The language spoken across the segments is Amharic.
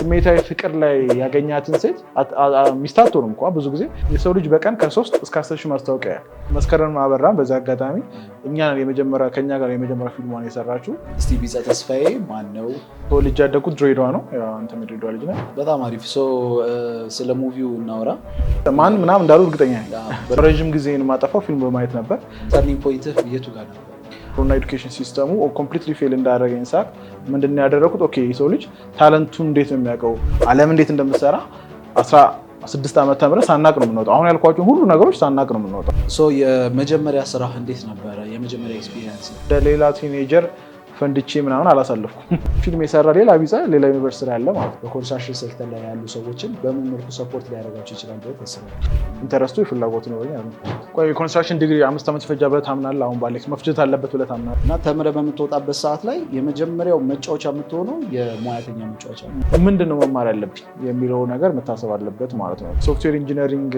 ስሜታዊ ፍቅር ላይ ያገኛትን ሴት ሚስት አትሆንም እንኳን ብዙ ጊዜ የሰው ልጅ በቀን ከ3 እስከ 10 ሺህ ማስታወቂያ ያያል። መስከረም አበራ በዛ አጋጣሚ ከኛ ጋር የመጀመሪያ ፊልሟን የሰራችው። እስቲ ቢጸ ተስፋዬ ማን ነው? ተወልጄ ያደኩት ድሬዳዋ ነው። አንተም የድሬዳዋ ልጅ ነህ። በጣም አሪፍ። ስለ ሙቪው እናውራ። ማን ምናምን እንዳሉ እርግጠኛ ነኝ። ረዥም ጊዜን የማጠፋው ፊልም በማየት ነበር። ተርኒንግ ፖይንትህ የቱ ጋር ነበር? ኮሮና ኤዱኬሽን ሲስተሙ ኮምፕሊትሊ ፌል እንዳደረገኝ ሳቅ ምንድን ያደረኩት የሰው ልጅ ታለንቱን እንዴት ነው የሚያውቀው፣ ዓለም እንዴት እንደምትሰራ 16 ዓመት ተምረን ሳናቅ ነው የምንወጣው። አሁን ያልኳቸው ሁሉ ነገሮች ሳናቅ ነው የምንወጣው። የመጀመሪያ ስራ እንዴት ነበረ? የመጀመሪያ ኤክስፒሪየንስ? ሌላ ቲኔጀር ፈንድቼ ምናምን አላሳለፍኩም። ፊልም የሰራ ሌላ ቢጻ ሌላ ዩኒቨርሲቲ ያለ ማለት ነው። በኮንስትራክሽን ሴክተር ላይ ያሉ ሰዎችን በምን መልኩ ሰፖርት ሊያደርጋቸው ይችላል ብለህ ታስባለህ? ኢንተረስቱ የፍላጎት ነው። የኮንስትራክሽን ዲግሪ 5 ዓመት ይፈጃ ብለህ ታምናለህ? አሁን ባለክ መፍጀት አለበት ብለህ ታምናለህ? እና ተምረህ በምትወጣበት ሰዓት ላይ የመጀመሪያው መጫወቻ የምትሆነው የሙያተኛ መጫወቻ ነው። ምንድን ነው መማር ያለብኝ የሚለው ነገር መታሰብ አለበት ማለት ነው። ሶፍትዌር ኢንጂነሪንግ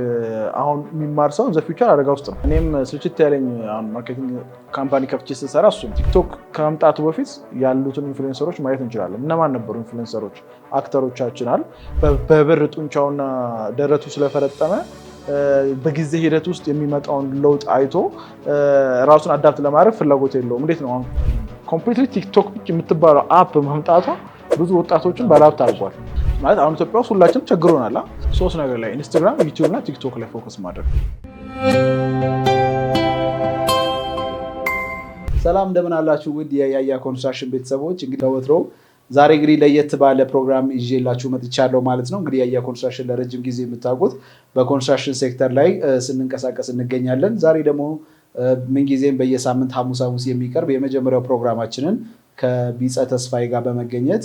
አሁን የሚማር ሰው ዘ ፊውቸር አደጋ ውስጥ ነው። እኔም ስልችት ያለኝ አሁን ማርኬቲንግ ካምፓኒ ከፍቼ ስሰራ እሱ ቲክቶክ ከመምጣቱ በፊት ያሉትን ኢንፍሉዌንሰሮች ማየት እንችላለን። እነማን ነበሩ ኢንፍሉዌንሰሮች? አክተሮቻችን አሉ። በብር ጡንቻውና ደረቱ ስለፈረጠመ በጊዜ ሂደት ውስጥ የሚመጣውን ለውጥ አይቶ ራሱን አዳፕት ለማድረግ ፍላጎት የለውም። እንዴት ነው አሁን ኮምፕሊትሊ ቲክቶክ የምትባለው አፕ መምጣቷ ብዙ ወጣቶችን ባለሀብት አድርጓል ማለት። አሁን ኢትዮጵያ ውስጥ ሁላችንም ቸግሮናል። 3 ነገር ላይ ኢንስታግራም፣ ዩቲዩብ እና ቲክቶክ ላይ ፎከስ ማድረግ። ሰላም እንደምን አላችሁ ውድ የያያ ኮንስትራክሽን ቤተሰቦች። እንግዲህ ተወትሮ ዛሬ እንግዲህ ለየት ባለ ፕሮግራም ይዤላችሁ መጥቻለሁ ማለት ነው። እንግዲህ ያያ ኮንስትራክሽን ለረጅም ጊዜ የምታውቁት በኮንስትራክሽን ሴክተር ላይ ስንንቀሳቀስ እንገኛለን። ዛሬ ደግሞ ምንጊዜም በየሳምንት ሐሙስ የሚቀርብ የመጀመሪያው ፕሮግራማችንን ከቢጸ ተስፋዬ ጋር በመገኘት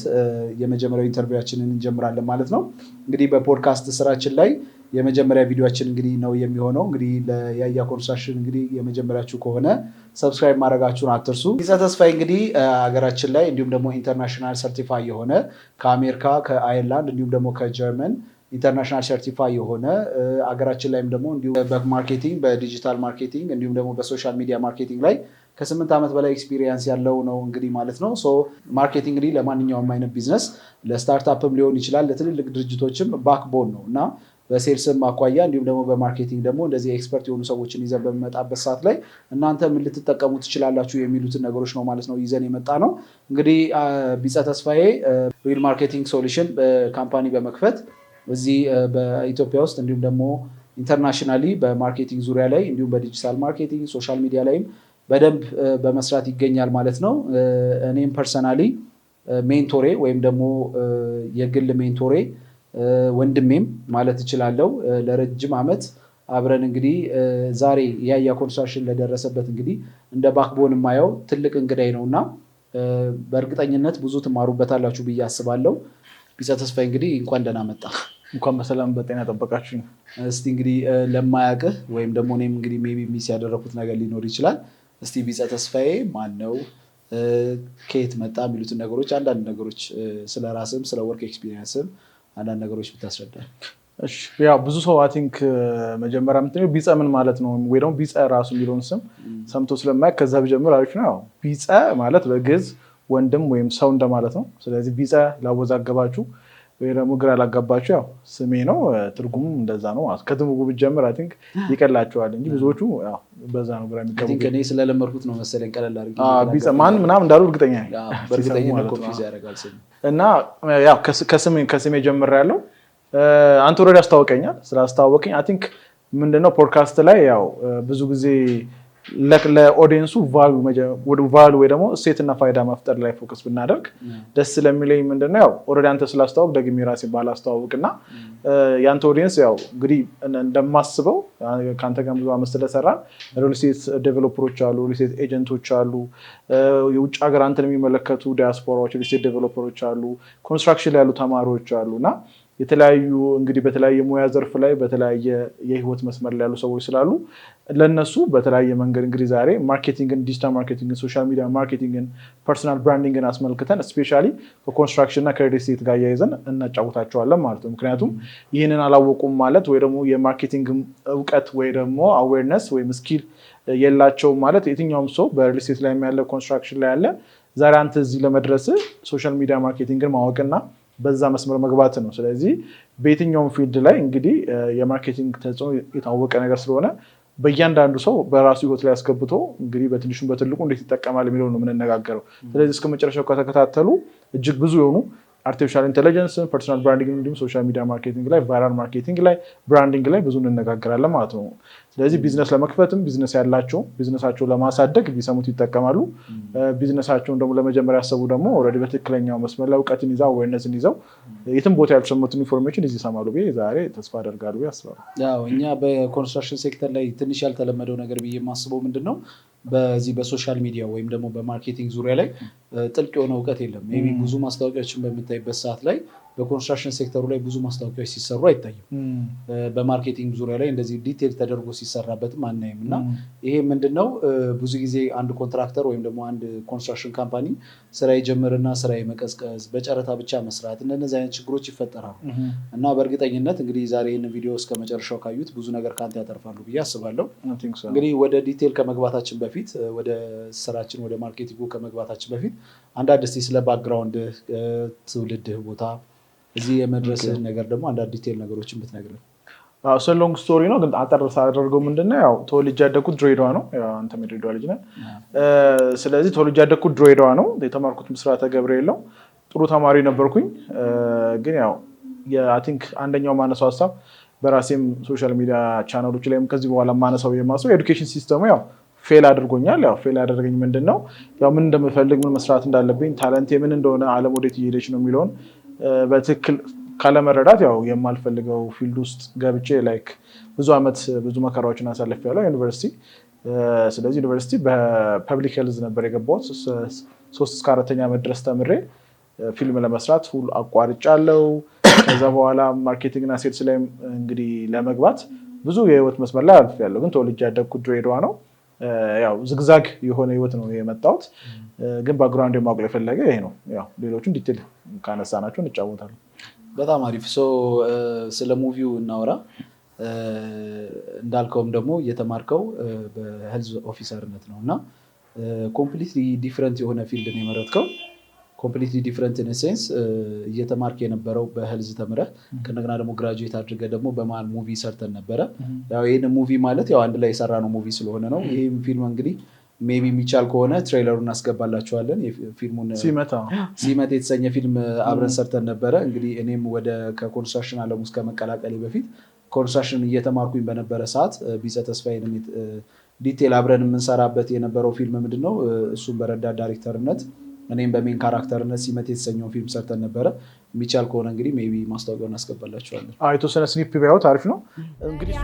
የመጀመሪያው ኢንተርቪዋችንን እንጀምራለን ማለት ነው። እንግዲህ በፖድካስት ስራችን ላይ የመጀመሪያ ቪዲዮችን እንግዲህ ነው የሚሆነው። እንግዲህ ለያያ ኮንስትራክሽን እንግዲህ የመጀመሪያችሁ ከሆነ ሰብስክራይብ ማድረጋችሁን አትርሱ። ቢጸ ተስፋዬ እንግዲህ ሀገራችን ላይ እንዲሁም ደግሞ ኢንተርናሽናል ሰርቲፋይ የሆነ ከአሜሪካ፣ ከአየርላንድ እንዲሁም ደግሞ ከጀርመን ኢንተርናሽናል ሰርቲፋይ የሆነ ሀገራችን ላይም ደግሞ እንዲሁም በማርኬቲንግ በዲጂታል ማርኬቲንግ እንዲሁም ደግሞ በሶሻል ሚዲያ ማርኬቲንግ ላይ ከ8 ዓመት በላይ ኤክስፒሪየንስ ያለው ነው እንግዲህ ማለት ነው። ማርኬቲንግ እንግዲህ ለማንኛውም አይነት ቢዝነስ ለስታርታፕም ሊሆን ይችላል ለትልልቅ ድርጅቶችም ባክቦን ነው እና በሴልስም አኳያ እንዲሁም ደግሞ በማርኬቲንግ ደግሞ እንደዚህ ኤክስፐርት የሆኑ ሰዎችን ይዘን በሚመጣበት ሰዓት ላይ እናንተ ምን ልትጠቀሙ ትችላላችሁ የሚሉትን ነገሮች ነው ማለት ነው ይዘን የመጣ ነው። እንግዲህ ቢጸ ተስፋዬ ሪል ማርኬቲንግ ሶሉሽን ካምፓኒ በመክፈት እዚህ በኢትዮጵያ ውስጥ እንዲሁም ደግሞ ኢንተርናሽናሊ በማርኬቲንግ ዙሪያ ላይ እንዲሁም በዲጂታል ማርኬቲንግ ሶሻል ሚዲያ ላይም በደንብ በመስራት ይገኛል ማለት ነው። እኔም ፐርሰናሊ ሜንቶሬ ወይም ደግሞ የግል ሜንቶሬ ወንድሜም ማለት እችላለሁ። ለረጅም ዓመት አብረን እንግዲህ ዛሬ ያያ ኮንስትራክሽን ለደረሰበት እንግዲህ እንደ ባክቦን የማየው ትልቅ እንግዳይ ነው እና በእርግጠኝነት ብዙ ትማሩበታላችሁ ብዬ አስባለሁ። ቢጸ ተስፋዬ እንግዲህ እንኳን ደህና መጣ። እንኳን በሰላም በጤና ጠበቃችሁ። እስቲ እንግዲህ ለማያውቅህ ወይም ደግሞ እኔም እንግዲህ ሜይ ቢ ሚስ ያደረኩት ነገር ሊኖር ይችላል። እስቲ ቢጸ ተስፋዬ ማን ነው፣ ከየት መጣ የሚሉትን ነገሮች አንዳንድ ነገሮች ስለ ራስም ስለ ወርክ ኤክስፒሪየንስም አንዳንድ ነገሮች ብታስረዳ። ያው ብዙ ሰው አይ ቲንክ መጀመሪያ ምንድነው ቢጸ ምን ማለት ነው ወይ ደግሞ ቢጸ ራሱ የሚለውን ስም ሰምቶ ስለማያውቅ ከዛ ቢጀምር አሪፍ ነው። ቢጸ ማለት በግዕዝ ወንድም ወይም ሰው እንደማለት ነው። ስለዚህ ቢጸ ላወዛገባችሁ ወይ ደግሞ ግራ ላጋባችሁ ያው ስሜ ነው፣ ትርጉሙ እንደዛ ነው። ከትርጉሙ ብትጀምር አይ ቲንክ ይቀላቸዋል እንጂ ብዙዎቹ ያው በዛ ነው ግራ የሚገቡ። እኔ ስለለመድኩት ነው መሰለኝ ቀለል አድርጌ ቢጸ ማን ምናምን እንዳሉ እርግጠኛ ነኝ። በእርግጠኝነት ኮንፊውዝ ያደርጋል ስም እና ያው ከስሜ ጀምሬያለሁ። አንተ ኦልሬዲ አስተዋወቀኛል። ስላስተዋወቀኝ አይ ቲንክ ምንድነው ፖድካስት ላይ ያው ብዙ ጊዜ ለኦዲየንሱ ቫሉ ወይ ደግሞ እሴትና ፋይዳ መፍጠር ላይ ፎከስ ብናደርግ ደስ ስለሚለኝ ምንድነው ያው ኦልሬዲ አንተ ስላስተዋወቅ ደግሜ ራሴ ባላስተዋወቅና ያንተ ኦዲየንስ ያው እንግዲህ እንደማስበው ከአንተ ጋር ብዙ ዓመት ስለሰራን ሪል ስቴት ዴቨሎፐሮች አሉ፣ ሪል ስቴት ኤጀንቶች አሉ፣ የውጭ ሀገር አንተን የሚመለከቱ ዲያስፖራዎች ሪል ስቴት ዴቨሎፐሮች አሉ፣ ኮንስትራክሽን ላይ ያሉ ተማሪዎች አሉና የተለያዩ እንግዲህ በተለያየ ሙያ ዘርፍ ላይ በተለያየ የህይወት መስመር ላይ ያሉ ሰዎች ስላሉ ለነሱ በተለያየ መንገድ እንግዲህ ዛሬ ማርኬቲንግን፣ ዲጂታል ማርኬቲንግን፣ ሶሻል ሚዲያ ማርኬቲንግን፣ ፐርሰናል ብራንዲንግን አስመልክተን ስፔሻሊ ከኮንስትራክሽን እና ከሪል ስቴት ጋር ያይዘን እናጫውታቸዋለን ማለት ነው። ምክንያቱም ይህንን አላወቁም ማለት ወይ ደግሞ የማርኬቲንግ እውቀት ወይ ደግሞ አዌርነስ ወይም ስኪል የላቸውም ማለት የትኛውም ሰው በሪል ስቴት ላይ ያለ ኮንስትራክሽን ላይ ያለ ዛሬ አንተ እዚህ ለመድረስ ሶሻል ሚዲያ ማርኬቲንግን ማወቅና በዛ መስመር መግባት ነው። ስለዚህ በየትኛውም ፊልድ ላይ እንግዲህ የማርኬቲንግ ተጽዕኖ የታወቀ ነገር ስለሆነ በእያንዳንዱ ሰው በራሱ ህይወት ላይ አስገብቶ እንግዲህ በትንሹም በትልቁ እንዴት ይጠቀማል የሚለው ነው የምንነጋገረው። ስለዚህ እስከ መጨረሻው ከተከታተሉ እጅግ ብዙ የሆኑ አርቲፊሻል ኢንቴሊጀንስ፣ ፐርሰናል ብራንዲንግ እንዲሁም ሶሻል ሚዲያ ማርኬቲንግ ላይ፣ ቫይራል ማርኬቲንግ ላይ፣ ብራንዲንግ ላይ ብዙ እንነጋገራለን ማለት ነው። ስለዚህ ቢዝነስ ለመክፈትም ቢዝነስ ያላቸው ቢዝነሳቸውን ለማሳደግ ቢሰሙት ይጠቀማሉ። ቢዝነሳቸውን ደግሞ ለመጀመሪያ ያሰቡ ደግሞ ኦልሬዲ በትክክለኛው መስመር ላይ እውቀትን ይዘው አዌርነስን ይዘው የትም ቦታ ያልሰሙትን ኢንፎርሜሽን እዚህ ይሰማሉ ብዬ ዛሬ ተስፋ አደርጋለሁ ብዬ አስባለሁ። ያው እኛ በኮንስትራክሽን ሴክተር ላይ ትንሽ ያልተለመደው ነገር ብዬ የማስበው ምንድን ነው በዚህ በሶሻል ሚዲያ ወይም ደግሞ በማርኬቲንግ ዙሪያ ላይ ጥልቅ የሆነ እውቀት የለም። ሜይ ቢ ብዙ ማስታወቂያዎችን በምታይበት ሰዓት ላይ በኮንስትራክሽን ሴክተሩ ላይ ብዙ ማስታወቂያዎች ሲሰሩ አይታይም። በማርኬቲንግ ዙሪያ ላይ እንደዚህ ዲቴል ተደርጎ ሲሰራበትም አናይም እና ይሄ ምንድነው ብዙ ጊዜ አንድ ኮንትራክተር ወይም ደግሞ አንድ ኮንስትራክሽን ካምፓኒ ስራ የጀመረና ስራ የመቀዝቀዝ በጨረታ ብቻ መስራት እነዚህ አይነት ችግሮች ይፈጠራሉ እና በእርግጠኝነት እንግዲህ ዛሬ ይህንን ቪዲዮ እስከ መጨረሻው ካዩት ብዙ ነገር ካንተ ያተርፋሉ ብዬ አስባለሁ። እንግዲህ ወደ ዲቴል ከመግባታችን በፊት ወደ ስራችን ወደ ማርኬቲንጉ ከመግባታችን በፊት አንዳንድ እስቲ ስለ ባክግራውንድ ትውልድህ ቦታ እዚህ የመድረስህ ነገር ደግሞ አንዳንድ ዲቴል ነገሮችን ብትነግረን። እሱ ሎንግ ስቶሪ ነው ግን አጠር ሳደርገው ምንድነው ያው ተወልጄ ያደግኩት ድሬዳዋ ነው። አንተም የድሬዳዋ ልጅ ነህ። ስለዚህ ተወልጄ ያደግኩት ድሬዳዋ ነው። የተማርኩት ምስራተ ገብርኤል ነው። ጥሩ ተማሪ ነበርኩኝ። ግን ያው አይ ቲንክ አንደኛው ማነሳው ሀሳብ በራሴም ሶሻል ሚዲያ ቻናሎች ላይም ከዚህ በኋላ ማነሳው የማስበው የኤዱኬሽን ሲስተሙ ያው ፌል አድርጎኛል። ያው ፌል ያደረገኝ ምንድነው ያው ምን እንደምፈልግ ምን መስራት እንዳለብኝ ታለንቴ ምን እንደሆነ ዓለም ወዴት እየሄደች ነው የሚለውን በትክክል ካለመረዳት ያው የማልፈልገው ፊልድ ውስጥ ገብቼ ላይክ ብዙ አመት ብዙ መከራዎችን አሳልፌያለሁ ዩኒቨርሲቲ። ስለዚህ ዩኒቨርሲቲ በፐብሊክ ሄልዝ ነበር የገባሁት። 3 እስከ 4ኛ ዓመት ድረስ ተምሬ ፊልም ለመስራት ሁሉ አቋርጫለሁ። ከዛ በኋላ ማርኬቲንግ እና ሴልስ ላይ እንግዲህ ለመግባት ብዙ የህይወት መስመር ላይ አልፌያለሁ። ግን ተወልጄ ያደግኩት ድሬዳዋ ነው። ያው ዝግዛግ የሆነ ህይወት ነው የመጣሁት። ግን ባክግራውንድ የማውቅ የፈለገ ይሄ ነው። ያው ሌሎቹን ዲቴል ካነሳናቸው እንጫወታለን። በጣም አሪፍ። ስለ ሙቪው እናወራ። እንዳልከውም ደግሞ የተማርከው በሄልዝ ኦፊሰርነት ነው እና ኮምፕሊትሊ ዲፍረንት የሆነ ፊልድ ነው የመረጥከው። ኮምፕሊትሊ ዲፍረንት ኢን ሴንስ እየተማርክ የነበረው በሄልዝ ተምረህ ከነገና ደግሞ ግራጁዌት አድርገህ ደግሞ በመሀል ሙቪ ሰርተን ነበረ። ያው ይህን ሙቪ ማለት ያው አንድ ላይ የሰራ ነው ሙቪ ስለሆነ ነው። ይህም ፊልም እንግዲህ ሜይ ቢ የሚቻል ከሆነ ትሬለሩን እናስገባላችኋለን። ፊልሙን ሲመት የተሰኘ ፊልም አብረን ሰርተን ነበረ። እንግዲህ እኔም ወደ ከኮንስትራክሽን ዓለም ውስጥ ከመቀላቀሌ በፊት ኮንስትራክሽን እየተማርኩኝ በነበረ ሰዓት ቢጸ ተስፋዬን ዲቴል አብረን የምንሰራበት የነበረው ፊልም ምንድነው እሱም በረዳት ዳይሬክተርነት እኔም በሜን ካራክተርነት ሲመት የተሰኘው ፊልም ሰርተን ነበረ። የሚቻል ከሆነ እንግዲህ ሜይ ቢ ማስታወቂያውን እናስገባላችኋለን። የተወሰነ ስኒፕ ቢያዩት አሪፍ ነው። እንግዲህ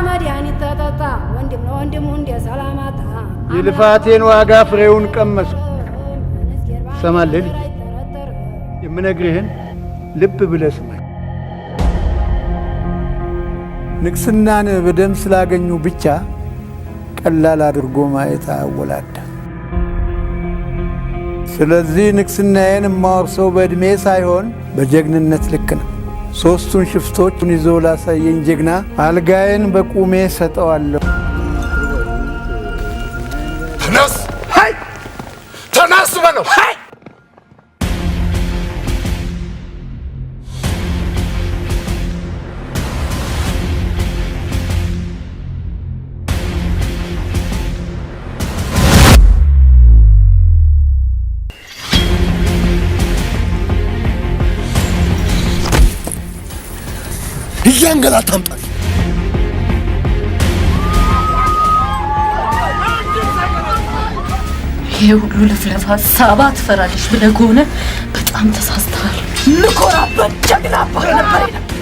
መድኃኒት ተጠጣ ወንድም ለወንድሙ እንደ ሰላማታ የልፋቴን ዋጋ ፍሬውን ቀመስኩ። ሰማለህ ልጅ የምነግርህን ልብ ብለህ ስማኝ። ንግስናን በደም ስላገኙ ብቻ ቀላል አድርጎ ማየት አያወላዳ። ስለዚህ ንግስናዬን የማወርሰው በዕድሜ ሳይሆን በጀግንነት ልክ ነው። 3ቱን ሽፍቶቹን ይዞ ላሳየኝ ጀግና አልጋዬን በቁሜ ሰጠዋለሁ። ተነስ! ሃይ! ተነስ በለው! ሃይ! እያንገላታ አምጣት። ይሄ ሁሉ ልፍለፋ ሳባ ትፈራለች ብለህ ከሆነ በጣም ተሳስተሃል። ልኮራበት ጀግና ባል ነበር ነበር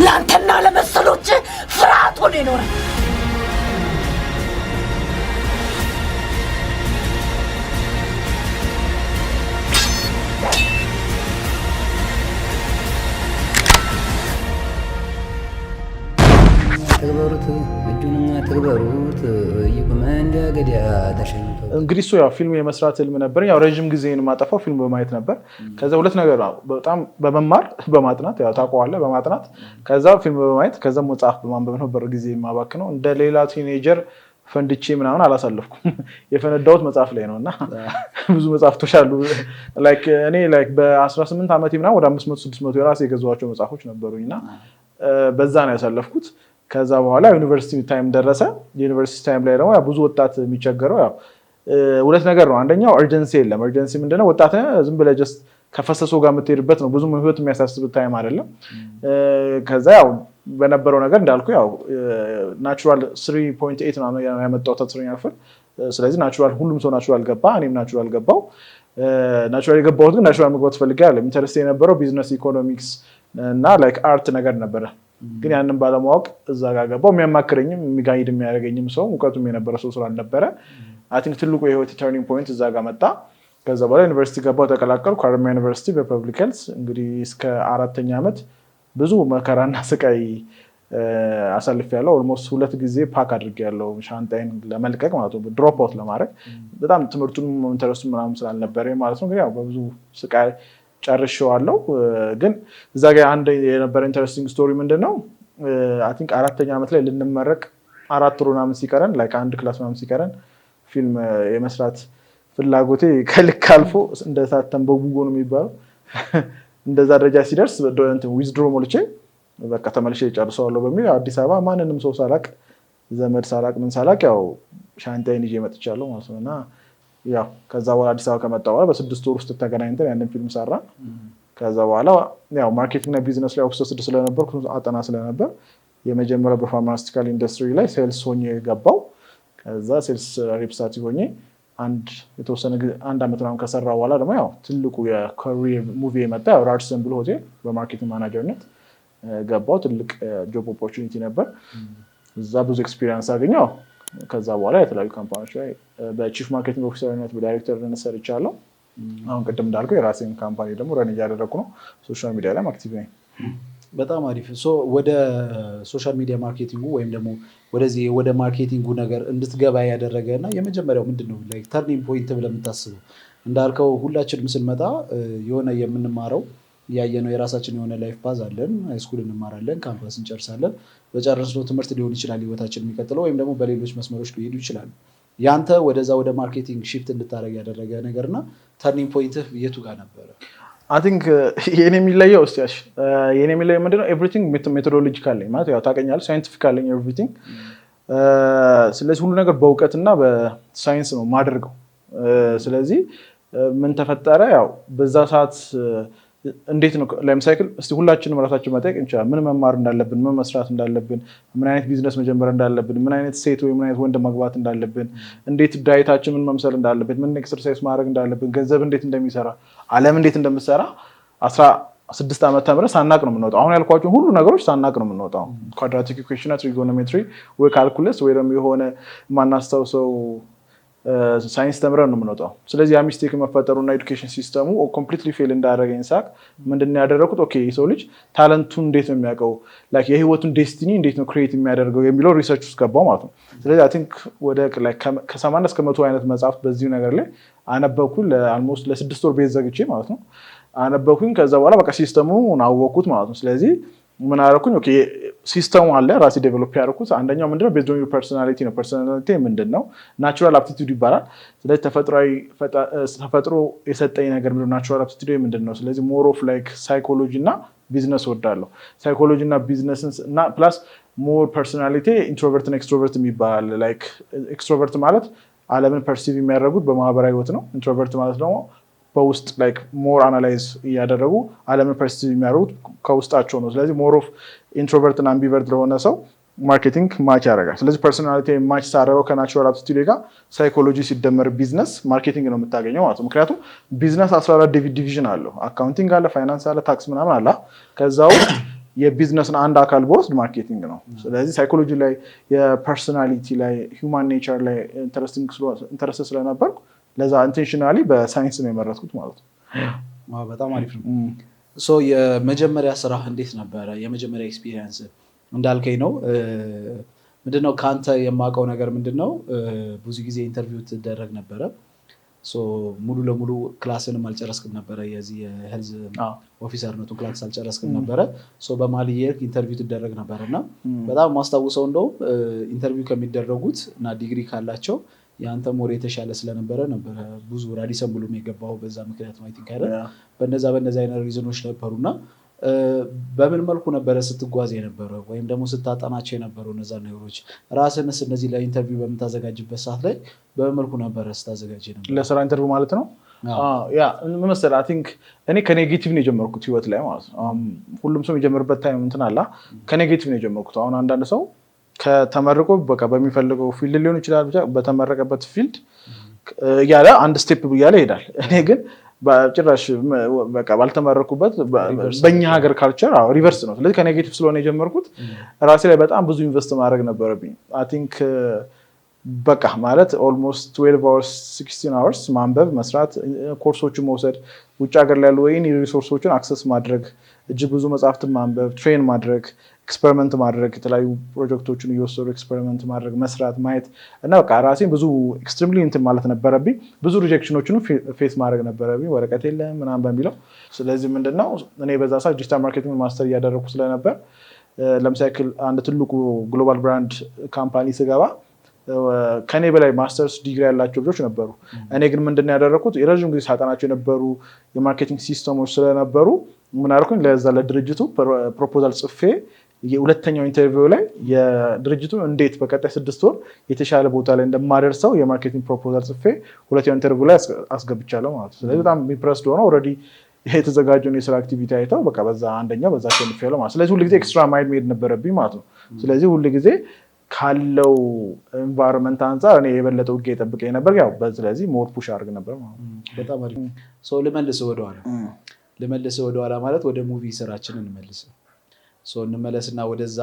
ለአንተና ለመሰሎች ፍርሃት ሆኖ ይኖራል። ተግበሩት እጁንና ተግበሩት ይቁመንደ ገዲያ ተሸንቶ እንግዲህ እሱ ያው ፊልም የመስራት ህልም ነበር። ያው ረጅም ጊዜን ማጠፋው ፊልም በማየት ነበር። ከዛ ሁለት ነገር ነው በጣም በመማር በማጥናት ያው ታውቀዋለህ በማጥናት ከዛ ፊልም በማየት ከዛ መጽሐፍ በማንበብ ነበር ጊዜ የማባክነው። እንደ ሌላ ቲኔጀር ፈንድቼ ምናምን አላሳለፍኩም የፈነዳሁት መጽሐፍ ላይ ነውና ብዙ መጽሐፍቶች አሉ ላይክ እኔ ላይክ በ18 ዓመቴ ምናምን ወደ 500 600 የራሴ የገዛኋቸው መጽሐፎች ነበሩኝና በዛ ነው ያሳለፍኩት ከዛ በኋላ ዩኒቨርሲቲ ታይም ደረሰ ዩኒቨርሲቲ ታይም ላይ ደግሞ ብዙ ወጣት የሚቸገረው ያው ሁለት ነገር ነው አንደኛው urgency የለም urgency ምንድነው ወጣት ዝም ብለህ just ከፈሰሰው ጋር የምትሄድበት ነው ብዙ ህይወት የሚያሳስብ ታይም አይደለም ከዛ ያው በነበረው ነገር እንዳልኩ ያው ናቹራል 3.8 ነው ያመጣው ተጽሪኛ አፈር ስለዚህ ናቹራል ሁሉም ሰው ናቹራል ገባ እኔም ናቹራል ገባው ናቹራል የገባሁት ግን ናቹራል መግባት ፈልጋለሁ ኢንተረስት የነበረው ቢዝነስ ኢኮኖሚክስ እና ላይክ አርት ነገር ነበረ ግን ያንን ባለማወቅ እዛ ጋር ገባው የሚያማክረኝም የሚጋይድ የሚያደርገኝም ሰው ሙቀቱም የነበረ ሰው ስላልነበረ አይ ቲንክ ትልቁ የህይወት ተርኒንግ ፖይንት እዛ ጋር መጣ ከዛ በኋላ ዩኒቨርሲቲ ገባው ተቀላቀልኩ ሀረማያ ዩኒቨርሲቲ በፐብሊክ ሄልዝ እንግዲህ እስከ 4ኛ ዓመት ብዙ መከራና ስቃይ አሳልፌያለሁ ኦልሞስት 2 ጊዜ ፓክ አድርጌያለሁ ሻንጣዬን ለመልቀቅ ማለት ነው ድሮፕ አውት ለማድረግ በጣም ትምህርቱን ኢንተረስቱን ምናምን ስላልነበረ ማለት ነው ግን ያው በብዙ ስቃይ ጨርሼዋለሁ ግን እዛ ጋር አንድ የነበረ ኢንተረስቲንግ ስቶሪ ምንድነው አይ ቲንክ 4ኛ ዓመት ላይ ልንመረቅ 4 ወር ምናምን ሲቀረን ላይክ አንድ ክላስ ምናምን ሲቀረን ፊልም የመስራት ፍላጎቴ ከልክ አልፎ እንደታተም በጉጎ ነው የሚባለው እንደዛ ደረጃ ሲደርስ ዊዝድሮ ሞልቼ በቃ ተመልሼ ጨርሰዋለሁ በሚል አዲስ አበባ ማንንም ሰው ሳላቅ ዘመድ ሳላቅ ምን ሳላቅ ያው ሻንጣዬን ይዤ መጥቻለሁ ማለት ነውና ያው ከዛ በኋላ አዲስ አበባ ከመጣሁ በኋላ በ6 ወር ውስጥ ተገናኝተን ያንን ፊልም ሰራን ከዛ በኋላ ያው ማርኬቲንግ እና ቢዝነስ ላይ ኦብሰስድ ስለነበርኩ አጠና ስለነበር የመጀመሪያው በፋርማሲቲካል ኢንዱስትሪ ላይ ሴልስ ሆኜ ገባው ከዛ ሴልስ ሪፕስታቲ ሆኜ የተወሰነ አንድ አመት ምናምን ከሰራ በኋላ ደግሞ ያው ትልቁ የካሪየር ሙቪ የመጣ ያው ራድሰን ብሎ ሆቴል በማርኬቲንግ ማናጀርነት ገባው ትልቅ ጆብ ኦፖርቹኒቲ ነበር እዛ ብዙ ኤክስፒሪየንስ አገኘው ከዛ በኋላ የተለያዩ ካምፓኒዎች ላይ በቺፍ ማርኬቲንግ ኦፊሰርነት በዳይሬክተርነት ሰርቻለሁ አሁን ቅድም እንዳልከው የራሴን ካምፓኒ ደግሞ ረን እያደረኩ ነው ሶሻል ሚዲያ ላይ አክቲቭ ነኝ በጣም አሪፍ ወደ ሶሻል ሚዲያ ማርኬቲንጉ ወይም ደግሞ ወደዚህ ወደ ማርኬቲንጉ ነገር እንድትገባ ያደረገና የመጀመሪያው ምንድነው ላይክ ተርኒንግ ፖይንት ብለህ የምታስበው እንዳልከው ሁላችንም ስንመጣ የሆነ የምንማረው ያየነው የራሳችን የሆነ ላይፍ ፓዝ አለን ሃይስኩል እንማራለን ካምፓስ እንጨርሳለን በጨረስነው ትምህርት ሊሆን ይችላል ህይወታችን የሚቀጥለው ወይም ደግሞ በሌሎች መስመሮች ሊሄዱ ይችላል ያንተ ወደዛ ወደ ማርኬቲንግ shift እንድታረግ ያደረገ ነገርና ተርኒንግ ፖይንት የቱ ጋር ነበር I think የኔ የሚለየው እስቲያሽ የኔ የሚለየው ምንድነው ኤቭሪቲንግ ሜቶዶሎጂካሊ ማለት ያው ታቀኛለህ ሳይንቲፊካሊ ኤቭሪቲንግ ስለዚህ ሁሉ ነገር በእውቀትና በሳይንስ ነው ማድረገው ስለዚህ ምን ተፈጠረ ያው በዛ ሰዓት እንዴት ነው ላይም ሳይክል እስቲ ሁላችንም ራሳችን መጠየቅ እንችላለን ምን መማር እንዳለብን ምን መስራት እንዳለብን ምን አይነት ቢዝነስ መጀመር እንዳለብን ምን አይነት ሴት ወይ ምን አይነት ወንድ ማግባት እንዳለብን እንዴት ዳይታችን ምን መምሰል እንዳለብን ምን ኤክሰርሳይዝ ማድረግ እንዳለብን ገንዘብ እንዴት እንደሚሰራ ዓለም እንዴት እንደምትሰራ 16 ዓመት ተምረን ሳናቅ ነው የምንወጣው አሁን ያልኳችሁ ሁሉ ነገሮች ሳናቅ ነው የምንወጣው ኳድራቲክ ኢኩዌሽን ትሪጎኖሜትሪ ወይ ካልኩለስ ወይ ደግሞ የሆነ ማናስተውሰው ሳይንስ ተምረን ነው የምንወጣው ስለዚህ ያ ሚስቴክ መፈጠሩና ኤዱኬሽን ሲስተሙ ኮምፕሊትሊ ፌል እንዳደረገኝ ሳቅ ምንድነው ያደረኩት ኦኬ የሰው ልጅ ታለንቱን እንዴት ነው የሚያውቀው ላይክ የህይወቱን ዴስቲኒ እንዴት ነው ክሬት የሚያደርገው የሚለው ሪሰርች ውስጥ ገባው ማለት ነው ስለዚህ አይ ቲንክ ወደ ላይክ ከ80 እስከ 100 አይነት መጽሐፍት በዚህ ነገር ላይ አነበብኩኝ ለአልሞስት ለ6 ወር ቤት ዘግቼ ማለት ነው አነበብኩኝ ከዛ በኋላ በቃ ሲስተሙን አወቅኩት ማለት ነው ስለዚህ ምን አደረኩኝ ኦኬ ሲስተሙ አለ ራሴ ዴቨሎፕ ያደረኩት አንደኛው ምንድነው ቤዝድ ኦን ዩር ፐርሰናሊቲ ነው ፐርሰናሊቲ ምንድነው ናቹራል አፕቲቲዩድ ይባላል ስለዚህ ተፈጥሮ የሰጠኝ ነገር ምንድነው ናቹራል አፕቲቲዩድ ምንድነው ስለዚህ ሞር ኦፍ ላይክ ሳይኮሎጂ እና ቢዝነስ ወዳለሁ ሳይኮሎጂ እና ቢዝነስን እና ፕላስ ሞር ፐርሰናሊቲ ኢንትሮቨርት እና ኤክስትሮቨርት የሚባል ላይክ ኤክስትሮቨርት ማለት ዓለምን ፐርሲቭ የሚያደርጉት በማህበራዊ ህይወት ነው ኢንትሮቨርት ማለት ደግሞ በውስጥ ላይክ ሞር አናላይዝ እያደረጉ ዓለምን ፐርሲቭ የሚያደርጉት ከውስጣቸው ነው ስለዚህ ሞር ኦፍ ኢንትሮቨርት እና አምቢቨርት ለሆነ ሰው ማርኬቲንግ ማች ያደርጋል ስለዚህ ፐርሰናሊቲ ማች ሳደረገው ከናቹራል አፕቲቲዩድ ጋር ሳይኮሎጂ ሲደመር ቢዝነስ ማርኬቲንግ ነው የምታገኘው ማለት ነው ምክንያቱም ቢዝነስ 14 ዲቪዥን አለው አካውንቲንግ አለ ፋይናንስ አለ ታክስ ምናምን አለ ከዛው የቢዝነስን አንድ አካል በወስድ ማርኬቲንግ ነው ስለዚህ ሳይኮሎጂ ላይ የፐርሰናሊቲ ላይ ሂውማን ኔቸር ላይ ኢንተረስት ስለነበርኩ ለዛ ኢንቴንሽናሊ በሳይንስ ነው የመረጥኩት ማለት ነው በጣም አሪፍ ነው የመጀመሪያ ስራ እንዴት ነበረ የመጀመሪያ ኤክስፒሪየንስ እንዳልከኝ ነው ምንድነው ካንተ የማውቀው ነገር ምንድነው ብዙ ጊዜ ኢንተርቪው ትደረግ ነበረ ሙሉ ለሙሉ ክላስንም አልጨረስክም ነበረ የዚህ የሄልዝ ኦፊሰርነቱን ክላስ አልጨረስክም ነበረ በመሀል ኢንተርቪው ትደረግ ነበር እና በጣም ማስታውሰው እንደው ኢንተርቪው ከሚደረጉት እና ዲግሪ ካላቸው የአንተ ሞር የተሻለ ስለነበረ ነበረ ብዙ ራዲሰን ብሎም የገባው በዛ ምክንያት ነው ቲንክ አይደል በነዛ አይነት ሪዝኖች ነበሩና በምን መልኩ ነበረ ስትጓዝ የነበረው ወይም ደግሞ ስታጠናቸው የነበረው እነዛ ነገሮች ራስህንስ እነዚህ ለኢንተርቪው በምታዘጋጅበት ሰዓት ላይ በምን መልኩ ነበረ ስታዘጋጅ የነበረው ለስራ ኢንተርቪው ማለት ነው ያ መሰለህ አይ ቲንክ እኔ ከኔጌቲቭ ነው የጀመርኩት ህይወት ላይ ማለት ነው ሁሉም ሰው የጀመረበት ታይም እንትን አለ ከኔጌቲቭ ነው የጀመርኩት አሁን አንዳንድ ሰው ከተመረቀ በቃ በሚፈልገው ፊልድ ሊሆን ይችላል ብቻ በተመረቀበት ፊልድ ያለ አንድ ስቴፕ ያለ ይሄዳል እኔ ግን በጭራሽ በቃ ባልተመረኩበት በእኛ ሀገር ካልቸር ሪቨርስ ነው ስለዚህ ከኔጌቲቭ ስለሆነ የጀመርኩት ራሴ ላይ በጣም ብዙ ኢንቨስት ማድረግ ነበረብኝ አይ ቲንክ በቃ ማለት ኦልሞስት 12 hours 16 hours ማንበብ መስራት ኮርሶችን መውሰድ ውጭ ሀገር ላይ ያሉ ወይ ሪሶርሶችን አክሰስ ማድረግ እጅግ ብዙ መጽሐፍትን ማንበብ ትሬን ማድረግ ኤክስፐሪመንት ማድረግ የተለያዩ ፕሮጀክቶችን እየወሰዱ ኤክስፐሪመንት ማድረግ መስራት ማየት እና በቃ ራሴን ብዙ ኤክስትሪምሊ እንትን ማለት ነበረብኝ ብዙ ሪጀክሽኖችን ፌስ ማድረግ ነበረብኝ ወረቀት የለም ምናምን በሚለው ስለዚህ ምንድነው እኔ በዛ ሰዓት ዲጂታል ማርኬቲንግ ማስተር እያደረኩ ስለነበር ለምሳሌ አንድ ትልቁ ግሎባል ብራንድ ካምፓኒ ስገባ ከኔ በላይ ማስተርስ ዲግሪ ያላቸው ልጆች ነበሩ እኔ ግን ምንድነው ያደረኩት የረጅም ጊዜ ሳጠናቸው የነበሩ የማርኬቲንግ ሲስተሞች ስለነበሩ ምን አልኩኝ ለዛ ለድርጅቱ ፕሮፖዛል ጽፌ የሁለተኛው ኢንተርቪው ላይ የድርጅቱ እንዴት በቀጣይ 6 ወር የተሻለ ቦታ ላይ እንደማደርሰው የማርኬቲንግ ፕሮፖዛል ጽፌ ሁለተኛው ኢንተርቪው ላይ አስገብቻለሁ ማለት ነው ስለዚህ በጣም ኢምፕረስድ ሆነው ኦልሬዲ ይሄ የተዘጋጀውን የስራ አክቲቪቲ አይተው በቃ በዛ አንደኛው በዛ ተንፈለው ማለት ስለዚህ ሁሉ ጊዜ ኤክስትራ ማይል መሄድ ነበረብኝ ማለት ነው ስለዚህ ሁሉ ጊዜ ካለው ኤንቫይሮንመንት አንፃር እኔ የበለጠ ውጌ ጠብቀኝ ነበር ያው ስለዚህ ሞር ፑሽ አድርግ ነበር ማለት በጣም አሪፍ ልመልስ ወደኋላ ማለት ወደ ሙቪ ስራችንን እንመለስና ወደዛ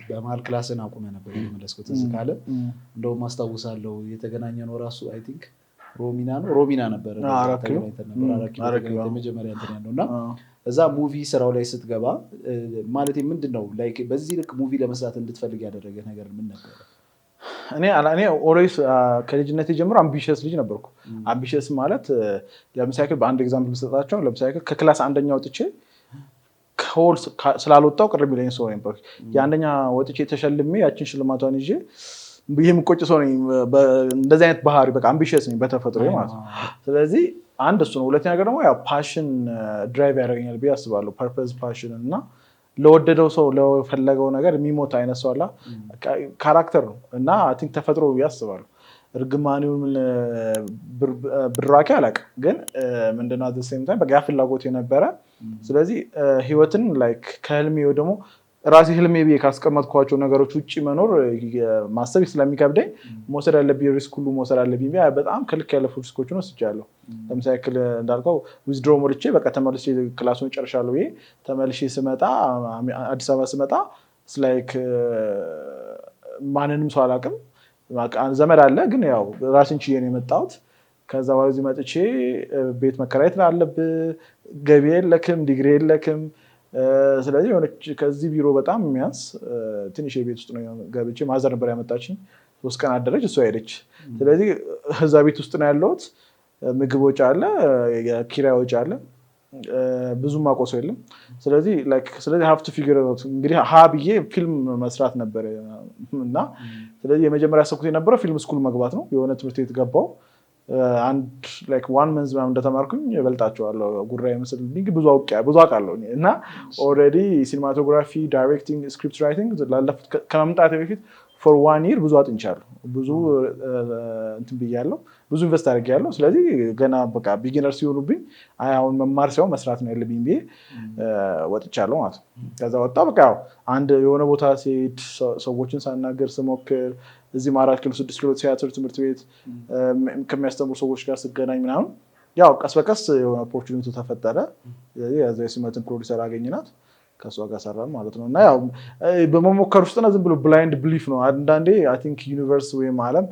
በመሀል ክላስን አቁመ ነበር የመለስኩት እዚህ ካለ እንደውም ማስታውሳለሁ የተገናኘ ነው ራሱ አይ ቲንክ ሮሚና ነበር መጀመሪያ እንትን ያለውና እዛ ሙቪ ስራው ላይ ስትገባ ማለት ምንድነው ላይክ በዚህ ልክ ሙቪ ለመስራት እንድትፈልግ ያደረገ ነገር ምን ነበር እኔ ኦልዌይስ ከልጅነቴ ጀምሮ አምቢሽስ ልጅ ነበርኩ አምቢሽስ ማለት ለምሳሌ በአንድ ኤግዛምፕል ብሰጣቸው ለምሳሌ ከክላስ አንደኛ ወጥቼ ከሆል ስላልወጣው ቅርብ ይለኝ ሰው ነበር የአንደኛ ወጥቼ ተሸልሜ ያችን ሽልማቷን ይዤ ይሄም ቆጭ ሰው ነኝ እንደዚህ አይነት ባህሪ በቃ አምቢሽስ ነኝ በተፈጥሮ ማለት ነው ስለዚህ አንድ እሱ ነው ሁለተኛ ነገር ደግሞ ያው ፓሽን ድራይቭ ያደርገኛል ብዬ አስባለሁ ፐርፐዝ ፓሽን እና ለወደደው ሰው ለፈለገው ነገር የሚሞት አይነት ሰው አለ ካራክተር ነው እና አይ ቲንክ ተፈጥሮ ብዬ አስባለሁ እርግማኔውን ብራቂ አላውቅም ግን ምንድነው at the same time በቃ ፍላጎት የነበረ ስለዚህ ህይወትን ላይክ ከህልሜ ወይ ደግሞ ራሴ ህልሜ ብዬ ካስቀመጥኳቸው ነገሮች ውጪ መኖር ማሰብ ስለሚከብደኝ መውሰድ ያለብኝ ሪስክ ሁሉ መውሰድ አለብኝ በጣም ከልክ ያለፉ ሪስኮችን ወስጃለሁ ለምሳሌ እንዳልከው ዊዝድሮ ሞልቼ በቃ ተመልሼ ክላሱን ጨርሻለሁ ብዬ ተመልሼ ስመጣ አዲስ አበባ ስመጣ ላይክ ማንንም ሰው አላውቅም ዘመድ አለ ግን ያው ራስን ችዬ ነው የመጣሁት ከዛ በኋላ እዚህ መጥቼ ቤት መከራየት አለብህ ገቢ የለክም ዲግሪ የለክም ስለዚህ የሆነች ከዚህ ቢሮ በጣም የሚያንስ ትንሽ የቤት ውስጥ ነው ገብቼ ማዘር ነበር ያመጣችኝ 3 ቀን አደረች እሷ ሄደች ስለዚህ እዛ ቤት ውስጥ ነው ያለሁት ምግብ ወጪ አለ የኪራይ ወጪ አለ ብዙ ማቆሰው የለም ስለዚህ have to figure out እንግዲህ ብዬ ፊልም መስራት ነበር እና ስለዚህ የመጀመሪያ ያሰብኩት የነበረው ፊልም ስኩል መግባት ነው የሆነ ትምህርት ቤት ገባው አንድ one month ምናምን እንደተማርኩኝ እበልጣቸዋለሁ ጉራዬ መስልልኝ ብዙ አውቃለሁ እና ኦልሬዲ ሲኒማቶግራፊ ዳይሬክቲንግ ስክሪፕት ራይቲንግ ላለፉት ከመምጣቴ በፊት for 1 year ብዙ አጥንቻለሁ ብዙ እንትን ብያለሁ ብዙ ኢንቨስት አድርጌያለሁ ስለዚህ ገና በቃ ቢጊነር ሲሆኑብኝ አሁን መማር ሳይሆን መስራት ነው ያለብኝ ብዬ ወጥቻለሁ ማለት ነው ከዛ ወጣ በቃ አንድ የሆነ ቦታ ሲሄድ ሰዎችን ሳናገር ስሞክር እዚህ 4 ኪሎ 6 ኪሎ ቲያትር ትምህርት ቤት ከሚያስተምሩ ሰዎች ጋር ስገናኝ ምናምን ያው ቀስ በቀስ የሆነ ኦፖርቹኒቲ ተፈጠረ ስለዚህ ሲመትን ፕሮዲዩሰር አገኘናት ከሷ ጋር ሰራን ማለት ነው እና ያው በመሞከር ውስጥ ነው ዝም ብሎ ብላይንድ ብሊፍ ነው አንዳንዴ አይ ቲንክ ዩኒቨርስ ወይም ዓለም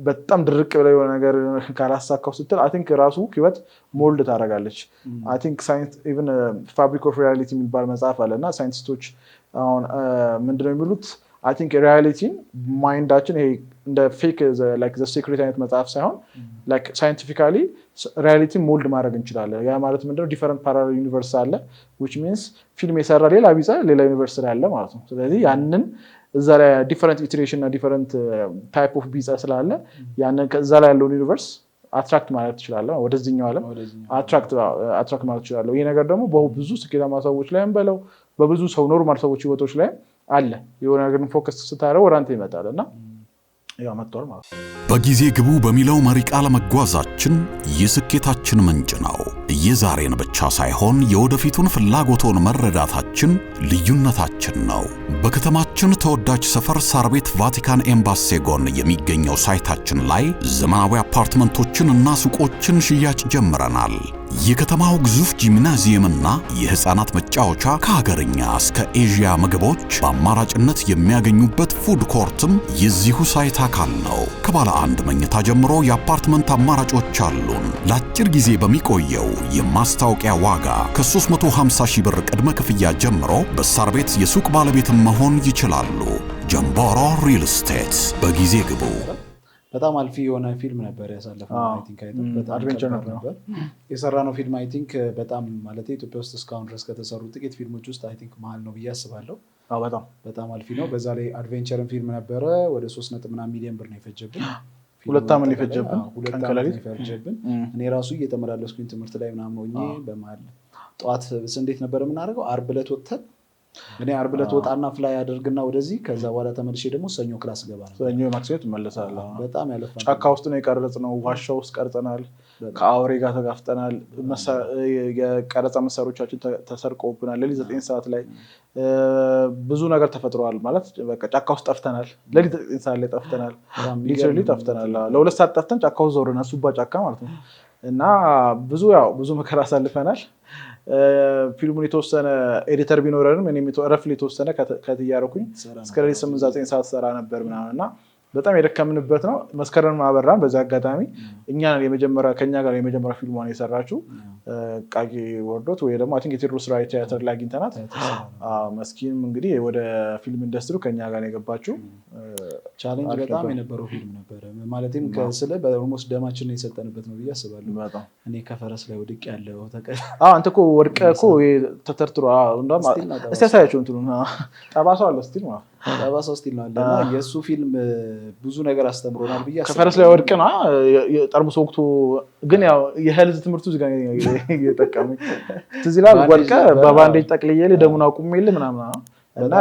በጣም ድርቅ ብለ የሆነ ነገር ካላሳካው ስትል አይ ቲንክ ራሱ ህይወት ሞልድ ታደርጋለች አይ ቲንክ ሳይንስ ኢቭን ፋብሪክ ኦፍ ሪያሊቲ የሚባል መጽሐፍ አለና ሳይንቲስቶች አሁን ምንድነው የሚሉት አይ ቲንክ ሪያሊቲን ማይንዳችን ይሄ እንደ ፌክ like the secret አይነት መጽሐፍ ሳይሆን like scientifically reality mold ማድረግ እንችላለን። ያ ማለት ምንድነው different parallel universe አለ which means ፊልም የሰራ ሌላ ቢጻ ሌላ ዩኒቨርስ አለ ማለት ነው። ስለዚህ ያንን እዛ ላይ different iteration እና different type of ቢጻ ስላለ ያንን ከዛ ላይ ያለው ዩኒቨርስ አትራክት ማለት ትችላለህ ወደዚህኛው ዓለም አትራክት ማለት ትችላለህ። ይሄ ነገር ደግሞ በብዙ ስኬታማ ሰዎች ላይም በለው በብዙ ሰው ኖርማል ሰዎች ህይወቶች ላይ አለ። የሆነ ነገር ፎከስ ስታደርገው ወደ አንተ ይመጣልና ያው መጥቷል ማለት ነው። በጊዜ ግቡ በሚለው መሪ ቃል መጓዛችን የስኬታችን ምንጭ ነው። የዛሬን ብቻ ሳይሆን የወደፊቱን ፍላጎቶን መረዳታችን ልዩነታችን ነው። በከተማችን ተወዳጅ ሰፈር ሳር ቤት ቫቲካን ኤምባሲ ጎን የሚገኘው ሳይታችን ላይ ዘመናዊ አፓርትመንቶችን እና ሱቆችን ሽያጭ ጀምረናል። የከተማው ግዙፍ ጂምናዚየምና የህፃናት መጫወቻ ከሀገርኛ እስከ ኤዥያ ምግቦች በአማራጭነት የሚያገኙበት ፉድ ኮርትም የዚሁ ሳይት አካል ነው። ከባለ አንድ መኝታ ጀምሮ የአፓርትመንት አማራጮች አሉን። ለአጭር ጊዜ በሚቆየው የማስታወቂያ ዋጋ ከ350,000 ብር ቅድመ ክፍያ ጀምሮ በሳር ቤት የሱቅ ባለቤት መሆን ይችላሉ። ጀምቦሮ ሪል ስቴት በጊዜ ግቡ። በጣም አልፊ የሆነ ፊልም ነበር ያሳለፈው። አይ ቲንክ በጣም አድቬንቸር ነበር የሰራነው ፊልም። አይ ቲንክ በጣም ማለት ኢትዮጵያ ውስጥ እስካሁን ድረስ ከተሰሩ ጥቂት ፊልሞች ውስጥ አይ ቲንክ መሀል ነው ብዬ አስባለሁ። በጣም አልፊ ነው። በዛ ላይ አድቬንቸርን ፊልም ነበረ። ወደ 3.9 ሚሊዮን ብር ነው የፈጀብን። 2 ዓመት የፈጀብን። እኔ ራሱ እየተመላለስኩኝ ትምህርት ላይ ምናምን ሆኜ በመሀል ጠዋት እንዴት ነበር የምናደርገው? ዓርብ ዕለት ወጥተን እኔ ዓርብ ዕለት ወጣና ፍላይ አደርግና ወደዚህ ከዛ በኋላ ተመልሼ ደግሞ ሰኞ ክላስ ገባ ነው። ሰኞ ማክሰኞ እመለሳለሁ። በጣም ያለፈ ጫካ ውስጥ ነው የቀረጽነው። ዋሻ ውስጥ ቀርጸናል። ከአውሬ ጋር ተጋፍጠናል። የቀረጻ መሳሪያዎቻችን ተሰርቀውብናል። ሌሊት 9 ሰዓት ላይ ብዙ ነገር ተፈጥሯል። ማለት በቃ ጫካ ውስጥ ጠፍተናል። ሌሊት 9 ሰዓት ላይ ጠፍተናል። ሊትራሊ ጠፍተናል። ለ2 ሰዓት ጠፍተን ጫካ ውስጥ ዞረናል። ሱባ ጫካ ማለት ነው። እና ብዙ መከራ አሳልፈናል። ፊልሙን የተወሰነ ኤዲተር ቢኖረንም እኔም ረፍል የተወሰነ ከትያረኩኝ እስከ ሌሊት 8-9 ሰዓት ሰራ ነበር ምናምንና በጣም የደከምንበት ነው። መስከረም ማበራን በዛ አጋጣሚ ከኛ ጋር የመጀመሪያ ፊልሟን የሰራችው ቃቂ ወርዶት ወይ ደግሞ አይ ቲንክ የቴዎድሮስ ራዕይ ቲያትር ላይ አግኝተናት መስኪንም እንግዲህ ወደ ፊልም ኢንዱስትሪ ከኛ ጋር የገባችው ቻሌንጅ በጣም የነበረው ፊልም ነበር። ማለትም ከስለ በኦልሞስት ደማችንን የሰጠንበት ነው ብዬ አስባለሁ። እኔ ከፈረስ ላይ ወድቅ ያለው አንተ እኮ ወድቀህ እኮ ተተርትሮ እንደውም እስቲ ያሳያቸው እንትኑ ጠባሳው አለ ስቲል ማለት ጠባሳው ስቲል ነው አለና የሱ ፊልም ብዙ ነገር አስተምሮናል ብዬ አስባለሁ። ከፈረስ ላይ ወድቀህ ነው ጠርሙስ ወቅቱ ግን ያው የሄልዝ ትምህርቱ እዚህ ጋር እየጠቀመኝ ትዝ ይላል። ወድቀህ በባንዴጅ ጠቅልዬ ደሙን አቁሜልህ ምናምን እና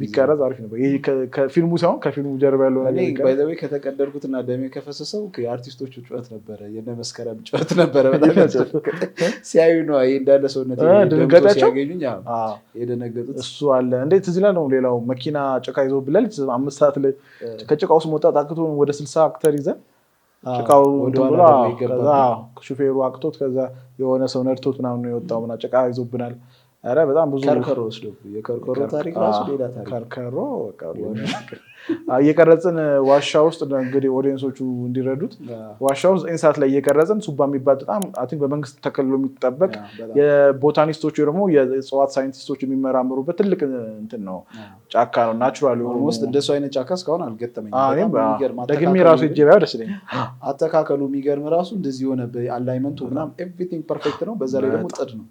ቢቀረጽ አሪፍ ነበር። ይሄ ከፊልሙ ሳይሆን ከፊልሙ ጀርባ ያለው ነገር ባይ ዘ ዌይ ከተቀደርኩትና ደሜ ከፈሰሰው የአርቲስቶቹ ጩኸት ነበረ። የነ መስከረም ጩኸት ነበረ። በጣም ሲያዩ ነው ይሄ እንዳለ ሰውነት ሲያገኙኝ የደነገጡት እሱ አለ። እንዴት እዚህ ላይ ነው። ሌላው መኪና ጭቃ ይዞ ብለል 5 ሰዓት ላይ ከጭቃ ውስጥ መውጣት አቅቶ ወደ 60 አክተር ይዘን ጭቃው ሹፌሩ አቅቶት ከዛ የሆነ ሰው ነድቶት ምናምን ነው የወጣው እና ጭቃ ይዞብናል። አረ በጣም ብዙ ከርከሮ ወስዶ የከርከሮ ታሪክ ራሱ ሌላ ታሪክ ከርከሮ በቃ እየቀረጽን ዋሻ ውስጥ እንግዲህ ኦዲየንሶቹ እንዲረዱት ዋሻ ውስጥ 9 ሰዓት ላይ እየቀረጽን ሱባ የሚባል በጣም አይ ቲንክ በመንግስት ተከልሎ የሚጠበቅ የቦታኒስቶች ደግሞ የእጽዋት ሳይንቲስቶች የሚመራመሩበት ትልቅ እንትን ነው። ጫካ ነው። ናቹራል የሆነ ውስጥ እንደሱ አይነት ጫካ እስካሁን አልገጠመኝም። ደግሜ ራሱ እጄ ባይው ደስ ይለኛል። አተካከሉ የሚገርም ራሱ እንደዚህ የሆነ አላይመንቱ ምናምን ኤቭሪቲንግ ፐርፌክት ነው። በዛ ላይ ደግሞ ጥድ ነው።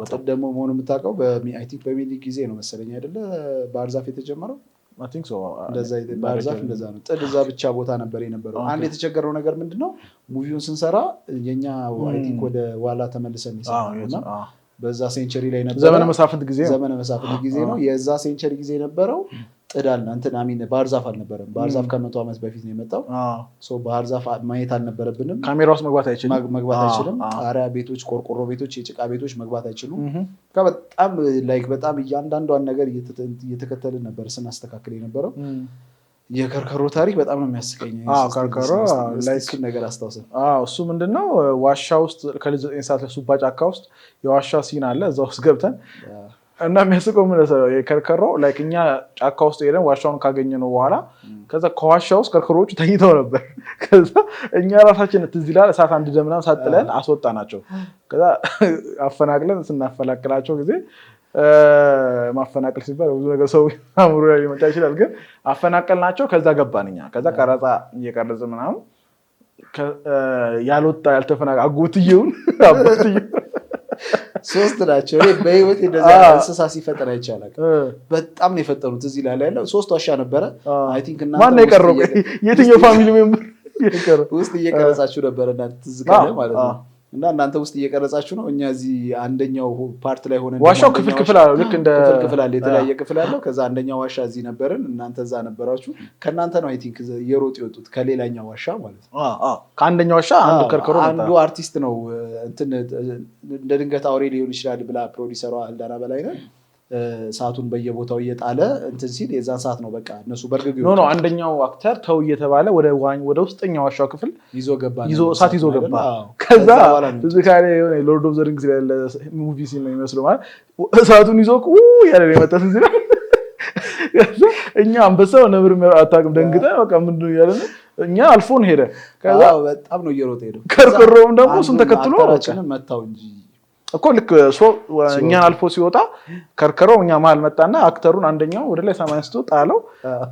ጥድ ደግሞ መሆኑ የምታውቀው አይ ቲንክ በሚኒሊክ ጊዜ ነው መሰለኝ አይደለ? ባህር ዛፍ የተጀመረው አይ ቲንክ ሶ ባህር ዛፍ እንደዛ ነው። ጥድ እዛ ብቻ ቦታ ነበር የነበረው። አንድ የተቸገረው ነገር ምንድነው ሙቪውን ስንሰራ የኛ አይ ቲንክ ወደ ኋላ ተመልሰን ይሰራልና በዛ ሴንቸሪ ላይ ነበር። ዘመነ መሳፍንት ጊዜ ነው። የዛ ሴንቸሪ ጊዜ ነበረው ጥዳል እንትን አሚን ባህር ዛፍ አልነበረም። ባህር ዛፍ ከ100 ዓመት በፊት ነው የመጣው። ሶ ባህር ዛፍ ማየት አልነበረብንም። ካሜራ ውስጥ መግባት አይችልም። ጣሪያ ቤቶች፣ ቆርቆሮ ቤቶች፣ የጭቃ ቤቶች መግባት አይችሉም። በጣም ላይክ በጣም እያንዳንዷን ነገር እየተከተልን ነበር ስናስተካክል የነበረው። የከርከሮ ታሪክ በጣም ነው የሚያስቀኝ። ከርከሮ ላይክ ነገር አስታውሰን። እሱ ምንድነው ዋሻ ውስጥ ከሌሊት 9 ሰዓት ሱባ ጫካ ውስጥ የዋሻ ሲን አለ። እዛ ውስጥ ገብተን እና የሚያስቀው ምን ነው የከርከሮ ላይክ እኛ ጫካ ውስጥ ሄደን ዋሻውን ካገኘነው በኋላ ከዛ ከዋሻ ውስጥ ከርከሮቹ ተኝተው ነበር። ከዛ እኛ ራሳችን ትዝ ይላል እሳት አንድ ደምናን ሳጥለን አስወጣናቸው። ከዛ አፈናቅለን ስናፈላቅላቸው ጊዜ ማፈናቀል ሲባል ብዙ ነገር ሰው አምሮ ላይ ሊመጣ ይችላል። ግን አፈናቀልናቸው። ከዛ ገባንኛ ከዛ ቀረጻ እየቀረጽ ምናምን ያልወጣ ያልተፈናቀ አጎትየውን ሶስት ናቸው። በህይወት እንደዛ እንስሳ ሲፈጠር አይቻላል። በጣም ነው የፈጠሩት። እዚህ ላይ ያለው ሶስት ዋሻ ነበረ። አይ ቲንክ እና ማን ነው የቀረው? የትኛው ፋሚሊ ሜምበር ውስጥ እየቀረጻችሁ ነበር እናንተ ትዝ ካለ ማለት ነው። እና እናንተ ውስጥ እየቀረጻችሁ ነው። እኛ እዚህ አንደኛው ፓርት ላይ ሆነን ዋሻው ክፍል አለው። ልክ እንደ ክፍል አለ፣ የተለያየ ክፍል አለው። ከዛ አንደኛው ዋሻ እዚህ ነበርን፣ እናንተ እዛ ነበራችሁ። ከእናንተ ነው አይ ቲንክ የሮጥ የወጡት ከሌላኛው ዋሻ ማለት ነው። ከአንደኛው ዋሻ አንዱ ከርከሮ አንዱ አርቲስት ነው እንትን እንደ ድንገት አውሬ ሊሆን ይችላል ብላ ፕሮዲሰሯ አልዳና በላይነህ ሰዓቱን በየቦታው እየጣለ እንትን ሲል የዛን ሰዓት ነው በቃ እነሱ በርግግ ነው። አንደኛው አክተር ተው እየተባለ ወደ ውስጠኛው ዋሻው ክፍል እሳት ይዞ ገባ። ከዛ ሎርድ ኦፍ ዘ ሪንግስ ያለ ሙቪ ሲን ነው የሚመስለው ማለት እሳቱን ይዞ ያለ ነው የመጣው ሲል እኛ አንበሳው ነብር አታውቅም ደንግጠን በቃ ምንድን ነው ያለ እኛ አልፎን ሄደ። ከዛ በጣም ነው እየሮጠ ሄደው ከርከሮም ደግሞ እሱን ተከትሎ መታው እንጂ እኮ ልክ እኛን አልፎ ሲወጣ ከርከረው እኛ መሀል መጣና አክተሩን አንደኛው ወደ ላይ ሰማይ አንስቶ ጣለው።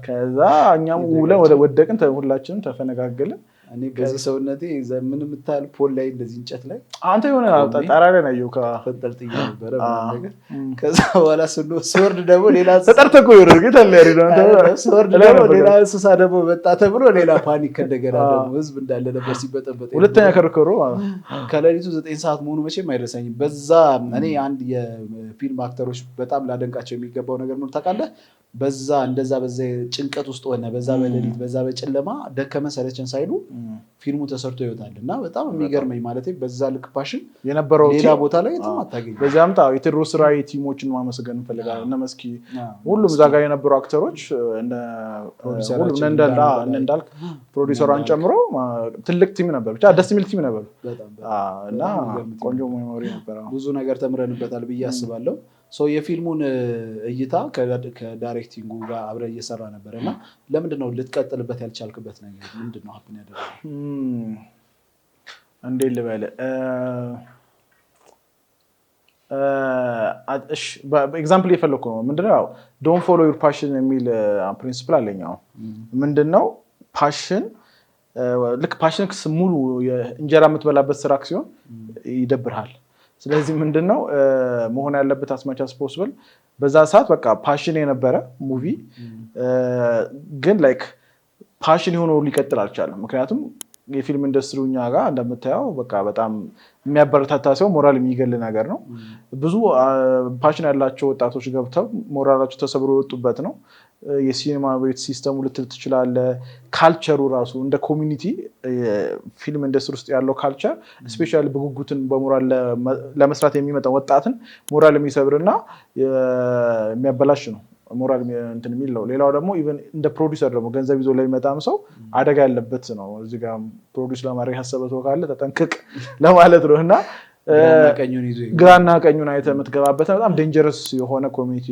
ከዛ እኛም ውለን ወደቅን፣ ሁላችንም ተፈነጋገልን። እኔ በዚህ ሰውነቴ ምን የምታህል ፖል ላይ እንደዚህ እንጨት ላይ አንተ የሆነ ጣራ ላይ ነው ከፈጠርጥኝ ነበረ ነገር። ከዛ በኋላ ስወርድ ደግሞ ሌላ ተጠርተህ እኮ ይወርድ ጌታል ያሪ ነው ስወርድ ደግሞ ሌላ እንስሳ ደግሞ መጣ ተብሎ ሌላ ፓኒክ እንደገና ደግሞ ህዝብ እንዳለ ነበር ሲበጠበጥ። ሁለተኛ ከርከሮ ከሌሊቱ 9 ሰዓት መሆኑ መቼም አይረሳኝም። በዛ እኔ አንድ የፊልም አክተሮች በጣም ላደንቃቸው የሚገባው ነገር ነው ታውቃለህ። በዛ ጭንቀት ውስጥ ሆነ በዛ በሌሊት በዛ በጨለማ ደከመ ሰለቸን ሳይሉ ፊልሙ ተሰርቶ ይወጣል እና በጣም የሚገርመኝ ማለት በዛ ልክ ፓሽን የነበረው ሌላ ቦታ ላይ የትም አታገኝም። በዚያም የቴዎድሮስ ራዕይ ቲሞችን ማመስገን እንፈልጋለን። እነ መስኪ ሁሉም እዛ ጋር የነበሩ አክተሮች እንዳልክ ፕሮዲሰሯን ጨምሮ ትልቅ ቲም ነበር። ብቻ ደስ የሚል ቲም ነበር እና ቆንጆ ሜሞሪ ነበር። ብዙ ነገር ተምረንበታል ብዬ አስባለሁ። የፊልሙን እይታ ከዳይሬክቲንጉ ጋር አብረ እየሰራ ነበር እና ለምንድነው ልትቀጥልበት ያልቻልክበት ነገር ምንድነው ሀፕን ያደረገው? እንዴት ልበል ኤግዛምፕል የፈለኩ ነው። ምንድነው ያው ዶንት ፎሎ ዩር ፓሽን የሚል ፕሪንሲፕል አለኛው። ምንድነው ፓሽን ልክ ፓሽን ሙሉ እንጀራ የምትበላበት ስራ ሲሆን ይደብርሃል። ስለዚህ ምንድነው መሆን ያለበት አስማቻስ ፖስብል በዛ ሰዓት በቃ ፓሽን የነበረ ሙቪ ግን ላይክ ፓሽን ሆኖ ሊቀጥል አልቻለም። ምክንያቱም የፊልም ኢንዱስትሪው እኛ ጋር እንደምታየው በቃ በጣም የሚያበረታታ ሲሆን ሞራል የሚገል ነገር ነው። ብዙ ፓሽን ያላቸው ወጣቶች ገብተው ሞራላቸው ተሰብሮ የወጡበት ነው። የሲኒማ ቤት ሲስተሙ ልትል ትችላለህ። ካልቸሩ ራሱ እንደ ኮሚኒቲ ፊልም ኢንዱስትሪ ውስጥ ያለው ካልቸር ስፔሻሊ በጉጉትን በሞራል ለመስራት የሚመጣ ወጣትን ሞራል የሚሰብርና የሚያበላሽ ነው። ሞራል እንትን የሚል ነው። ሌላው ደግሞ ኢቨን እንደ ፕሮዲውሰር ደግሞ ገንዘብ ይዞ ለሚመጣም ሰው አደጋ ያለበት ነው። እዚህ ጋር ፕሮዲውስ ለማድረግ ያሰበ ሰው ካለ ተጠንቅቅ ለማለት ነው እና ግራና ቀኙን አይተህ የምትገባበት በጣም ዴንጀረስ የሆነ ኮሚኒቲ፣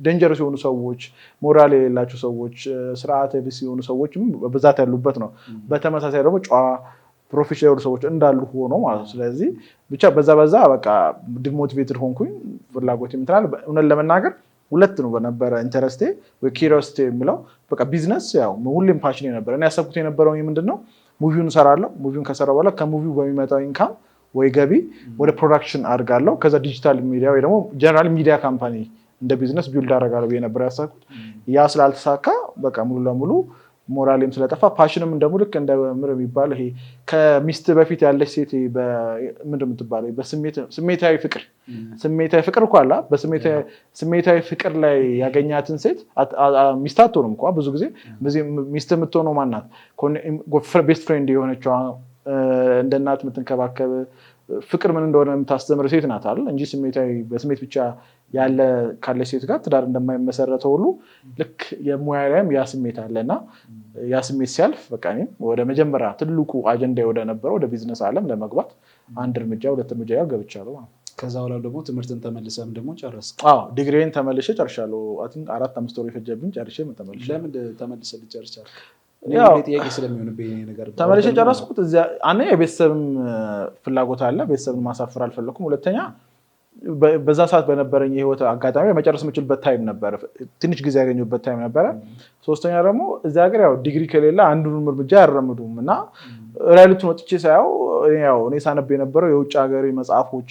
ዴንጀረስ የሆኑ ሰዎች፣ ሞራል የሌላቸው ሰዎች፣ ስርዓተ ቢስ የሆኑ ሰዎችም በብዛት ያሉበት ነው። በተመሳሳይ ደግሞ ጨዋ ፕሮፌሽናል የሆኑ ሰዎች እንዳሉ ሆኖ ማለት ነው። ስለዚህ ብቻ በዛ በቃ ዲሞቲቬትድ ሆንኩኝ። ፍላጎት የምትላል እውነት ለመናገር ሁለት ነው በነበረ ኢንተረስቴ ወይ ኪሪዮሲቲ የሚለው በቃ ቢዝነስ ያው ሁሌም ፓሽን ነበር። እኔ ያሰብኩት የነበረው ምንድነው ሙቪውን እሰራለሁ። ሙቪውን ከሰራሁ በኋላ ከሙቪው በሚመጣው ኢንካም ወይ ገቢ ወደ ፕሮዳክሽን አድርጋለሁ። ከዛ ዲጂታል ሚዲያ ወይ ደግሞ ጀነራል ሚዲያ ካምፓኒ እንደ ቢዝነስ ቢልድ አደርጋለሁ ብዬ ነበር ያሰብኩት። ያ ስላልተሳካ በቃ ሙሉ ለሙሉ ሞራሌም ስለጠፋ ፓሽንም እንደሙ ልክ እንደ ምር የሚባለው ይሄ ከሚስት በፊት ያለች ሴት ምንድን የምትባለው ስሜታዊ ፍቅር እኮ አለ። በስሜታዊ ፍቅር ላይ ያገኛትን ሴት ሚስት አትሆንም እኮ ብዙ ጊዜ ሚስት የምትሆነው ማናት? ቤስት ፍሬንድ የሆነችው እንደ እናት የምትንከባከብ ፍቅር ምን እንደሆነ የምታስተምር ሴት ናት አይደል እንጂ በስሜት ብቻ ያለ ካለ ሴት ጋር ትዳር እንደማይመሰረተው ሁሉ ልክ የሙያ ላይም ያ ስሜት አለና ያ ስሜት ሲያልፍ በቃ እኔም ወደ መጀመሪያ ትልቁ አጀንዳ ወደ ነበረው ወደ ቢዝነስ ዓለም ለመግባት አንድ እርምጃ ሁለት እርምጃ ያው ገብቻለሁ። ከዛ በኋላ ደግሞ ትምህርትን ተመልሰም ደግሞ ጨረስክ? አዎ ዲግሪን ተመልሼ ጨርሻለሁ። አትን 4-5 ወር የፈጀብኝ ጨርሼ ተመልሼ። ለምን ተመልሰህ ልጨርሻለህ? ያው ጥያቄ ስለሚሆንብኝ ነገር ተመልሼ ጨረስኩት። እዚያ አንደኛ የቤተሰብም ፍላጎት አለ። ቤተሰብን ማሳፈር አልፈለኩም። ሁለተኛ በዛ ሰዓት በነበረኝ የህይወት አጋጣሚ መጨረስ የምችልበት ታይም ነበር ትንሽ ጊዜ ያገኙበት ታይም ነበር ሶስተኛ ደግሞ እዛ ሀገር ያው ዲግሪ ከሌላ አንዱን እርምጃ ያረምዱም እና ሪያሊቲውን ወጥቼ ሳይው ያው እኔ ሳነብ የነበረው የውጭ ሀገር መጽሐፎች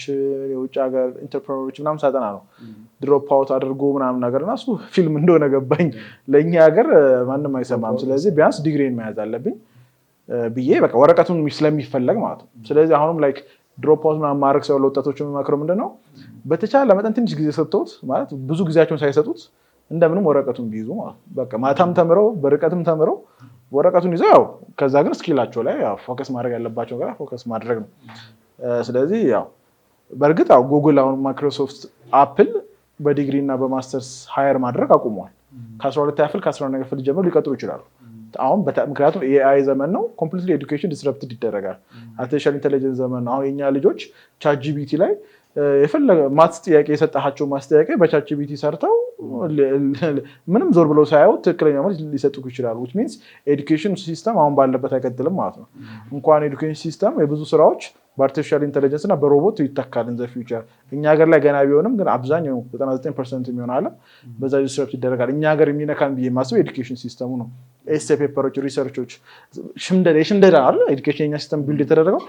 የውጭ ሀገር ኢንተርፕረነሮች ምናምን ሳጠና ነው ድሮፕ አውት አድርጎ ምናምን ነገርና እሱ ፊልም እንደሆነ ገባኝ ለኛ ሀገር ማንንም አይሰማም ስለዚህ ቢያንስ ዲግሪን መያዝ አለብኝ ብዬ በቃ ወረቀቱን ስለሚፈለግ ማለት ነው ስለዚህ አሁንም ላይክ ድሮፕ አውት ምናምን ማድረግ ሰው ለወጣቶች የሚመክረው ምንድነው በተቻለ መጠን ትንሽ ጊዜ ሰጥተውት ማለት ብዙ ጊዜያቸውን ሳይሰጡት እንደምንም ወረቀቱን ቢይዙ ማለት በቃ ማታም ተምረው በርቀትም ተምረው ወረቀቱን ይዘው ያው ከዛ ግን ስኪላቸው ላይ ያው ፎከስ ማድረግ ያለባቸው ጋር ፎከስ ማድረግ ነው ስለዚህ ያው በርግጥ ያው ጉግል አሁን ማይክሮሶፍት አፕል በዲግሪ እና በማስተርስ ሃየር ማድረግ አቁመዋል ከ12 ያፍል ከ11 ያፍል ጀምሮ ሊቀጥሩ ይችላሉ አሁን ምክንያቱም ኤአይ ዘመን ነው ኮምፕሊትሊ ኤዱኬሽን ዲስረፕትድ ይደረጋል አርቲፊሻል ኢንተለጀንስ ዘመን ነው አሁን የኛ ልጆች ቻት ጂፒቲ ላይ የፈለገ ማትስ ጥያቄ የሰጣቸው ማስጠያቄ በቻት ጂፒቲ ሰርተው ምንም ዞር ብለው ሳያዩ ትክክለኛ መልስ ሊሰጡክ ይችላሉ which means ኤዱኬሽን ሲስተም አሁን ባለበት አይቀጥልም ማለት ነው እንኳን ኤዱኬሽን ሲስተም የብዙ ስራዎች በአርቲፊሻል ኢንተለጀንስ እና በሮቦት ይተካል in the future እኛ ሀገር ላይ ገና ቢሆንም ግን አብዛኛው 99% የሚሆን አለ በዛ ዲስረፕት ይደረጋል እኛ ሀገር የሚነካን ብዬ ማስበው ኤዱኬሽን ሲስተሙ ነው ኤሴ ፔፐሮች ሪሰርቾች የሽምደዳ አይደል ኤዱኬሽን የኛ ሲስተም ቢልድ የተደረገው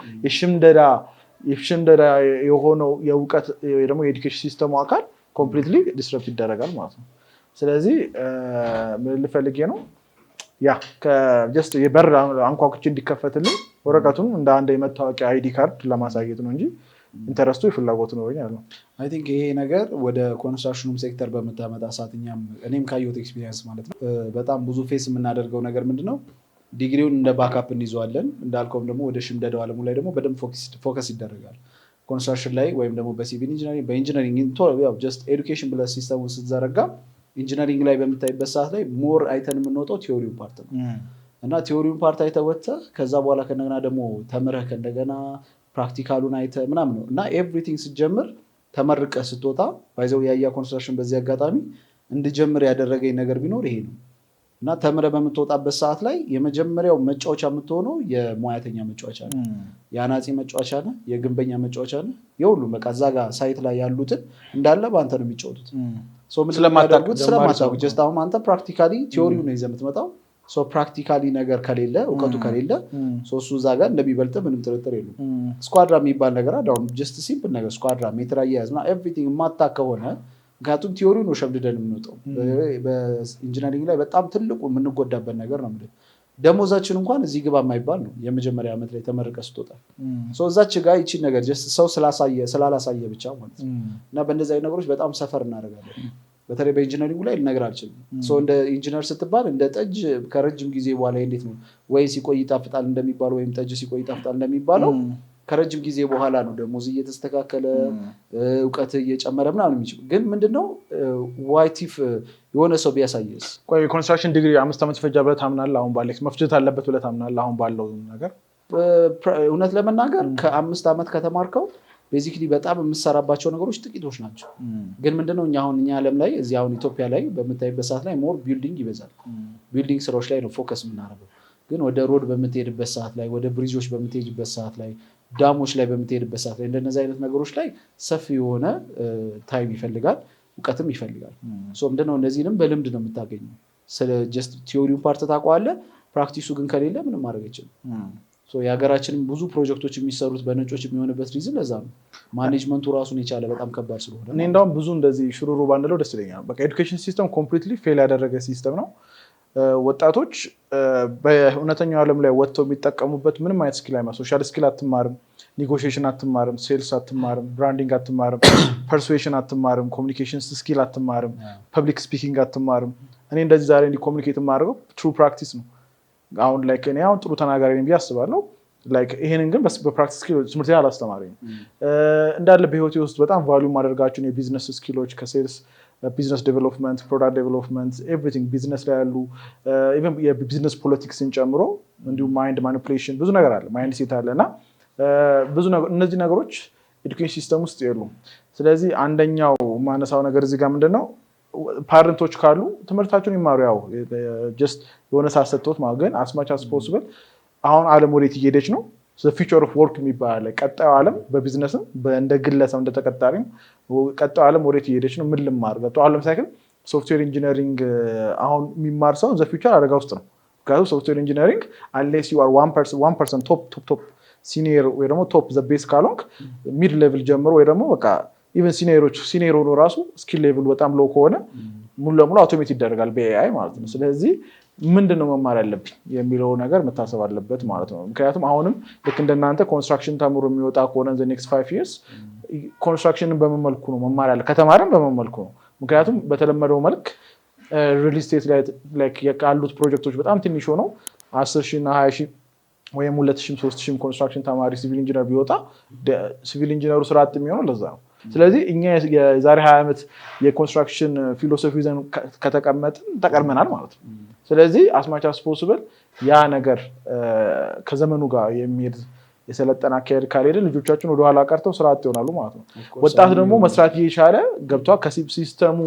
የሽምደዳ የሆነው የእውቀት ደግሞ የኤዱኬሽን ሲስተሙ አካል ኮምፕሊትሊ ዲስረፕት ይደረጋል ማለት ነው ስለዚህ ምን ልፈልጌ ነው ያ ከጀስት የበር አንኳኩቼ እንዲከፈትልኝ ወረቀቱን እንደ አንድ የመታወቂያ አይዲ ካርድ ለማሳየት ነው እንጂ ኢንተረስቱ ይፍላጎት ነው ያለው አይ ቲንክ ይሄ ነገር ወደ ኮንስትራክሽኑም ሴክተር በመታመጣ ሰዓትኛም እኔም ካየሁት ኤክስፒሪየንስ ማለት ነው በጣም ብዙ ፌስ የምናደርገው ነገር ምንድነው ዲግሪውን እንደ ባካፕ እንይዘዋለን እንዳልከውም ደግሞ ወደ ሽምደዳው ዓለሙ ላይ ደግሞ በደንብ ፎከስ ይደረጋል ኮንስትራክሽን ላይ ወይም ደግሞ በሲቪል ኢንጂነሪንግ በኢንጂነሪንግ ያው ጀስት ኤዱኬሽን ብለህ ሲስተሙን ስትዘረጋ ኢንጂነሪንግ ላይ በምታይበት ሰዓት ላይ ሞር አይተን የምንወጣው ቲዮሪውን ፓርት ነው እና ቲዮሪውን ፓርት አይተህ ወጥተህ ከዛ በኋላ ከእንደገና ደግሞ ተምረህ ከእንደገና ፕራክቲካሉን አይተህ ምናምን ነው እና ኤቭሪቲንግ ስትጀምር ተመርቀህ ስትወጣ ባይዘው ያያ ኮንስትራክሽን በዚህ አጋጣሚ እንድጀምር ያደረገኝ ነገር ቢኖር ይሄ ነው እና ተምረህ በምትወጣበት ሰዓት ላይ የመጀመሪያው መጫወቻ የምትሆነው የሙያተኛ መጫወቻ ነው የአናጺ መጫወቻ ነው የግንበኛ መጫወቻ ነው የሁሉም በቃ እዛ ጋር ሳይት ላይ ያሉትን እንዳለ በአንተ ነው የሚጫወቱት ስለማታውቁት ጀስት አሁን አንተ ፕራክቲካሊ ቲዮሪውን ነው ይዘህ የምትመጣው ፕራክቲካሊ ነገር ከሌለ እውቀቱ ከሌለ እሱ እዛ ጋር እንደሚበልጥ ምንም ጥርጥር የለም ስኳድራ የሚባል ነገር አሁን ጀስት ሲምፕል ነገር ስኳድራ ሜትር አያያዝ እና ኤቭሪቲንግ የማታውቅ ከሆነ ምክንያቱም ቲዮሪውን ነው ሸምድደን የምንወጣው በኢንጂነሪንግ ላይ በጣም ትልቁ የምንጎዳበት ነገር ነው ደሞዛችን እንኳን እዚህ ግባ የማይባል ነው የመጀመሪያ ዓመት ላይ ተመርቀ ስትወጣ እዛች ጋር ይቺን ነገር ጀስት ሰው ስላላሳየ ብቻ ማለት ነው እና በእንደዚህ አይነት ነገሮች በጣም ሰፈር እናደርጋለን በተለይ በኢንጂነሪንጉ ላይ ልነግር አልችልም እንደ ኢንጂነር ስትባል እንደ ጠጅ ከረጅም ጊዜ በኋላ እንዴት ነው ወይ ሲቆይ ይጣፍጣል እንደሚባለው ወይም ጠጅ ሲቆይ ይጣፍጣል እንደሚባለው ከረጅም ጊዜ በኋላ ነው ደሞዝ እየተስተካከለ እውቀት እየጨመረ ምናምን የሚችል ግን ምንድነው ዋይቲፍ የሆነ ሰው ቢያሳየስ ቆይ ኮንስትራክሽን ዲግሪ 5 ዓመት ፈጃ ብለህ ታምናለህ አሁን ባለክ መፍጀት አለበት ብለህ ታምናለህ አሁን ባለው ነገር እውነት ለመናገር ከ5 ዓመት ከተማርከው ቤዚክሊ በጣም የምሰራባቸው ነገሮች ጥቂቶች ናቸው ግን ምንድነው እኛ ዓለም ላይ እዚህ አሁን ኢትዮጵያ ላይ በምታይበት ሰዓት ላይ ሞር ቢልዲንግ ይበዛል ቢልዲንግ ስራዎች ላይ ነው ፎከስ የምናደርገው ግን ወደ ሮድ በምትሄድበት ሰዓት ላይ ወደ ብሪጆች በምትሄድበት ሰዓት ላይ ዳሞች ላይ በምትሄድበት ሰዓት ላይ እንደነዚህ አይነት ነገሮች ላይ ሰፊ የሆነ ታይም ይፈልጋል እውቀትም ይፈልጋል ምንድነው እነዚህንም በልምድ ነው የምታገኘው ስለ ጀስት ቲዮሪውን ፓርት ታውቀዋለህ ፕራክቲሱ ግን ከሌለ ምንም ማድረግ አይችልም የሀገራችንም ብዙ ፕሮጀክቶች የሚሰሩት በነጮች የሚሆንበት ሪዝን ለዛ ነው ማኔጅመንቱ ራሱን የቻለ በጣም ከባድ ስለሆነ እኔ እንደውም ብዙ እንደዚህ ሽሩሩ ባንለው ደስ ይለኛል በቃ ኤዱኬሽን ሲስተም ኮምፕሊትሊ ፌል ያደረገ ሲስተም ነው ወጣቶች በእውነተኛው ዓለም ላይ ወጥተው የሚጠቀሙበት ምንም አይነት ስኪል አይማ ሶሻል ስኪል አትማርም ኔጎሺዬሽን አትማርም ሴልስ አትማርም ብራንዲንግ አትማርም ፐርሱዌሽን አትማርም ኮሚኒኬሽን ስኪል አትማርም ፐብሊክ ስፒኪንግ አትማርም እኔ እንደዚህ ዛሬ ኮሚኒኬት የማደርገው ትሩ ፕራክቲስ ነው አሁን ላይክ እኔ አሁን ጥሩ ተናጋሪ ነኝ ብዬ አስባለሁ ላይክ ይሄንን ግን በፕራክቲስ ስኪሎች ትምህርት አላስተማረኝም እንዳለ በህይወቴ ውስጥ በጣም ቫልዩ ማደርጋቸው የቢዝነስ ስኪሎች ከሴልስ ቢዝነስ ዴቨሎፕመንት ፕሮዳክት ዴቨሎፕመንት ኤቭሪቲንግ ቢዝነስ ላይ ያሉ ኢቨን የቢዝነስ ፖለቲክስን ጨምሮ እንዲሁም ማይንድ ማኒፑሌሽን ብዙ ነገር አለ ማይንድ ሴት አለ እና ብዙ እነዚህ ነገሮች ኤዱኬሽን ሲስተም ውስጥ የሉም ስለዚህ አንደኛው ማነሳው ነገር እዚህ ጋር ምንድነው ፓረንቶች ካሉ ትምህርታቸውን ይማሩ ያው ጀስት የሆነ ሰዓት ሰጥቶት ማለት ግን as much as possible አሁን ዓለም ወዴት እየሄደች ነው ፊቸር ኦፍ ወርክ የሚባል ቀጣዩ ዓለም በቢዝነስም እንደ ግለሰብ እንደ ተቀጣሪም ቀጣዩ ዓለም ወዴት እየሄደች ነው? ምን ልማር ገብቶሃል? ለምሳሌ ሶፍትዌር ኢንጂነሪንግ አሁን የሚማር ሰው ዘ ፊቸር አደጋ ውስጥ ነው። ምክንያቱም ሶፍትዌር ኢንጂነሪንግ አንሌስ ዩ አር 1% ቶፕ ሲኒየር ወይ ደግሞ ቶፕ ዘ ቤስ ካልሆንክ ሚድ ሌቭል ጀምሮ ወይ ደግሞ በቃ ኢቨን ሲኒየር ሆኖ ራሱ ስኪል ሌቭል በጣም ሎው ከሆነ ሙሉ ለሙሉ አውቶሜት ይደረጋል በኤአይ ማለት ነው። ስለዚህ ምንድን ነው መማር ያለብኝ የሚለው ነገር መታሰብ አለበት ማለት ነው። ምክንያቱም አሁንም ልክ እንደናንተ ኮንስትራክሽን ተምሮ የሚወጣ ከሆነ ዘ ኔክስት 5 years ኮንስትራክሽንን በመመልኩ ነው መማር ያለ ከተማረም በመመልኩ ነው። ምክንያቱም በተለመደው መልክ ሪል ስቴት ላይ ያሉት ፕሮጀክቶች በጣም ትንሽ ሆነው 10,000 እና 20,000 ወይም 2,000 3,000 ኮንስትራክሽን ተማሪ ሲቪል ኢንጂነር ቢወጣ ሲቪል ኢንጂነሩ ስራ አጥ የሚሆነው ለዛ ነው። ስለዚህ እኛ የዛሬ 20 ዓመት የኮንስትራክሽን ፊሎሶፊ ይዘን ከተቀመጥን ተቀርመናል ማለት ነው። ስለዚህ አስማች አስ ፖሲብል ያ ነገር ከዘመኑ ጋር የሚሄድ የሰለጠነ አካሄድ ካልሄደ ልጆቻችን ወደኋላ ቀርተው ስራ አጥ ይሆናሉ ማለት ነው። ወጣት ደግሞ መስራት እየቻለ ገብቷል ከሲስተሙ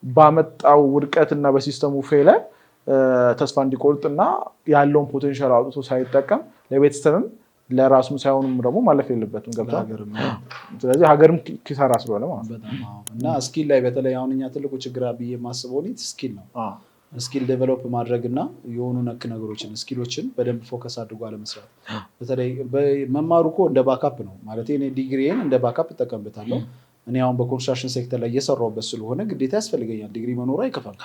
ባመጣው ውድቀትና በሲስተሙ ፌለር ተስፋ እንዲቆርጥና ያለውን ፖቴንሻል አውጥቶ ሳይጠቀም ለቤተሰብም ለራሱም ሳይሆንም ደግሞ ማለፍ የለበትም ገብቷል። ስለዚህ ሀገርም ኪሳራ ስለሆነ ማለት ነው። እና ስኪል ላይ በተለይ አሁን እኛ ትልቁ ችግር ብዬ የማስበው ስኪል ነው። ስኪል ዴቨሎፕ ማድረግ እና የሆኑ ነክ ነገሮችን ስኪሎችን በደንብ ፎከስ አድርጎ አለመስራት። በተለይ መማሩ እኮ እንደ ባካፕ ነው ማለት እኔ ዲግሪዬን እንደ ባካፕ እጠቀምበታለሁ። እኔ አሁን በኮንስትራክሽን ሴክተር ላይ እየሰራሁበት ስለሆነ ግዴታ ያስፈልገኛል። ዲግሪ መኖሩ አይከፋም።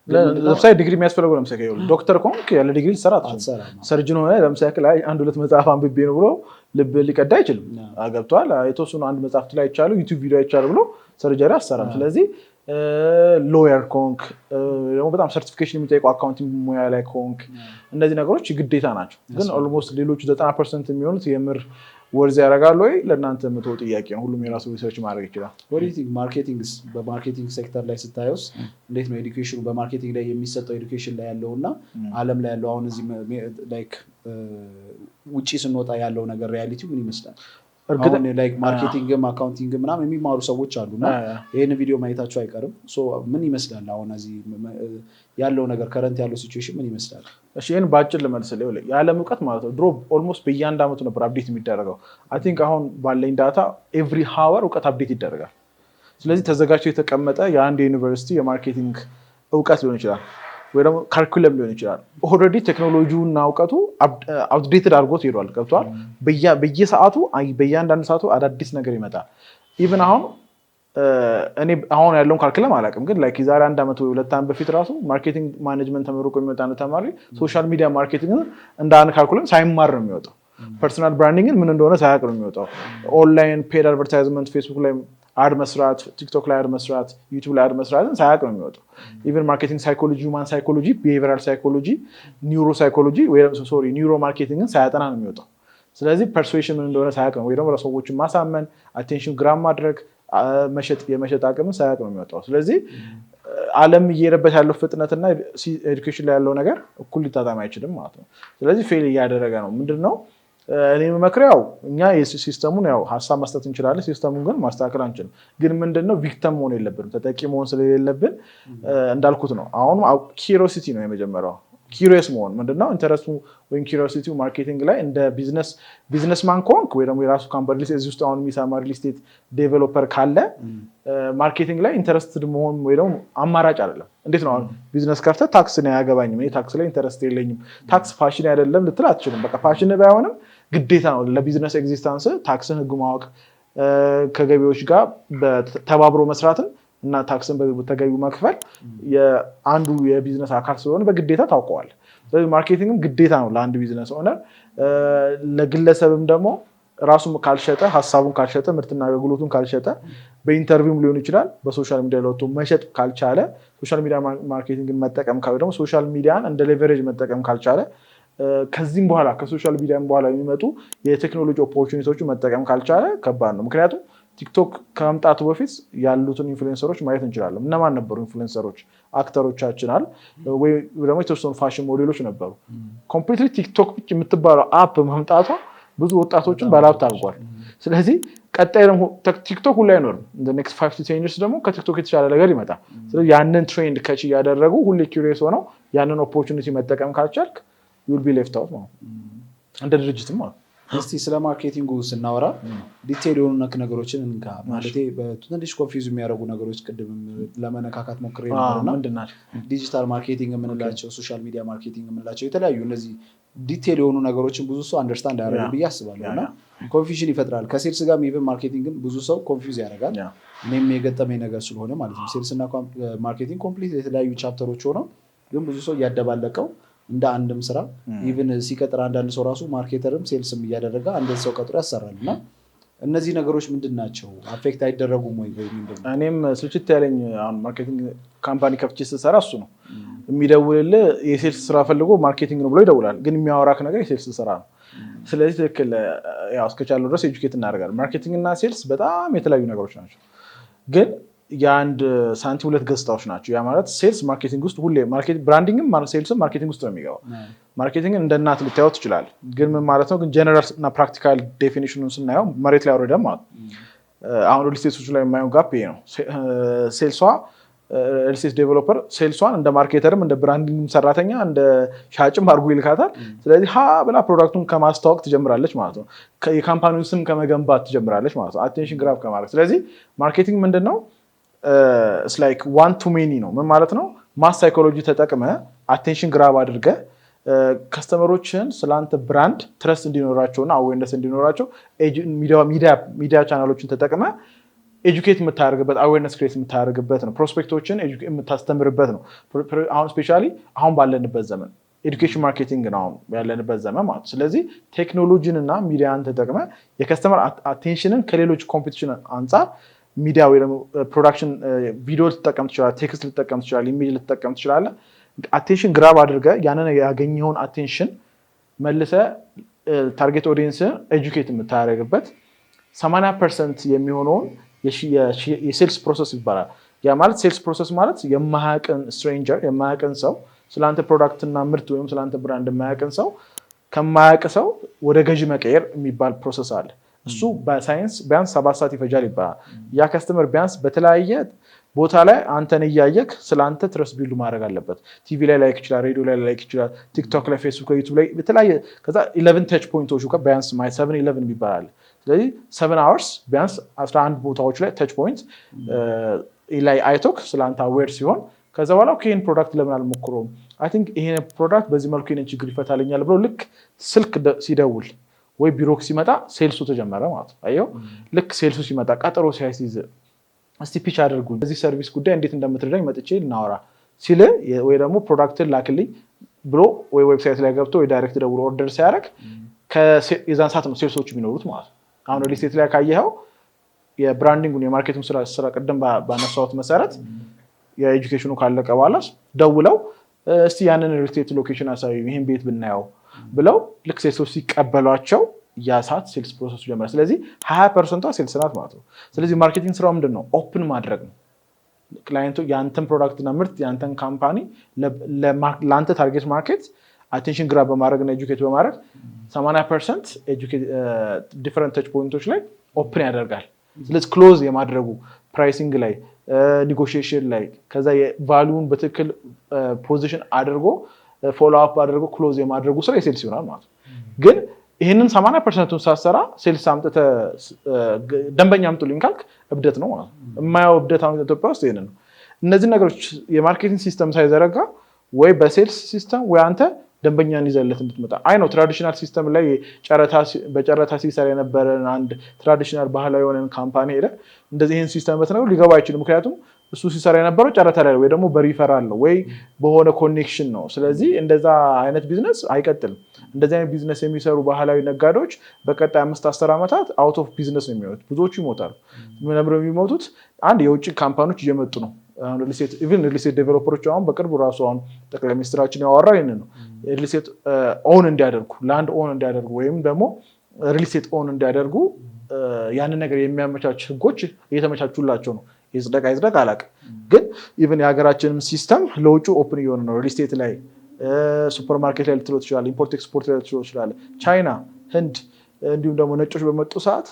ለምሳሌ ዲግሪ የሚያስፈልገው ለምሳሌ ዶክተር ከሆንክ ያለ ዲግሪ ልትሰራ አትችልም። ሰርጅን ሆነ ለምሳሌ 1-2 መጽሐፍ አንብቤ ነው ብሎ ልብ ሊቀዳ አይችልም። ገብቶሃል? የተወሰኑ አንድ መጽሐፍት ላይ አይቻሉ ዩቲዩብ ቪዲዮ አይቻሉ ብሎ ሰርጀሪ አሰራም። ስለዚህ ሎየር ኮንክ ደግሞ በጣም ሰርቲፊኬሽን የሚጠይቁ አካውንቲንግ ሙያ ላይ ኮንክ እነዚህ ነገሮች ግዴታ ናቸው። ግን ኦልሞስት ሌሎቹ 90% የሚሆኑት የምር ወርዝ ያደርጋሉ ወይ ለእናንተ የምትወው ጥያቄ ነው። ሁሉም የራሱ ሪሰርች ማድረግ ይችላል። ማርኬቲንግስ በማርኬቲንግ ሴክተር ላይ ስታዩስ እንዴት ነው ኤዱኬሽኑ በማርኬቲንግ ላይ የሚሰጠው ኤዱኬሽን ላይ ያለው እና ዓለም ላይ ያለው አሁን እዚህ ላይክ ውጪ ስንወጣ ያለው ነገር ሪያሊቲ ምን ይመስላል? አሁን ላይክ ማርኬቲንግም አካውንቲንግም ምናምን የሚማሩ ሰዎች አሉና ይሄን ቪዲዮ ማየታቸው አይቀርም። ሶ ምን ይመስላል አሁን እዚህ ያለው ነገር ከረንት ያለው ሲቹዌሽን ምን ይመስላል? እሺ ይሄን ባጭር ልመልስልህ። የዓለም እውቀት ማለት ነው ድሮ ኦልሞስት በእያንዳንዱ ዓመቱ ነበር አፕዴት የሚደረገው። አይ ቲንክ አሁን ባለኝ ዳታ ኤቭሪ ሃወር እውቀት አፕዴት ይደረጋል። ስለዚህ ተዘጋጅቶ የተቀመጠ የአንድ ዩኒቨርሲቲ የማርኬቲንግ እውቀት ሊሆን ይችላል ወይ ደግሞ ካሪኩለም ሊሆን ይችላል። ኦልሬዲ ቴክኖሎጂውና እውቀቱ አፕዴትድ አድርጎት ሄዷል። ገብቷል? በየሰዓቱ በእያንዳንዱ ሰዓቱ አዳዲስ ነገር ይመጣል። ኢቭን አሁን እኔ አሁን ያለውን ካሪኩለም አላውቅም፣ ግን ላይክ የዛሬ 1 ዓመት ወይ 2 ዓመት በፊት ራሱ ማርኬቲንግ ማኔጅመንት ተመርቆ የሚወጣ ተማሪ ሶሻል ሚዲያ ማርኬቲንግ እንደ አንድ ካሪኩለም ሳይማር ነው የሚወጣው። ፐርሰናል ብራንዲንግን ምን እንደሆነ ሳያውቅ ነው የሚወጣው። ኦንላይን ፔድ አድቨርታይዝመንት ፌስቡክ ላይ አድ መስራት፣ ቲክቶክ ላይ አድ መስራት፣ ዩቲዩብ ላይ አድ መስራትን ሳያውቅ ነው የሚወጣው። ኢቨን ማርኬቲንግ ሳይኮሎጂ፣ ሁማን ሳይኮሎጂ፣ ቢሄቪራል ሳይኮሎጂ፣ ኒውሮ ሳይኮሎጂ ኒውሮ ማርኬቲንግን ሳያጠና ነው የሚወጣው። ስለዚህ ፐርሱዌሽን ምን እንደሆነ ሳያውቅ ነው ወይ ደግሞ ሰዎችን ማሳመን፣ አቴንሽን ግራም ማድረግ፣ የመሸጥ አቅምን ሳያውቅ ነው የሚወጣው። ስለዚህ ዓለም እየሄደበት ያለው ፍጥነትና ኤዱኬሽን ላይ ያለው ነገር እኩል ሊጣጣም አይችልም ማለት ነው። ስለዚህ ፌል እያደረገ ነው። ምንድነው እኔ የምመክረው እኛ ሲስተሙን ሀሳብ መስጠት እንችላለን፣ ሲስተሙን ግን ማስተካከል አንችልም። ግን ምንድነው ቪክተም መሆን የለብንም፣ ተጠቂ መሆን ስለሌለብን እንዳልኩት ነው። አሁን ኪሪዮሲቲ ነው የመጀመሪያው። ኪሪየስ መሆን ምንድነው ኢንተረስቱ ወይም ኪሪዮሲቲው ማርኬቲንግ ላይ እንደ ቢዝነስማን ከሆንክ ወይ ደግሞ የራሱ ካምፓኒ እዚህ ውስጥ አሁን የሚሰማ ሪል ስቴት ዴቨሎፐር ካለ ማርኬቲንግ ላይ ኢንተረስትድ መሆን ወይ ደግሞ አማራጭ አይደለም። እንዴት ነው አሁን ቢዝነስ ከፍተህ ታክስ ነው አያገባኝም፣ እኔ ታክስ ላይ ኢንተረስት የለኝም፣ ታክስ ፋሽን አይደለም ልትል አትችልም። በቃ ፋሽን ባይሆንም ግዴታ ነው ለቢዝነስ ኤግዚስተንስ ታክስን ህግ ማወቅ፣ ከገቢዎች ጋር ተባብሮ መስራትን እና ታክስን በተገቢው መክፈል የአንዱ የቢዝነስ አካል ስለሆነ በግዴታ ታውቀዋል። ስለዚህ ማርኬቲንግም ግዴታ ነው ለአንድ ቢዝነስ ኦነር። ለግለሰብም ደግሞ ራሱን ካልሸጠ፣ ሀሳቡን ካልሸጠ፣ ምርትና አገልግሎቱን ካልሸጠ፣ በኢንተርቪውም ሊሆን ይችላል በሶሻል ሚዲያ ለወጥቶ መሸጥ ካልቻለ፣ ሶሻል ሚዲያ ማርኬቲንግን መጠቀም ደግሞ ሶሻል ሚዲያን እንደ ሌቨሬጅ መጠቀም ካልቻለ፣ ከዚህም በኋላ ከሶሻል ሚዲያም በኋላ የሚመጡ የቴክኖሎጂ ኦፖርቹኒቲዎችን መጠቀም ካልቻለ ከባድ ነው። ምክንያቱም ቲክቶክ ከመምጣቱ በፊት ያሉትን ኢንፍሉዌንሰሮች ማየት እንችላለን። እነማን ነበሩ ኢንፍሉዌንሰሮች? አክተሮቻችናል ወይ ደግሞ የተወሰኑ ፋሽን ሞዴሎች ነበሩ። ኮምፕሊትሊ ቲክቶክ ብቻ የምትባለው አፕ መምጣቷ ብዙ ወጣቶችን ባለሀብት አድርጓል። ስለዚህ ቀጣይ ደግሞ ቲክቶክ ሁሉ አይኖርም። ኔክስት 5 to 10 years ደግሞ ከቲክቶክ የተሻለ ነገር ይመጣል። ስለዚህ ያንን ትሬንድ ከች እያደረጉ ሁሌ ኪሪየስ ሆነው ያንን ኦፖርቹኒቲ መጠቀም ካልቻልክ ዩል ቢ ሌፍት አውት ማለት እንደ ድርጅትም ማለት እስቲ ስለ ማርኬቲንጉ ስናወራ ዲቴል የሆኑ ነገሮችን እንካ ማለት በትንሽ ኮንፊውዝ የሚያደርጉ ነገሮች ቅድም ለመነካካት ሞክሬ ነበርና ዲጂታል ማርኬቲንግ የምንላቸው ሶሻል ሚዲያ ማርኬቲንግ የምንላቸው የተለያዩ እነዚህ ዲቴል የሆኑ ነገሮችን ብዙ ሰው አንደርስታንድ ያደርጋል ብዬ አስባለሁ እና ኮንፊውዥን ይፈጥራል ከሴልስ ጋር ኢቭን ማርኬቲንግን ብዙ ሰው ኮንፊውዝ ያደርጋል እኔም የገጠመኝ ነገር ስለሆነ ማለት ነው ሴልስ እና ማርኬቲንግ ኮምፕሊት የተለያዩ ቻፕተሮች ሆነው ግን ብዙ ሰው እያደባለቀው እንደ አንድም ስራ ኢቭን ሲቀጥር አንዳንድ ሰው ራሱ ማርኬተርም ሴልስም እያደረገ አንድ ሰው ቀጥሮ ያሰራል እና እነዚህ ነገሮች ምንድን ናቸው አፌክት አይደረጉም ወይ ምንድነው እኔም ስልችት ያለኝ አሁን ማርኬቲንግ ካምፓኒ ከፍቼ ስሰራ እሱ ነው የሚደውልልህ የሴልስ ስራ ፈልጎ ማርኬቲንግ ነው ብሎ ይደውላል ግን የሚያወራክ ነገር የሴልስ ስራ ነው ስለዚህ ትክክል ያው እስከቻለው ድረስ ኤጁኬት እናደርጋለን ማርኬቲንግ እና ሴልስ በጣም የተለያዩ ነገሮች ናቸው ግን የአንድ ሳንቲም ሁለት ገጽታዎች ናቸው ያ ማለት ሴልስ ማርኬቲንግ ውስጥ ሁሌ ማርኬቲንግ ብራንዲንግም ሴልስም ማርኬቲንግ ውስጥ ነው የሚገባው ማርኬቲንግ እንደ እናት ልታዩት ይችላል ግን ምን ማለት ነው ግን ጀነራል እና ፕራክቲካል ዴፊኒሽኑን ስናየው መሬት ላይ አውርደን ማለት አሁን ሪል ስቴቶች ላይ የማየው ጋፕ ይሄ ነው ሴልሷ ሪል ስቴት ዴቨሎፐር ሴልሷን እንደ ማርኬተርም እንደ ብራንዲንግ ሰራተኛ እንደ ሻጭም አድርጎ ይልካታል ስለዚህ ብላ ፕሮዳክቱን ከማስተዋወቅ ትጀምራለች ማለት ነው የካምፓኒውን ስም ከመገንባት ትጀምራለች ማለት ነው አቴንሽን ግራብ ከማድረግ ስለዚህ ማርኬቲንግ ምንድነው it's like one to many ነው ምን ማለት ነው ማስ ሳይኮሎጂ ተጠቅመ አቴንሽን ግራብ አድርገ ከስተመሮችን ስላንተ ብራንድ ትረስት እንዲኖራቸውና አዌርነስ እንዲኖራቸው ሚዲያ ቻናሎችን ተጠቅመ ኤጁኬት የምታደርግበት አዌርነስ ክሬት የምታደርግበት ነው ፕሮስፔክቶችን የምታስተምርበት ነው አሁን ስፔሻሊ አሁን ባለንበት ዘመን ኤዱኬሽን ማርኬቲንግ ነው ያለንበት ዘመን ማለት ስለዚህ ቴክኖሎጂን እና ሚዲያን ተጠቅመ የከስተመር አቴንሽንን ከሌሎች ኮምፒቲሽን አንጻር ሚዲያ ወይ ደግሞ ፕሮዳክሽን ቪዲዮ ልትጠቀም ትችላለህ ቴክስት ልትጠቀም ትችላለህ ኢሜጅ ልትጠቀም ትችላለህ አቴንሽን ግራብ አድርገህ ያንን ያገኘውን አቴንሽን መልሰ ታርጌት ኦዲየንስን ኤጁኬት የምታደርግበት 80% የሚሆነውን የሴልስ ፕሮሰስ ይባላል ያ ማለት ሴልስ ፕሮሰስ ማለት የማያውቅን ስትሬንጀር የማያውቅን ሰው ስለአንተ ፕሮዳክትና ምርት ወይም ስለአንተ ብራንድ የማያውቅን ሰው ከማያውቅ ሰው ወደ ገዢ መቀየር የሚባል ፕሮሰስ አለ እሱ በሳይንስ ቢያንስ 7 ሰዓት ይፈጃል ይባላል ያ ከስተመር ቢያንስ በተለያየ ቦታ ላይ አንተን እያየክ ስለአንተ ትረስት ቢልድ ማድረግ አለበት ቲቪ ላይ ላይክ ይችላል ሬዲዮ ላይ ላይክ ይችላል ቲክቶክ ላይ ፌስቡክ ላይ ዩቲዩብ ላይ በተለያየ ከዛ 11 ታች ፖይንቶች ቢያንስ 7-11 ይባላል ስለዚህ 7 hours ቢያንስ 11 ቦታዎች ላይ ታች ፖይንት ላይ አይቶክ ስለአንተ አዌር ሲሆን ከዛ በኋላ ይሄን ፕሮዳክት ለምን አልሞክረውም አይ ቲንክ ይሄን ፕሮዳክት በዚህ መልኩ ይሄን ችግር ይፈታልኛል ብሎ ልክ ስልክ ሲደውል ወይ ቢሮክ ሲመጣ ሴልሱ ተጀመረ ማለት ነው አየው ልክ ሴልሱ ሲመጣ ቀጠሮ ሲያስይዝ እስቲ ፒች አድርጉ በዚህ ሰርቪስ ጉዳይ እንዴት እንደምትረዳኝ መጥቼ እናወራ ሲል ወይ ደግሞ ፕሮዳክትን ላክልኝ ብሎ ወይ ዌብሳይት ላይ ገብቶ ወይ ዳይሬክት ደውሎ ኦርደር ሲያደርግ ከዛን ሰዓት ነው ሴልሶች የሚኖሩት ማለት ነው አሁን ሪል ስቴት ላይ ካየኸው የብራንዲንጉን የማርኬቲንግ ስራ ቀደም ባነሳሁት መሰረት የኤጁኬሽኑ ካለቀ በኋላ ደውለው እስቲ ያንን ሪል ስቴት ሎኬሽን አሳዩ ይሄን ቤት ብናየው ብለው ልክ ሴልሶች ሲቀበሏቸው ያ ሰዓት ሴልስ ፕሮሰሱ ጀመረ ስለዚህ 20% ሴልስ ናት ማለት ነው ስለዚህ ማርኬቲንግ ስራው ምንድነው ኦፕን ማድረግ ነው ክላይንቱ ያንተን ፕሮዳክት እና ምርት ያንተን ካምፓኒ ለአንተ ታርጌት ማርኬት አቴንሽን ግራብ በማድረግ እና ኤጁኬት በማድረግ 80% ዲፈረንት ተች ፖይንቶች ላይ ኦፕን ያደርጋል ስለዚህ ክሎዝ የማድረጉ ፕራይሲንግ ላይ ኔጎሺዬሽን ላይ ከዛ የቫሉውን በትክክል ፖዚሽን አድርጎ ፎሎ አፕ አድርጎ ክሎዝ የማድረጉ ስራ የሴልስ ይሆናል ማለት ነው ግን ይሄንን 80% ሳሰራ ሴልስ አምጥተ ደንበኛ አምጡልኝ ካልክ እብደት ነው ማለት ነው የማያው እብደት አሁን ኢትዮጵያ ውስጥ ይሄንን ነው እነዚህ ነገሮች የማርኬቲንግ ሲስተም ሳይዘረጋ ወይ በሴልስ ሲስተም ወይ አንተ ደንበኛን ይዘለት እንድትመጣ አይ ነው ትራዲሽናል ሲስተም ላይ በጨረታ ሲሰራ የነበረ አንድ ትራዲሽናል ባህላዊ የሆነ ካምፓኒ ሄደ እንደዚህ ይሄን ሲስተም በተነው ሊገባ አይችልም ምክንያቱም እሱ ሲሰራ የነበረው ጨረታ ላይ ወይ ደግሞ በሪፈራል ነው ወይ በሆነ ኮኔክሽን ነው ስለዚህ እንደዛ አይነት ቢዝነስ አይቀጥልም እንደዚህ አይነት ቢዝነስ የሚሰሩ ባህላዊ ነጋዴዎች በቀጣይ 5-10 ዓመታት አውት ኦፍ ቢዝነስ ነው የሚወጡት ብዙዎቹ ይሞታሉ ምንም የሚሞቱት አንድ የውጭ ካምፓኒዎች እየመጡ ነው ሪል ስቴት ዴቨሎፐሮች አሁን በቅርቡ ራሱ አሁን ጠቅላይ ሚኒስትራችን ያወራው ይሄንን ነው ሪል ስቴት ኦን እንዲያደርጉ ላንድ ኦን እንዲያደርጉ ወይም ደግሞ ሪል ስቴት ኦን እንዲያደርጉ ያንን ነገር የሚያመቻች ህጎች እየተመቻቹላቸው ነው ይዝደቅ አይዝደቅ አላውቅም ግን ኢቭን የሀገራችንም ሲስተም ለውጭ ኦፕን እየሆነ ነው ሪል ስቴት ላይ ሱፐርማርኬት ላይ ልትለው ትችላለህ ኢምፖርት ኤክስፖርት ላይ ልትለው ትችላለህ ቻይና ህንድ እንዲሁም ደግሞ ነጮች በመጡ ሰዓት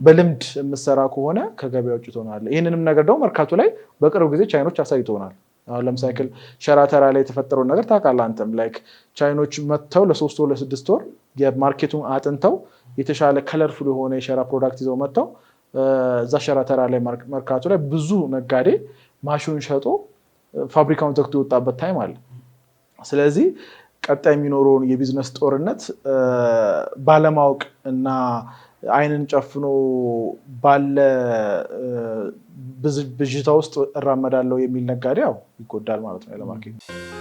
በልምድ የምትሰራ ከሆነ ከገበያ ውጭ ትሆናለህ ይህንንም ነገር ደግሞ መርካቶ ላይ በቅርብ ጊዜ ቻይኖች አሳይተውናል አሁን ለምሳሌ ሸራተራ ላይ የተፈጠረውን ነገር ታውቃለህ አንተም ላይክ ቻይኖች መጥተው ለ3 ወር ለ6 ወር የማርኬቱን አጥንተው የተሻለ ከለርፉል የሆነ የሸራ ፕሮዳክት ይዘው መጥተው እዛ ሸራ ተራ ላይ መርካቶ ላይ ብዙ ነጋዴ ማሽኑን ሸጦ ፋብሪካውን ዘግቶ የወጣበት ታይም አለ። ስለዚህ ቀጣይ የሚኖረውን የቢዝነስ ጦርነት ባለማወቅ እና አይንን ጨፍኖ ባለ ብዥታ ውስጥ እራመዳለሁ የሚል ነጋዴ ያው ይጎዳል ማለት ነው ለማርኬት።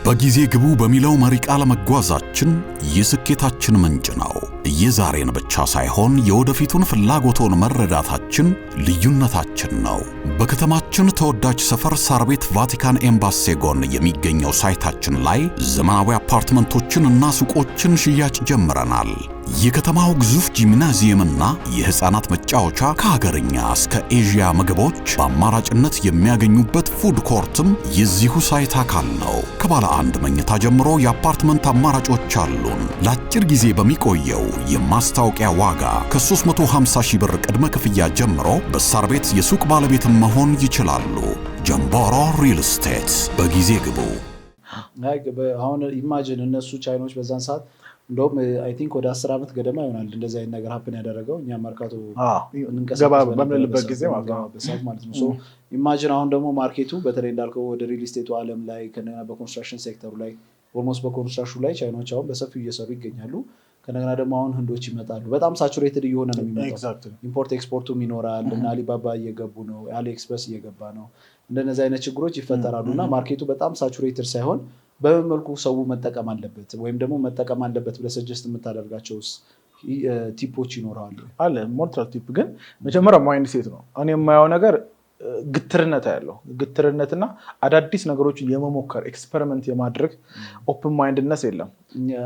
በጊዜ ግቡ በሚለው መሪ ቃል መጓዛችን የስኬታችን ምንጭ ነው። የዛሬን ብቻ ሳይሆን የወደፊቱን ፍላጎቶን መረዳታችን ልዩነታችን ነው። በከተማችን ተወዳጅ ሰፈር ሳር ቤት ቫቲካን ኤምባሲ ጎን የሚገኘው ሳይታችን ላይ ዘመናዊ አፓርትመንቶችን እና ሱቆችን ሽያጭ ጀምረናል። የከተማው ግዙፍ ጂምናዚየምና የህፃናት መጫወቻ ከሀገርኛ እስከ ኤዥያ ምግቦች በአማራጭነት የሚያገኙበት ፉድ ኮርትም የዚሁ ሳይት አካል ነው። ከባለ አንድ መኝታ ጀምሮ የአፓርትመንት አማራጮች አሉን። ለአጭር ጊዜ በሚቆየው የማስታወቂያ ዋጋ ከ350,000 ብር ቅድመ ክፍያ ጀምሮ በሳር ቤት የሱቅ ባለቤትም መሆን ይችላሉ። ጀምቦሮ ሪል ስቴት በጊዜ ግቡ። አሁን ኢማጂን እነሱ ቻይኖች በዛን ሰዓት እንደውም አይ ቲንክ ወደ 10 ዓመት ገደማ ይሆናል እንደዚህ አይነት ነገር ሀፕን ያደረገው እኛ ማርካቶ በምንልበት ጊዜ ማለት ነው። ሶ ኢማጂን አሁን ደግሞ ማርኬቱ በተለይ እንዳልከው ወደ ሪል ስቴቱ ዓለም ላይ በኮንስትራክሽን ሴክተሩ ላይ ኦልሞስት በኮንስትራክሽኑ ላይ ቻይኖች አሁን በሰፊው እየሰሩ ይገኛሉ። ከነገና ደግሞ አሁን ህንዶች ይመጣሉ። በጣም ሳቹሬትድ እየሆነ ነው የሚመጣው። ኢምፖርት ኤክስፖርቱም ይኖራል እና አሊባባ እየገቡ ነው፣ አሊኤክስፕረስ እየገባ ነው። እንደነዚህ አይነት ችግሮች ይፈጠራሉ እና ማርኬቱ በጣም ሳቹሬትድ ሳይሆን በምን መልኩ ሰው መጠቀም አለበት ወይም ደግሞ መጠቀም አለበት ብለህ ሰጀስት የምታደርጋቸው ቲፖች ይኖራሉ? አለ ሞርታል ቲፕ ግን መጀመሪያ ማይንድ ሴት ነው። እኔ የማየው ነገር ግትርነት ያለው ግትርነትና አዳዲስ ነገሮችን የመሞከር ኤክስፐሪመንት የማድረግ ኦፕን ማይንድነስ የለም።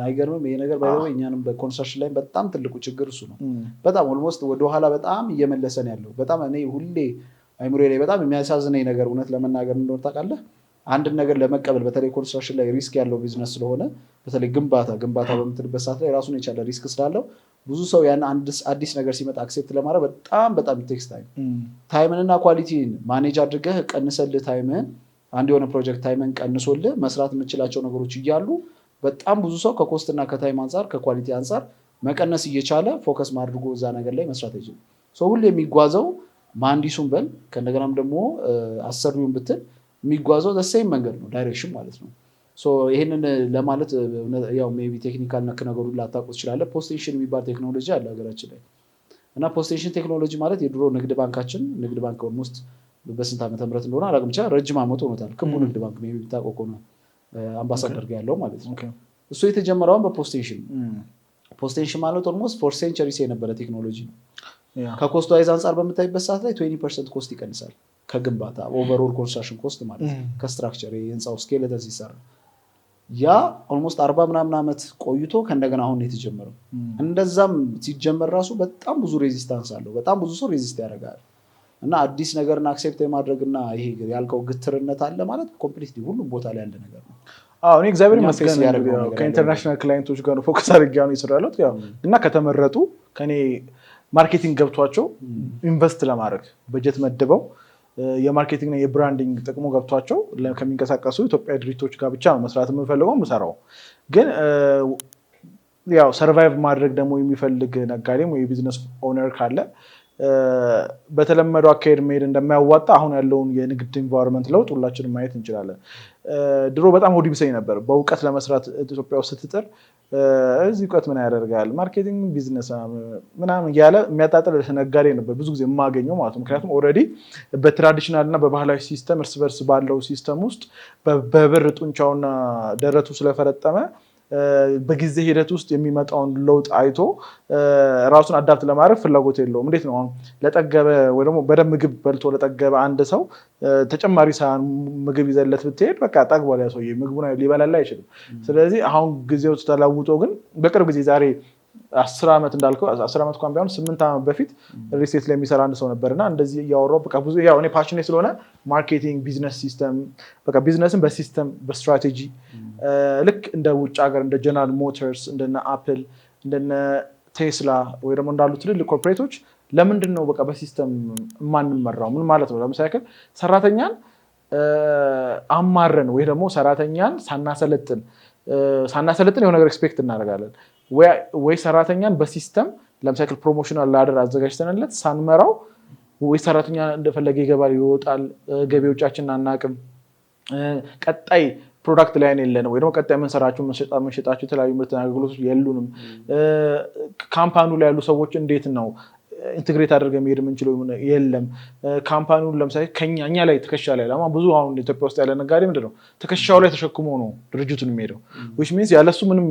አይገርምም? ይሄ ነገር ባይዘው እኛንም በኮንስትራክሽን ላይ በጣም ትልቁ ችግር እሱ ነው። በጣም ኦልሞስት ወደኋላ በጣም እየመለሰን ያለው በጣም እኔ ሁሌ አይምሮ ላይ በጣም የሚያሳዝነኝ ነገር እውነት ለመናገር እንደሆነ ታውቃለህ፣ አንድን ነገር ለመቀበል በተለይ ኮንስትራክሽን ላይ ሪስክ ያለው ቢዝነስ ስለሆነ በተለይ ግንባታ በምትልበት ሰዓት ላይ ራሱን የቻለ ሪስክ ስላለው ብዙ ሰው ያን አዲስ ነገር ሲመጣ አክሴፕት ለማድረግ በጣም ቴክስ ታይምን እና ኳሊቲን ማኔጅ አድርገህ ቀንሰልህ ታይምን አንድ የሆነ ፕሮጀክት ታይምን ቀንሶልህ መስራት የምችላቸው ነገሮች እያሉ በጣም ብዙ ሰው ከኮስትና ከታይም አንጻር ከኳሊቲ አንጻር መቀነስ እየቻለ ፎከስ ማድርጎ እዛ ነገር ላይ መስራት አይችልም። ሰው ሁሉ የሚጓዘው መሀንዲሱን በል ከነገናም ደግሞ አሰሪውን ብትል የሚጓዘው ዘሴም መንገድ ነው፣ ዳይሬክሽን ማለት ነው። ይህንን ለማለት ያው ሜይ ቢ ቴክኒካል ነክ ነገሩን ላታውቁት ትችላለህ። ፖስቴሽን የሚባል ቴክኖሎጂ አለ ሀገራችን ላይ እና ፖስቴሽን ቴክኖሎጂ ማለት የድሮ ንግድ ባንክ ውስጥ በስንት ዓመተ ምህረት እንደሆነ አላውቅም፣ ብቻ ረጅም ዓመት ሆኖታል። ክቡ ንግድ ባንክ ሜይ ቢ የምታውቀው ከሆነ አምባሳደር ጋር ያለው ማለት ነው። እሱ የተጀመረውን በፖስቴሽን ፖስቴሽን ማለት ኦልሞስት ፎር ሴንቸሪስ የነበረ ቴክኖሎጂ ነው። ከኮስት ዋይዝ አንጻር በምታይበት ሰዓት ላይ 20% ኮስት ይቀንሳል ከግንባታ ኦቨርኦል ኮንስትራክሽን ኮስት ማለት ከስትራክቸር የህንፃው ስኬለተን ሲሰራ ያ ኦልሞስት 40 ምናምን ዓመት ቆይቶ ከእንደገና አሁን የተጀመረው። እንደዛም ሲጀመር ራሱ በጣም ብዙ ሬዚስታንስ አለው። በጣም ብዙ ሰው ሬዚስት ያደርጋል እና አዲስ ነገርን አክሴፕት የማድረግና ይሄ ያልከው ግትርነት አለ ማለት ኮምፕሊትሊ ሁሉም ቦታ ላይ ያለ ነገር ነው። እኔ እግዚአብሔር ይመስገን ከኢንተርናሽናል ክላይንቶች ጋር ፎከስ አድርጌ ነው የሰራሁት እና ከተመረጡ ከኔ ማርኬቲንግ ገብቷቸው ኢንቨስት ለማድረግ በጀት መድበው የማርኬቲንግ እና የብራንዲንግ ጥቅሙ ገብቷቸው ከሚንቀሳቀሱ ኢትዮጵያ ድርጅቶች ጋር ብቻ ነው መስራት የምንፈልገው የምሰራው። ግን ያው ሰርቫይቭ ማድረግ ደግሞ የሚፈልግ ነጋዴም ወይ ቢዝነስ ኦነር ካለ በተለመደው አካሄድ መሄድ እንደማያዋጣ አሁን ያለውን የንግድ ኢንቫይሮንመንት ለውጥ ሁላችንም ማየት እንችላለን። ድሮ በጣም ሆድ ይብሰኝ ነበር በእውቀት ለመስራት ኢትዮጵያ ውስጥ ስትጥር እዚህ እውቀት ምን ያደርጋል ማርኬቲንግ ቢዝነስ ምናምን እያለ የሚያጣጥል ነጋዴ ነበር ብዙ ጊዜ የማገኘው ማለት ነው። ምክንያቱም ኦልሬዲ በትራዲሽናል እና በባህላዊ ሲስተም እርስ በርስ ባለው ሲስተም ውስጥ በብር ጡንቻውና ደረቱ ስለፈረጠመ በጊዜ ሂደት ውስጥ የሚመጣውን ለውጥ አይቶ ራሱን አዳፕት ለማድረግ ፍላጎት የለውም። እንዴት ነው አሁን ለጠገበ ወይ ደግሞ በደንብ ምግብ በልቶ ለጠገበ አንድ ሰው ተጨማሪ ሳህን ምግብ ይዘለት ብትሄድ በቃ ጠግቧል ያ ሰውዬ ምግቡን ሊበላላ አይችልም። ስለዚህ አሁን ጊዜው ተለውጦ ግን በቅርብ ጊዜ ዛሬ 10 ዓመት እንዳልከው 10 ዓመት እንኳን ቢሆን 8 ዓመት በፊት ሪሴት ላይ የሚሰራ አንድ ሰው ነበርና እንደዚህ እያወራው በቃ ብዙ ያው እኔ ፓሽኔት ስለሆነ ማርኬቲንግ ቢዝነስ ሲስተም በቃ ቢዝነስን በሲስተም በስትራቴጂ ልክ እንደ ውጭ ሀገር እንደ ጀነራል ሞተርስ እንደነ አፕል እንደነ ቴስላ ወይ ደግሞ እንዳሉ ትልልቅ ኮርፖሬቶች ለምንድን ነው በቃ በሲስተም የማንመራው? ምን ማለት ነው? ለምሳሌ ሰራተኛን አማረን ወይ ደግሞ ሰራተኛን ሳናሰለጥን የሆነ ነገር ኤክስፔክት እናደርጋለን። ወይ ሰራተኛን በሲስተም ለምሳሌ ፕሮሞሽናል ላደር አዘጋጅተንለት ሳንመራው ወይ ሰራተኛ እንደፈለገ ይገባል ይወጣል ገቢዎቻችንን አናቅም ቀጣይ ፕሮዳክት ላይ የለን ወይ ደግሞ ቀጣይ መንሰራቸው መንሸጣቸው የተለያዩ ምርትና አገልግሎቶች የሉንም ካምፓኒው ላይ ያሉ ሰዎች እንዴት ነው ኢንተግሬት አድርገን መሄድ የምንችለው የለም ካምፓኒውን ለምሳሌ ከኛ ላይ ተከሻ ላይ ለማ ብዙ አሁን ኢትዮጵያ ውስጥ ያለ ነጋዴ ምንድነው ተከሻው ላይ ተሸክሞ ነው ድርጅቱን የሚሄደው which means ያለሱ ምንም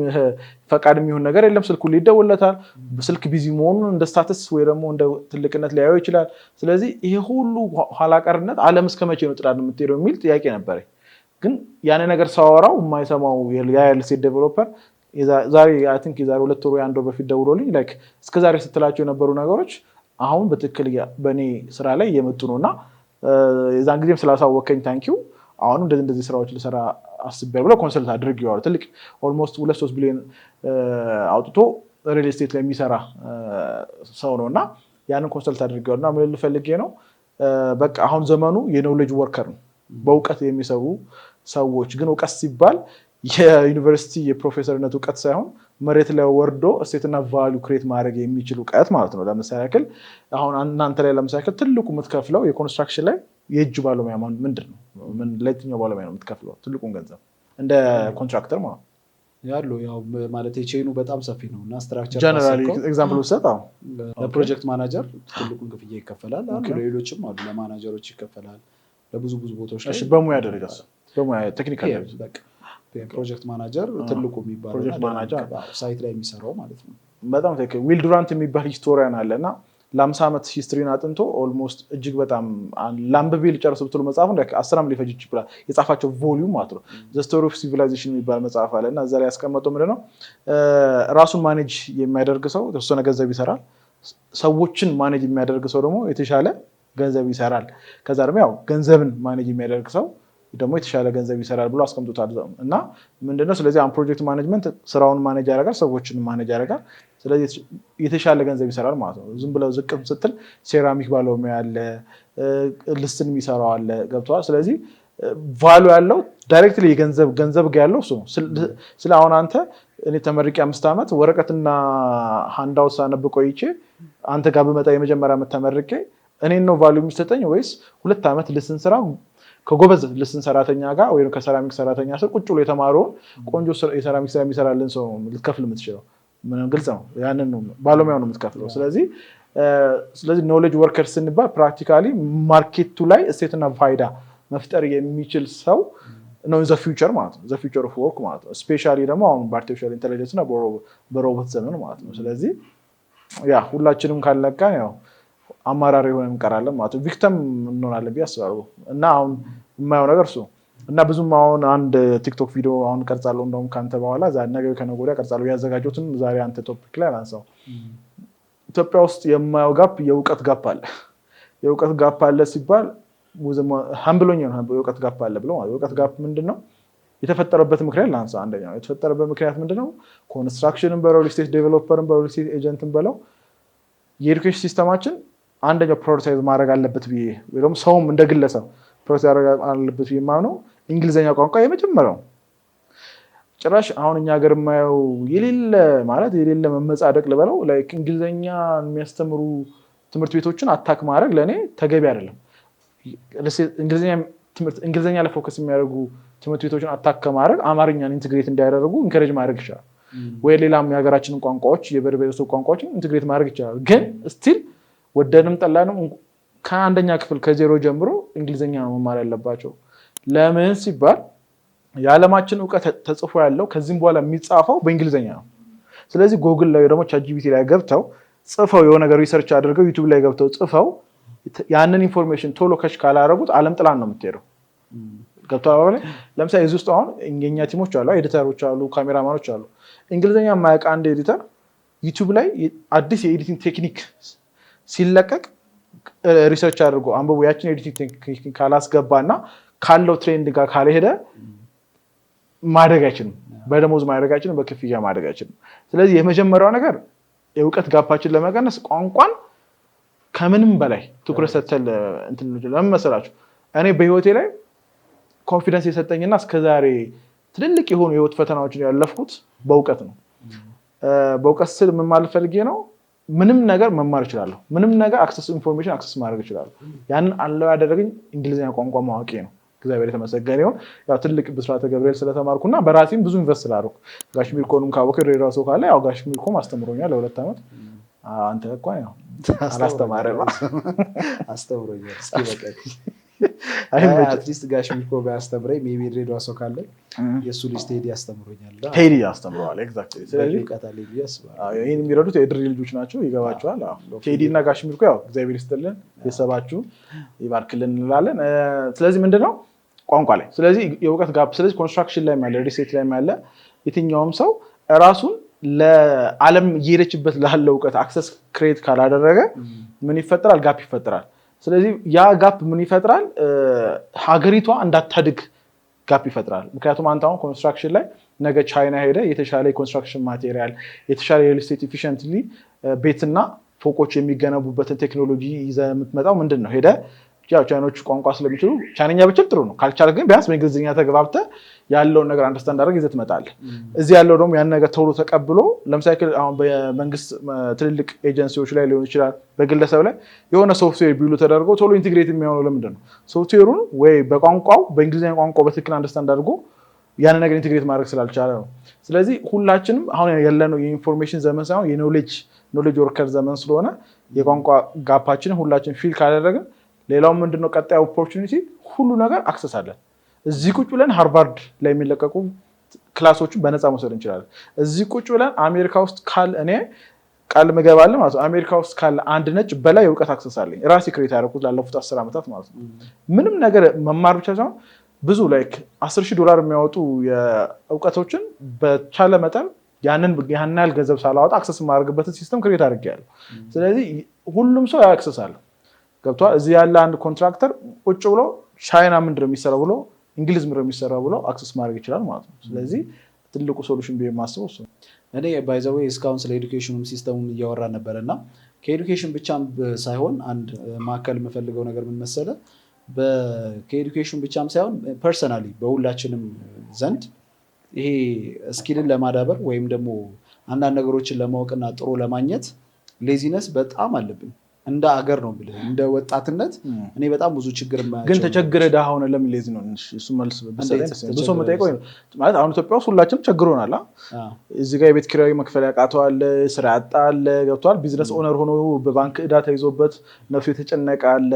ፈቃድ የሚሆን ነገር የለም ስልኩ ሊደወለታል በስልክ ቢዚ መሆኑን እንደ ስታተስ ወይ ደግሞ እንደ ትልቅነት ሊያየው ይችላል ስለዚህ ይሄ ሁሉ ኋላቀርነት ዓለም እስከመቼ ነው ጥዳን የምትሄደው የሚል ጥያቄ ነበር ግን ያኔ ነገር ሳወራው የማይሰማው የሪል ስቴት ዴቨሎፐር ዛሬ አይ ቲንክ የዛሬ 2 ወር አንድ ወር በፊት ደውሎልኝ ላይክ እስከ ዛሬ ስትላቸው የነበሩ ነገሮች አሁን በትክክል በኔ ስራ ላይ እየመጡ ነውና የዛን ጊዜም ስላሳወቀኝ ታንኪዩ አሁን እንደዚህ ስራዎች ልሰራ አስቤያለሁ ብሎ ኮንሰልት አድርጌዋለሁ ትልቅ ኦልሞስት 2-3 ቢሊዮን አውጥቶ ሪል ስቴት ላይ የሚሰራ ሰው ነውና ያንን ኮንሰልት አድርጌዋለሁና ምን ልፈልጌ ነው በቃ አሁን ዘመኑ የኖሌጅ ወርከር ነው በእውቀት የሚሰሩ ሰዎች ግን እውቀት ሲባል የዩኒቨርሲቲ የፕሮፌሰርነት እውቀት ሳይሆን መሬት ላይ ወርዶ እሴትና ቫልዩ ክሬት ማድረግ የሚችል እውቀት ማለት ነው ለምሳሌ ያክል አሁን እናንተ ላይ ለምሳሌ ያክል ትልቁ የምትከፍለው የኮንስትራክሽን ላይ የእጅ ባለሙያ ምንድን ነው ለየትኛው ባለሙያ ነው የምትከፍለው ትልቁን ገንዘብ እንደ ኮንትራክተር ማለት ያለው ያው ማለት የቼኑ በጣም ሰፊ ነው እና ስትራክቸር ጀነራሊ ኤግዛምፕል ወሰጣው ለፕሮጀክት ማናጀር ትልቁን ክፍያ ይከፈላል አሁን ሌሎችም አሉ ለማናጀሮች ይከፈላል ለብዙ ቦታዎች ላይ በሙያ ደረጃ በሙያ ቴክኒካል በቃ ፕሮጀክት ማናጀር ትልቁ የሚባለው ፕሮጀክት ማናጀር ሳይት ላይ የሚሰራው ማለት ነው በጣም ትክክል ዊል ዱራንት የሚባል ሂስቶሪያን አለና ለ50 ዓመት ሂስትሪን አጥንቶ ኦልሞስት እጅግ በጣም ላምብቤ ልጨርስ ብትሉ መጽሐፉ እንደ 10 ዓመት ሊፈጅ ይችላል የጻፋቸው ቮሊዩም ማለት ነው ዘ ስቶሪ ኦፍ ሲቪላይዜሽን የሚባል መጽሐፍ አለና እዛ ላይ ያስቀመጠው ምንድነው ራሱን ማኔጅ የሚያደርግ ሰው የተወሰነ ገንዘብ ይሰራል ሰዎችን ማኔጅ የሚያደርግ ሰው ደግሞ የተሻለ ገንዘብ ይሰራል ከዛ ደግሞ ያው ገንዘብን ማኔጅ የሚያደርግ ሰው ደግሞ የተሻለ ገንዘብ ይሰራል ብሎ አስቀምጦታል እና ምንድነው ስለዚህ አን ፕሮጀክት ማኔጅመንት ስራውን ማኔጅ ያደርጋል ሰዎችን ማኔጅ ያደርጋል ስለዚህ የተሻለ ገንዘብ ይሰራል ማለት ነው ዝም ብለው ዝቅም ስትል ሴራሚክ ባለሙያ አለ ልስን የሚሰራው አለ ገብቷል ስለዚህ ቫሉ ያለው ዳይሬክትሊ ገንዘብ ጋር ያለው እሱ ነው ስለ አሁን አንተ እኔ ተመርቄ 5 ዓመት ወረቀትና ሃንዳውት ሳነብ ቆይቼ አንተ ጋር በመጣ የመጀመሪያ ዓመት ተመርቄ እኔን ነው ቫሉ የሚሰጠኝ ወይስ 2 ዓመት ልስን ስራ ከጎበዝ ልስን ሰራተኛ ጋር ወይ ከሰራሚክ ሰራተኛ ስር ቁጭ ብሎ የተማረውን ቆንጆ የሰራሚክ ስራ የሚሰራልን ሰው ልትከፍል የምትችለው ምንም ግልጽ ነው ያንን ነው ባለሙያው ነው የምትከፍለው ስለዚህ ኖሌጅ ወርከር ስንባል ፕራክቲካሊ ማርኬቱ ላይ እሴትና ፋይዳ መፍጠር የሚችል ሰው ነው ዘ ፊውቸር ማለት ነው ዘ ፊውቸር ኦፍ ወርክ ማለት ነው ስፔሻሊ ደግሞ አሁን በአርቲፊሻል ኢንተለጀንስ እና በሮቦት ዘመን ማለት ነው ስለዚህ ያ ሁላችንም ካለቀን ያው አማራሪ ሆነን እንቀራለን ማለት ነው ቪክቲም እንሆናለን ቢያስባሉ እና አሁን የማየው ነገር እሱ እና ብዙም አሁን አንድ ቲክቶክ ቪዲዮ አሁን ቀርጻለሁ እንደውም ካንተ በኋላ ዛሬ ነገ ከነገ ወዲያ ቀርጻለሁ ያዘጋጀሁትን ዛሬ አንተ ቶፒክ ላይ አላንሳው ኢትዮጵያ ውስጥ የማየው ጋፕ የእውቀት ጋፕ አለ ሲባል ሀምብሎኝ ነው የእውቀት ጋፕ አለ ብለው የእውቀት ጋፕ ምንድነው የተፈጠረበት ምክንያት ላንሳ አንደኛው የተፈጠረበት ምክንያት ምንድነው ኮንስትራክሽንን በሪል ስቴት ዴቨሎፐርን በሪል ስቴት ኤጀንትን በለው የኤዱኬሽን ሲስተማችን አንደኛው ፕራዮሪታይዝ ማድረግ አለበት ብዬ ወይ ደግሞ ሰውም እንደግለሰብ ፕራዮሪታይዝ አለበት ብዬ ማምነው እንግሊዘኛ ቋንቋ የመጀመሪያው ጭራሽ አሁን እኛ ሀገር የማየው የሌለ መመጻደቅ ልበለው ላይክ እንግሊዘኛ የሚያስተምሩ ትምህርት ቤቶችን አታክ ማድረግ ለእኔ ተገቢ አይደለም እንግሊዘኛ ላይ ፎከስ የሚያደርጉ ትምህርት ቤቶችን አታክ ከማድረግ አማርኛን ኢንቴግሬት እንዲያደርጉ ኢንከሬጅ ማድረግ ይችላል ወይ ሌላም የሀገራችንን ቋንቋዎች የብሔረሰብ ቋንቋዎችን ኢንቴግሬት ማድረግ ይችላል ግን ስቲል ወደንም ጠላንም ከአንደኛ ክፍል ከዜሮ ጀምሮ እንግሊዘኛ ነው መማር ያለባቸው ለምን ሲባል የዓለማችን እውቀት ተጽፎ ያለው ከዚህም በኋላ የሚጻፈው በእንግሊዘኛ ነው ስለዚህ ጎግል ላይ ደግሞ ቻትጂፒቲ ላይ ገብተው ጽፈው የሆነ ነገር ሪሰርች አድርገው ዩቲዩብ ላይ ገብተው ጽፈው ያንን ኢንፎርሜሽን ቶሎ ከሽ ካላረጉት ዓለም ጥላን ነው የምትሄደው ገብቷል ለምሳሌ እዚህ ውስጥ አሁን የኛ ቲሞች አሉ ኤዲተሮች አሉ ካሜራማኖች አሉ እንግሊዘኛ የማያውቅ አንድ ኤዲተር ዩቲዩብ ላይ አዲስ የኤዲቲንግ ቴክኒክ ሲለቀቅ ሪሰርች አድርጎ አንብቦ ያችን ኤዲቲንግ ቴክኒክ ካላስገባና ካለው ትሬንድ ጋር ካልሄደ ማደግ አይችልም በደሞዝ ማደግ አይችልም በክፍያ ማደግ አይችልም ስለዚህ የመጀመሪያው ነገር የእውቀት ጋፓችን ለመቀነስ ቋንቋን ከምንም በላይ ትኩረት ሰጥተን እንትን ለምን መሰላችሁ እኔ በህይወቴ ላይ ኮንፊደንስ የሰጠኝና እስከዛሬ ትልልቅ የሆኑ የህይወት ፈተናዎችን ያለፍኩት በእውቀት ነው በእውቀት ስል ምን ማለት ፈልጌ ነው ምንም ነገር መማር እችላለሁ ምንም ነገር ኢንፎርሜሽን አክሰስ ማድረግ እችላለሁ ያንን አለው ያደረገኝ እንግሊዝኛ ቋንቋ ማወቄ ነው እግዚአብሔር የተመሰገነ ይሁን ያው ትልቅ ብስራተ ገብርኤል ስለተማርኩና በራሴም ብዙ ኢንቨስት ስላደረኩ ጋሽ ሚልኮንም ካወቀ ሬራሶ ካለ ያው ጋሽ ሚልኮም አስተምሮኛል ለ2 ዓመት አንተ እኮ ነው አላስተማረም አስተምሮኛል እስኪ በቃ አትሊስት ጋሽ ሚልኮ ባያስተምረኝ ሜቢ ሬራሶ ካለ የሱ ልጅ ቴዲ ያስተምሮኛል ቴዲ ያስተምረዋል ኤግዛክትሊ ስለዚህ ቃታሊ ያስባል ይሄን የሚረዱት የድሪ ልጆች ናቸው ይገባቸዋል ቴዲ እና ጋሽ ሚልኮ ያው እግዚአብሔር ይስጥልን የሰባችሁ ይባርክልን እንላለን ስለዚህ ምንድነው ቋንቋ ላይ ስለዚህ የእውቀት ጋፕ ስለዚህ ኮንስትራክሽን ላይ ማለት ሪሰርች ላይ ማለት የትኛውም ሰው ራሱን ለዓለም እየሄደችበት ላለው እውቀት አክሰስ ክሬት ካላደረገ ምን ይፈጠራል ጋፕ ይፈጠራል ስለዚህ ያ ጋፕ ምን ይፈጥራል ሀገሪቷ እንዳታድግ ጋፕ ይፈጥራል ምክንያቱም አንተ አሁን ኮንስትራክሽን ላይ ነገ ቻይና ሄደ የተሻለ የኮንስትራክሽን ማቴሪያል የተሻለ ሪል ስቴት ኤፊሺየንትሊ ቤትና ፎቆች የሚገነቡበትን ቴክኖሎጂ ይዘህ የምትመጣው ምንድነው ሄደ ያው ቻይኖች ቋንቋ ስለሚችሉ ቻይናኛ ብቻ ጥሩ ነው ካልቻለ ግን ቢያንስ በእንግሊዝኛ ተግባብተህ ያለውን ነገር አንደርስታንድ አድርገህ ይዘህ ትመጣለህ እዚህ ያለው ደግሞ ያን ነገር ተውሎ ተቀብሎ ለምሳሌ አሁን በመንግስት ትልልቅ ኤጀንሲዎች ላይ ሊሆን ይችላል በግለሰብ ላይ የሆነ ሶፍትዌር ቢሉ ተደርጎ ቶሎ ኢንቲግሬት የሚሆነው ለምንድን ነው ሶፍትዌሩን ወይ በቋንቋው በእንግሊዝኛ ቋንቋው በትክክል አንደርስታንድ አድርጎ ያን ነገር ኢንቲግሬት ማድረግ ስላልቻለ ነው ስለዚህ ሁላችንም አሁን ያለነው የኢንፎርሜሽን ዘመን ሳይሆን የኖሌጅ ወርከር ዘመን ስለሆነ የቋንቋ ጋፓችንን ሁላችን ፊል ካደረግን ሌላው ምንድነው ቀጣይ ኦፖርቹኒቲ ሁሉ ነገር አክሰስ አለን እዚህ ቁጭ ብለን ሃርቫርድ ላይ የሚለቀቁ ክላሶችን በነፃ መውሰድ እንችላለን እዚህ ቁጭ ብለን አሜሪካ ውስጥ ካል እኔ ቃል መገባለ ማለት ነው አሜሪካ ውስጥ ካል አንድ ነጭ በላይ የእውቀት አክሰስ አለኝ ራሴ ክሬት ያደረኩት ላለፉት 10 ዓመታት ማለት ነው ምንም ነገር መማር ብቻ ሳይሆን ብዙ ላይክ $10,000 የሚያወጡ የእውቀቶችን በቻለ መጠን ያንን ያህል ገንዘብ ሳላወጣ አክሰስ ማድረግበትን ሲስተም ክሬት አድርጌያለሁ ስለዚህ ሁሉም ሰው አክሰስ አለ ገብቷል እዚህ ያለ አንድ ኮንትራክተር ቁጭ ብሎ ቻይና ምንድነው የሚሰራው ብሎ እንግሊዝ ምንድነው የሚሰራው ብሎ አክሰስ ማድረግ ይችላል ማለት ነው ስለዚህ ትልቁ ሶሉሽን በማስበው እሱ እኔ ባይ ዘ ዌይ እስካሁን ስለ ኤዱኬሽኑም ሲስተሙም እያወራ ነበርና ከኤዱኬሽን ብቻም ሳይሆን አንድ ማከል የምፈልገው ነገር ምን መሰለ ከኤዱኬሽን ብቻም ሳይሆን ፐርሰናሊ በሁላችንም ዘንድ ይሄ ስኪልን ለማዳበር ወይም ደግሞ አንዳንድ ነገሮችን ለማወቅና ጥሩ ለማግኘት ሌዚነስ በጣም አለብን እንደ አገር ነው ብለ እንደ ወጣትነት እኔ በጣም ብዙ ችግር ግን ተቸግረ ዳህ ሆነ ለምን ሌዚ ነው እሱ መልስ ብዙ መጠይቆ ማለት አሁን ኢትዮጵያ ውስጥ ሁላችንም ቸግሮናል እዚህ ጋር የቤት ኪራይ መክፈል ያቃተዋል ስራ ያጣል ገብቷል ቢዝነስ ኦነር ሆኖ በባንክ ዕዳ ተይዞበት ነፍሱ የተጨነቀ አለ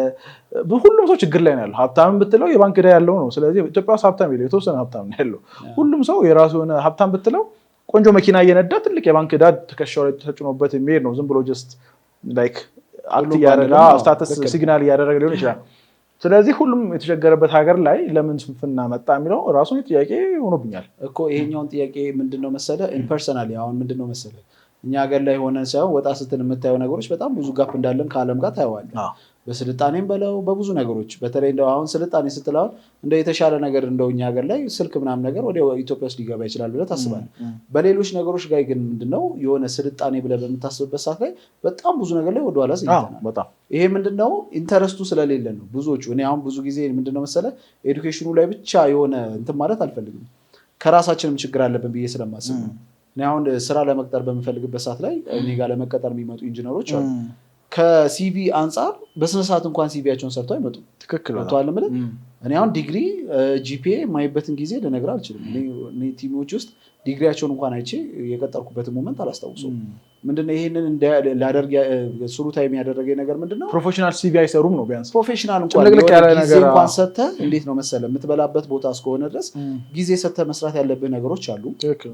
ሁሉም ሰው ችግር ላይ ነው ያለው ሀብታም ብትለው የባንክ ዕዳ ያለው ነው ስለዚህ ኢትዮጵያ ውስጥ ሀብታም ይለው የተወሰነ ሀብታም ነው ያለው ሁሉም ሰው የራሱ የሆነ ሀብታም ብትለው ቆንጆ መኪና እየነዳ ትልቅ የባንክ ዕዳ ተከሻው ላይ ተጭኖበት የሚሄድ ነው ዝም ብሎ ጀስት ላይክ አክት ያደረጋ ስታተስ ሲግናል ያደረገ ሊሆን ይችላል ስለዚህ ሁሉም የተቸገረበት ሀገር ላይ ለምን ስንፍና መጣ የሚለው ራሱን ጥያቄ ሆኖብኛል እኮ ይሄኛውን ጥያቄ ምንድነው መሰለ ፐርሰናሊ አሁን ምንድነው መሰለ እኛ ሀገር ላይ ሆነን ሳይሆን ወጣ ስትል የምታየው ነገሮች በጣም ብዙ ጋፕ እንዳለን ከዓለም ጋር ታየዋለህ በስልጣኔም በለው በብዙ ነገሮች በተለይ እንደው አሁን ስልጣኔ ስትላው እንደ የተሻለ ነገር እንደው እኛ ሀገር ላይ ስልክ ምናምን ነገር ወደ ኢትዮጵያ ውስጥ ሊገባ ይችላል ብለህ ታስባለህ በሌሎች ነገሮች ጋር ግን ምንድነው የሆነ ስልጣኔ ብለህ በምታስብበት ሰዓት ላይ በጣም ብዙ ነገር ላይ ወደኋላ በጣም ይሄ ምንድነው ኢንተረስቱ ስለሌለ ነው ብዙዎቹ እኔ አሁን ብዙ ጊዜ ምንድነው መሰለ ኤዱኬሽኑ ላይ ብቻ የሆነ እንትን ማለት አልፈልግም ከራሳችንም ችግር አለብን ብዬ ስለማስብ ነው እኔ አሁን ስራ ለመቅጠር በምፈልግበት ሰዓት ላይ እኔ ጋር ለመቀጠር የሚመጡ ኢንጂነሮች አሉ ከሲቪ አንፃር በስነ ሰዓት እንኳን ሲቪያቸውን ሰርተው አይመጡም ትክክል ነው ታውቃለህ ማለት እኔ አሁን ዲግሪ ጂፒኤ ማይበትን ጊዜ ልነግርህ አልችልም እኔ ቲሞች ውስጥ ዲግሪያቸውን እንኳን አይቼ የቀጠርኩበትን ሞመንት አላስታውሰውም ምንድነው ይሄንን ላደርግ ሱሩ ታይም ያደረገኝ ነገር ምንድነው ፕሮፌሽናል ሲቪ አይሰሩም ነው ቢያንስ ፕሮፌሽናል እንኳን ሰተህ እንዴት ነው መሰለ የምትበላበት ቦታ እስከሆነ ድረስ ጊዜ ሰተህ መስራት ያለብህ ነገሮች አሉ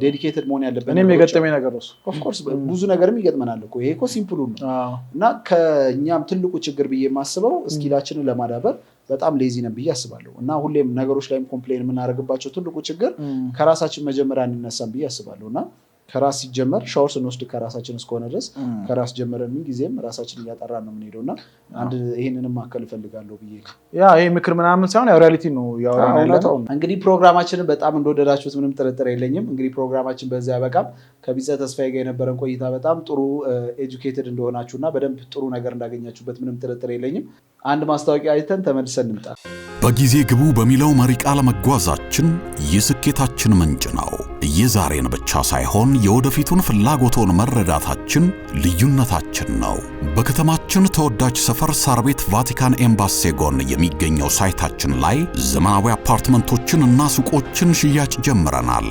ዴዲኬትድ መሆን ያለብህ እኔም የገጠመኝ ነገር ነው ኦፍ ኮርስ ብዙ ነገርም ይገጥመናል እኮ ይሄ እኮ ሲምፕሉ ነው እና ከኛም ትልቁ ችግር ብዬ የማስበው ስኪላችንን ለማዳበር በጣም ሌዚ ነን ብዬ አስባለሁ እና ሁሌም ነገሮች ላይም ኮምፕሌን የምናደርግባቸው ትልቁ ችግር ከራሳችን መጀመሪያ እንነሳም ብዬ አስባለሁ እና ከራስ ሲጀመር ሻወር ስንወስድ ከራሳችን እስከሆነ ድረስ ከራስ ጀመረን ምን ጊዜም ራሳችን እያጠራን ነው የምንሄደው እና አንድ ይሄንንም ማከል እፈልጋለሁ ብዬ ይሄ ምክር ምናምን ሳይሆን ያው ሪያሊቲ ነው ያወራነው እንግዲህ ፕሮግራማችንን በጣም እንደወደዳችሁት ምንም ጥርጥር የለኝም እንግዲህ ፕሮግራማችን በዛ ያበቃም ከቢጸ ተስፋዬ ጋር የነበረን ቆይታ በጣም ጥሩ ኤጁኬትድ እንደሆናችሁና በደንብ ጥሩ ነገር እንዳገኛችሁበት ምንም ጥርጥር የለኝም አንድ ማስታወቂያ አይተን ተመልሰን እንምጣ። በጊዜ ግቡ በሚለው መሪ ቃል መጓዛችን የስኬታችን ምንጭ ነው። የዛሬን ብቻ ሳይሆን የወደፊቱን ፍላጎቶን መረዳታችን ልዩነታችን ነው። በከተማችን ተወዳጅ ሰፈር ሳር ቤት ቫቲካን ኤምባሲ ጎን የሚገኘው ሳይታችን ላይ ዘመናዊ አፓርትመንቶችን እና ሱቆችን ሽያጭ ጀምረናል።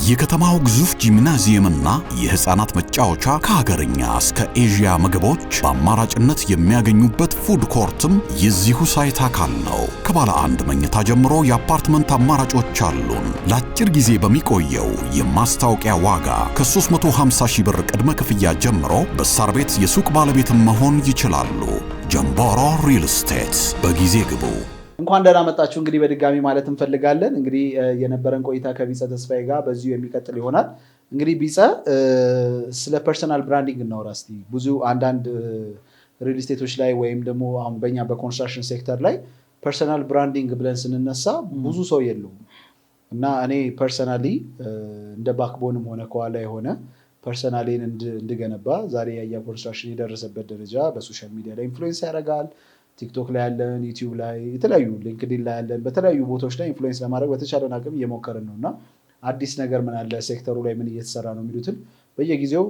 የከተማው ግዙፍ ጂምናዚየምና የህፃናት መጫወቻ ከሀገርኛ እስከ ኤዥያ ምግቦች በአማራጭነት የሚያገኙበት ፉድ ኮርትም የዚሁ ሳይት አካል ነው። ከባለ አንድ መኝታ ጀምሮ የአፓርትመንት አማራጮች አሉን። ለአጭር ጊዜ በሚቆየው የማስታወቂያ ዋጋ ከ350,000 ብር ቅድመ ክፍያ ጀምሮ በሳር ቤት የሱቅ ባለቤትም መሆን ይችላሉ። ጀምቦሮ ሪል ስቴት በጊዜ ግቡ። እንኳን ደህና መጣችሁ እንግዲህ በድጋሚ ማለት እንፈልጋለን። እንግዲህ የነበረን ቆይታ ከቢጸ ተስፋዬ ጋር በዚሁ የሚቀጥል ይሆናል። እንግዲህ ቢጸ ስለ ፐርሰናል ብራንዲንግ እናወራ እስቲ። ብዙ አንዳንድ ሪል ስቴቶች ላይ ወይም ደግሞ አሁን በእኛ በኮንስትራክሽን ሴክተር ላይ ፐርሰናል ብራንዲንግ ብለን ስንነሳ ብዙ ሰው የለውም እና እኔ ፐርሰናሊ እንደ ባክቦንም ሆነ ከኋላ የሆነ ፐርሰናሌን እንድገነባ ዛሬ ያያ ኮንስትራክሽን የደረሰበት ደረጃ በሶሻል ሚዲያ ላይ ኢንፍሉዌንስ ያደርጋል። ቲክቶክ ላይ ያለን፣ ዩቲዩብ ላይ የተለያዩ ሊንክዲን ላይ ያለን፣ በተለያዩ ቦታዎች ላይ ኢንፍሉዌንስ ለማድረግ በተቻለን አቅም እየሞከርን ነው እና አዲስ ነገር ምን አለ ሴክተሩ ላይ ምን እየተሰራ ነው የሚሉትን በየጊዜው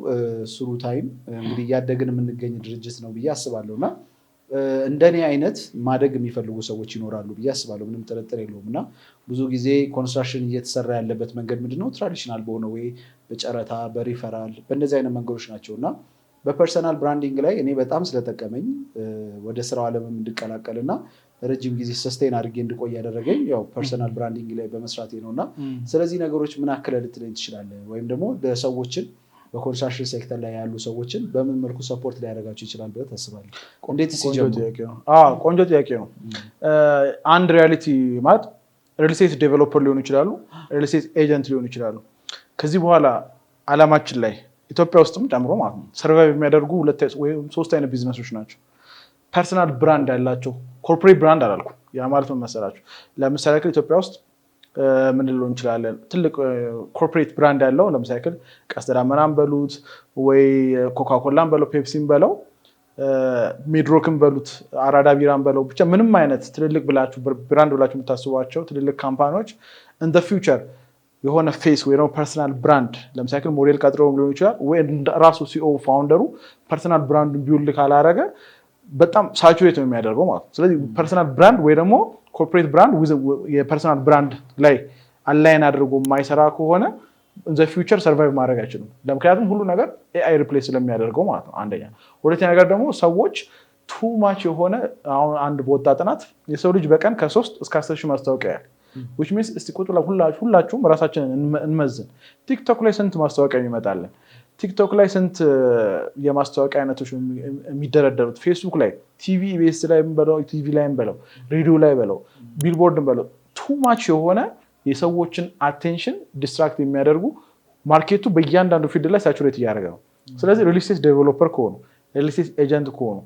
ስሩ ታይም እንግዲህ እያደግን የምንገኝ ድርጅት ነው ብዬ አስባለሁ እና እንደኔ አይነት ማደግ የሚፈልጉ ሰዎች ይኖራሉ ብዬ አስባለሁ። ምንም ጥርጥር የለውም እና ብዙ ጊዜ ኮንስትራክሽን እየተሰራ ያለበት መንገድ ምንድነው? ትራዲሽናል በሆነ ወይ በጨረታ በሪፈራል በእንደዚህ አይነት መንገዶች ናቸው እና በፐርሰናል ብራንዲንግ ላይ እኔ በጣም ስለጠቀመኝ ወደ ስራው ዓለምም እንድቀላቀል እና ረጅም ጊዜ ሰስቴን አድርጌ እንድቆይ ያደረገኝ ያው ፐርሰናል ብራንዲንግ ላይ በመስራቴ ነው እና ስለዚህ ነገሮች ምን አክለ ልትለኝ ትችላለህ? ወይም ደግሞ ለሰዎችን በኮንስትራክሽን ሴክተር ላይ ያሉ ሰዎችን በምን መልኩ ሰፖርት ሊያደርጋቸው ይችላል ብለህ ታስባለህ? ቆንጆ ጥያቄ ነው። አንድ ሪያሊቲ ማለት ሪል ስቴት ዴቨሎፐር ሊሆኑ ይችላሉ፣ ሪል ስቴት ኤጀንት ሊሆኑ ይችላሉ። ከዚህ በኋላ አላማችን ላይ ኢትዮጵያ ውስጥም ጨምሮ ማለት ነው ሰርቫይቭ የሚያደርጉ 2 ወይም 3 አይነት ቢዝነሶች ናቸው። ፐርሰናል ብራንድ ያላቸው፣ ኮርፖሬት ብራንድ አላልኩ። ያ ማለት ምን መሰላችሁ? ለምሳሌ ኢትዮጵያ ውስጥ ምን ልንለው እንችላለን? ትልቅ ኮርፖሬት ብራንድ ያለው ለምሳሌ ቀስተ ዳመናን በሉት ወይ ኮካኮላን በለው ፔፕሲን በለው ሚድሮክን በሉት አራዳ ቢራን በለው ብቻ ምንም አይነት ትልልቅ ብላችሁ ብራንድ ብላችሁ የምታስቧቸው ትልልቅ ካምፓኒዎች ኢን ዘ ፊውቸር የሆነ ፌስ ወይ ደግሞ ፐርሰናል ብራንድ ለምሳሌ ሞዴል ቀጥረው ሊሆን ይችላል ወይ ራሱ ሲኦ ፋውንደሩ ፐርሰናል ብራንዱን ቢውልድ ካላረገ በጣም ሳቹሬት ነው የሚያደርገው ማለት ነው። ስለዚህ ፐርሰናል ብራንድ ወይ ደግሞ ኮርፖሬት ብራንድ የፐርሰናል ብራንድ ላይ አላይን አድርጎ የማይሰራ ከሆነ ኢን ዘ ፊውቸር ሰርቫይቭ ማድረግ አይችልም። ለምክንያቱም ሁሉ ነገር ኤአይ ሪፕሌስ ስለሚያደርገው ማለት ነው አንደኛ። ሁለተኛ ነገር ደግሞ ሰዎች ቱ ማች የሆነ አሁን አንድ በወጣ ጥናት የሰው ልጅ በቀን ከ3 እስከ 10 ሺህ ማስታወቂያ ያል which means እስቲ ቁጥሩ ሁላችሁም ራሳችንን እንመዝን። ቲክቶክ ላይ ስንት ማስታወቂያ ይመጣልን? ቲክቶክ ላይ ስንት የማስታወቂያ አይነቶች የሚደረደሩት? ፌስቡክ ላይ፣ ቲቪ ቤስ ላይ በለው፣ ቲቪ ላይ በለው፣ ሬዲዮ ላይ በለው፣ ቢልቦርድ በለው ቱ ማች የሆነ የሰዎችን አቴንሽን ዲስትራክት የሚያደርጉ ማርኬቱ በእያንዳንዱ ፊልድ ላይ ሳቹሬት እያደረገ ነው። ስለዚህ ሪል ስቴት ዴቨሎፐር ከሆኑ ሪል ስቴት ኤጀንት ከሆኑ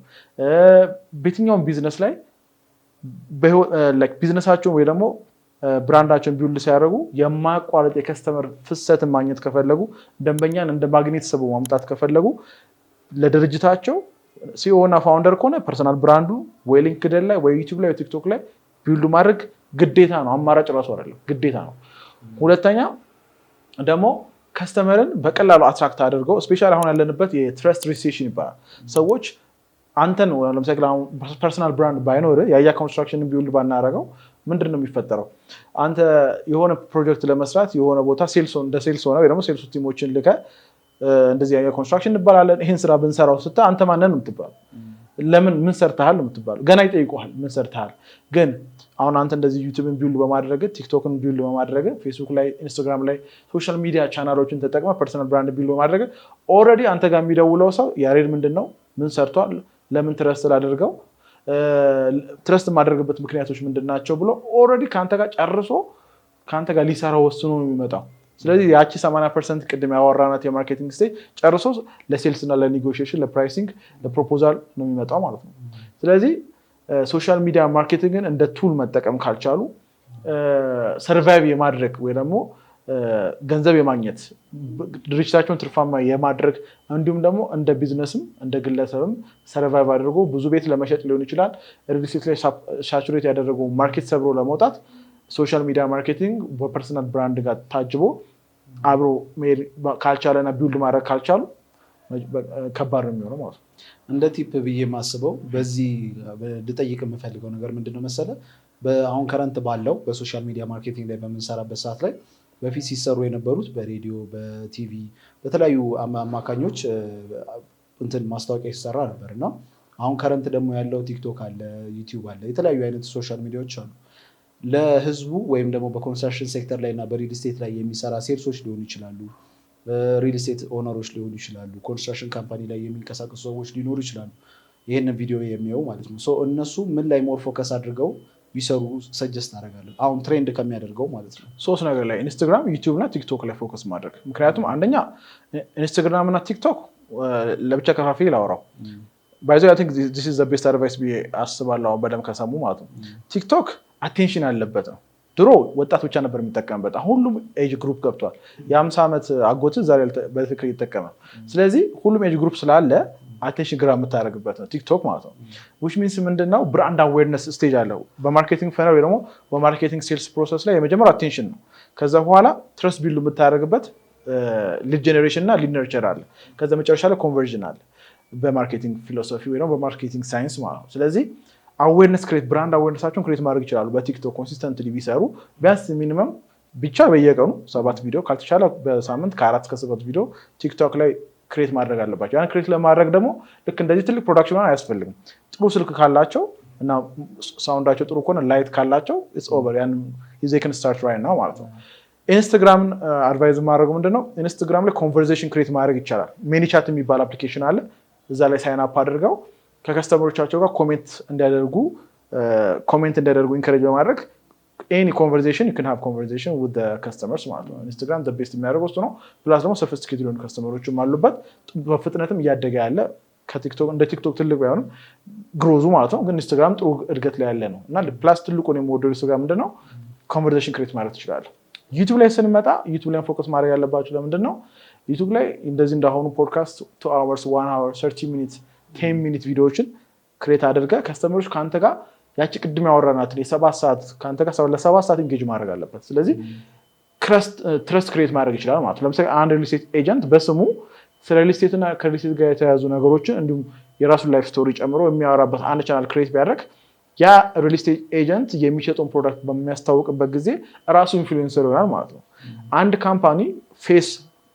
በየትኛውም ቢዝነስ ላይ ቢዝነሳቸውን ወይ ደግሞ ብራንዳቸውን ቢውልድ ሲያደርጉ የማያቋርጥ የከስተመር ፍሰትን ማግኘት ከፈለጉ ደንበኛን እንደ ማግኔት ስበው ማምጣት ከፈለጉ ለድርጅታቸው ሲኦ እና ፋውንደር ከሆነ ፐርሰናል ብራንዱ ወይ ሊንክድን ላይ ወይ ዩቲዩብ ላይ ወይ ቲክቶክ ላይ ቢውልድ ማድረግ ግዴታ ነው። አማራጭ ራሱ አይደለም፣ ግዴታ ነው። ሁለተኛ ደግሞ ከስተመርን በቀላሉ አትራክት አድርገው ስፔሻሊ አሁን ያለንበት የትረስት ሪሴሽን ይባላል። ሰዎች አንተን ለምሳሌ ፐርሰናል ብራንድ ባይኖር ያያ ኮንስትራክሽንን ቢውልድ ባናረገው ምንድን ነው የሚፈጠረው? አንተ የሆነ ፕሮጀክት ለመስራት የሆነ ቦታ እንደ ሴልስ ሆነ ወይ ደግሞ ሴልስ ቲሞችን ልከህ እንደዚህ ያያ ኮንስትራክሽን እንባላለን ይህን ስራ ብንሰራው ስታ አንተ ማንን ነው የምትባለው? ለምን ምን ሰርተሃል ነው የምትባለው? ገና ይጠይቁሃል ምን ሰርተሃል። ግን አሁን አንተ እንደዚህ ዩቲዩብን ቢውልድ በማድረግ ቲክቶክን ቢውልድ በማድረግ ፌስቡክ ላይ ኢንስታግራም ላይ ሶሻል ሚዲያ ቻናሎችን ተጠቅመህ ፐርሰናል ብራንድ ቢውልድ በማድረግ ኦልሬዲ አንተ ጋር የሚደውለው ሰው ያሬድ ምንድን ነው ምን ሰርቷል ለምን ትረስት ላደርገው ትረስት የማደርግበት ምክንያቶች ምንድን ናቸው ብሎ ኦልሬዲ ከአንተ ጋር ጨርሶ ከአንተ ጋር ሊሰራ ወስኖ ነው የሚመጣው። ስለዚህ ያቺ 80% ቅድም ያወራናት የማርኬቲንግ ስቴጅ ጨርሶ ለሴልስ እና ለኔጎሽዬሽን ለፕራይሲንግ ለፕሮፖዛል ነው የሚመጣው ማለት ነው። ስለዚህ ሶሻል ሚዲያ ማርኬቲንግን እንደ ቱል መጠቀም ካልቻሉ ሰርቫይቭ የማድረግ ወይ ደግሞ ገንዘብ የማግኘት ድርጅታቸውን ትርፋማ የማድረግ እንዲሁም ደግሞ እንደ ቢዝነስም እንደ ግለሰብም ሰርቫይቭ አድርጎ ብዙ ቤት ለመሸጥ ሊሆን ይችላል ሪል ስቴት ላይ ሳቹሬት ያደረገው ማርኬት ሰብሮ ለመውጣት ሶሻል ሚዲያ ማርኬቲንግ በፐርሰናል ብራንድ ጋር ታጅቦ አብሮ ካልቻለና ቢውልድ ማድረግ ካልቻሉ ከባድ ነው የሚሆነው ማለት ነው። እንደ ቲፕ ብዬ የማስበው በዚህ ልጠይቅ የምፈልገው ነገር ምንድነው መሰለ አሁን ከረንት ባለው በሶሻል ሚዲያ ማርኬቲንግ ላይ በምንሰራበት ሰዓት ላይ በፊት ሲሰሩ የነበሩት በሬዲዮ በቲቪ በተለያዩ አማካኞች እንትን ማስታወቂያ ሲሰራ ነበር እና አሁን ከረንት ደግሞ ያለው ቲክቶክ አለ ዩቲዩብ አለ የተለያዩ አይነት ሶሻል ሚዲያዎች አሉ ለህዝቡ ወይም ደግሞ በኮንስትራክሽን ሴክተር ላይ እና በሪል ስቴት ላይ የሚሰራ ሴልሶች ሊሆኑ ይችላሉ ሪል ስቴት ኦነሮች ሊሆኑ ይችላሉ ኮንስትራክሽን ካምፓኒ ላይ የሚንቀሳቀሱ ሰዎች ሊኖሩ ይችላሉ ይህንን ቪዲዮ የሚያዩ ማለት ነው እነሱ ምን ላይ ሞር ፎከስ አድርገው ቢሰሩ ሰጀስት አደርጋለሁ አሁን ትሬንድ ከሚያደርገው ማለት ነው 3 ነገር ላይ ኢንስታግራም ዩቲዩብ እና ቲክቶክ ላይ ፎከስ ማድረግ ምክንያቱም አንደኛ ኢንስታግራም እና ቲክቶክ ለብቻ ከፋፊ ላውራው ባይዞ አይ ቲንክ ዲስ ኢዝ ዘ ቤስት አድቫይስ ቢ አስባለሁ በደም ከሰሙ ማለት ነው ቲክቶክ አቴንሽን አለበት ነው ድሮ ወጣት ብቻ ነበር የሚጠቀምበት ሁሉም ኤጅ ግሩፕ ገብቷል የ50 ዓመት አጎት ዛሬ በትክክል ይጠቀማል ስለዚህ ሁሉም ኤጅ ግሩፕ ስላለ አቴንሽን ግራ የምታደርግበት ነው ቲክቶክ ማለት ነው which means ምንድነው ብራንድ አዌርነስ ስቴጅ አለው በማርኬቲንግ ፈነል ወይ ደግሞ በማርኬቲንግ ሴልስ ፕሮሰስ ላይ የመጀመሪያው አቴንሽን ነው ከዛ በኋላ ትረስት ቢልድ የምታደርግበት ሊድ ጀነሬሽን እና ሊድ ነርቸር አለ ከዛ መጨረሻ ላይ ኮንቨርዥን አለ በማርኬቲንግ ፊሎሶፊ ወይ ደግሞ በማርኬቲንግ ሳይንስ ማለት ነው ስለዚህ አዌርነስ ክሬት ብራንድ አዌርነሳቸውን ክሬት ማድረግ ይችላሉ በቲክቶክ ኮንሲስተንትሊ ቢሰሩ ቢያንስ ሚኒመም ብቻ በየቀኑ 7 ቪዲዮ ካልተቻለ በሳምንት ከ4 እስከ 7 ቪዲዮ ቲክቶክ ላይ ክሬት ማድረግ አለባቸው ያን ክሬት ለማድረግ ደግሞ ልክ እንደዚህ ትልቅ ፕሮዳክሽን አያስፈልግም ጥሩ ስልክ ካላቸው እና ሳውንዳቸው ጥሩ ከሆነ ላይት ካላቸው ኢትስ ኦቨር ያን they can start right now ማለት ነው ኢንስታግራም አድቫይዝ ማድረግ ምንድነው ኢንስታግራም ላይ ኮንቨርሴሽን ክሬት ማድረግ ይቻላል ሜኒቻት የሚባል አፕሊኬሽን አለ እዛ ላይ ሳይን አፕ አድርገው ከከስተመሮቻቸው ጋር ኮሜንት እንዲያደርጉ ኢንከሬጅ በማድረግ any conversation you can have conversation with the customers ማለት ነው ኢንስታግራም the best የሚያደርገው እሱ ነው ፕላስ ደግሞ ሶፊስቲኬትድ የሆኑ ከስተመሮችም አሉበት በፍጥነትም እያደገ ያለ ከቲክቶክ እንደ ቲክቶክ ትልቅ ባይሆንም ግሮዙ ማለት ነው ግን ኢንስታግራም ጥሩ እድገት ላይ ያለ ነው እና ፕላስ ትልቁ ነው የምወደው ኢንስታግራም ምንድነው ኮንቨርሴሽን ክሬት ማድረግ ትችላለህ ዩቲዩብ ላይ ስንመጣ ዩቲዩብ ላይ ፎከስ ማድረግ ያለባችሁ ለምንድነው ዩቲዩብ ላይ እንደዚህ እንዳሁኑ ፖድካስት 2 hours 1 hour 30 minutes 10 minute ቪዲዮዎችን ክሬት አድርጋ ከስተመሮች ካንተ ጋር ያቺ ቅድም ያወራናት የ7 ሰዓት ካንተ ጋር ለ7 ሰዓት ኢንጌጅ ማድረግ አለበት ስለዚህ ትረስት ክሬት ማድረግ ይችላል ማለት ነው ለምሳሌ አንድ ሪል ስቴት ኤጀንት በስሙ ስለ ሪል ስቴት እና ከሪል ስቴት ጋር የተያያዙ ነገሮችን እንዲሁም የራሱን ላይፍ ስቶሪ ጨምሮ የሚያወራበት አንድ ቻናል ክሬት ቢያደርግ ያ ሪል ስቴት ኤጀንት የሚሸጠውን ፕሮዳክት በሚያስታውቅበት ጊዜ ራሱ ኢንፍሉዌንሰር ይሆናል ማለት ነው አንድ ካምፓኒ ፌስ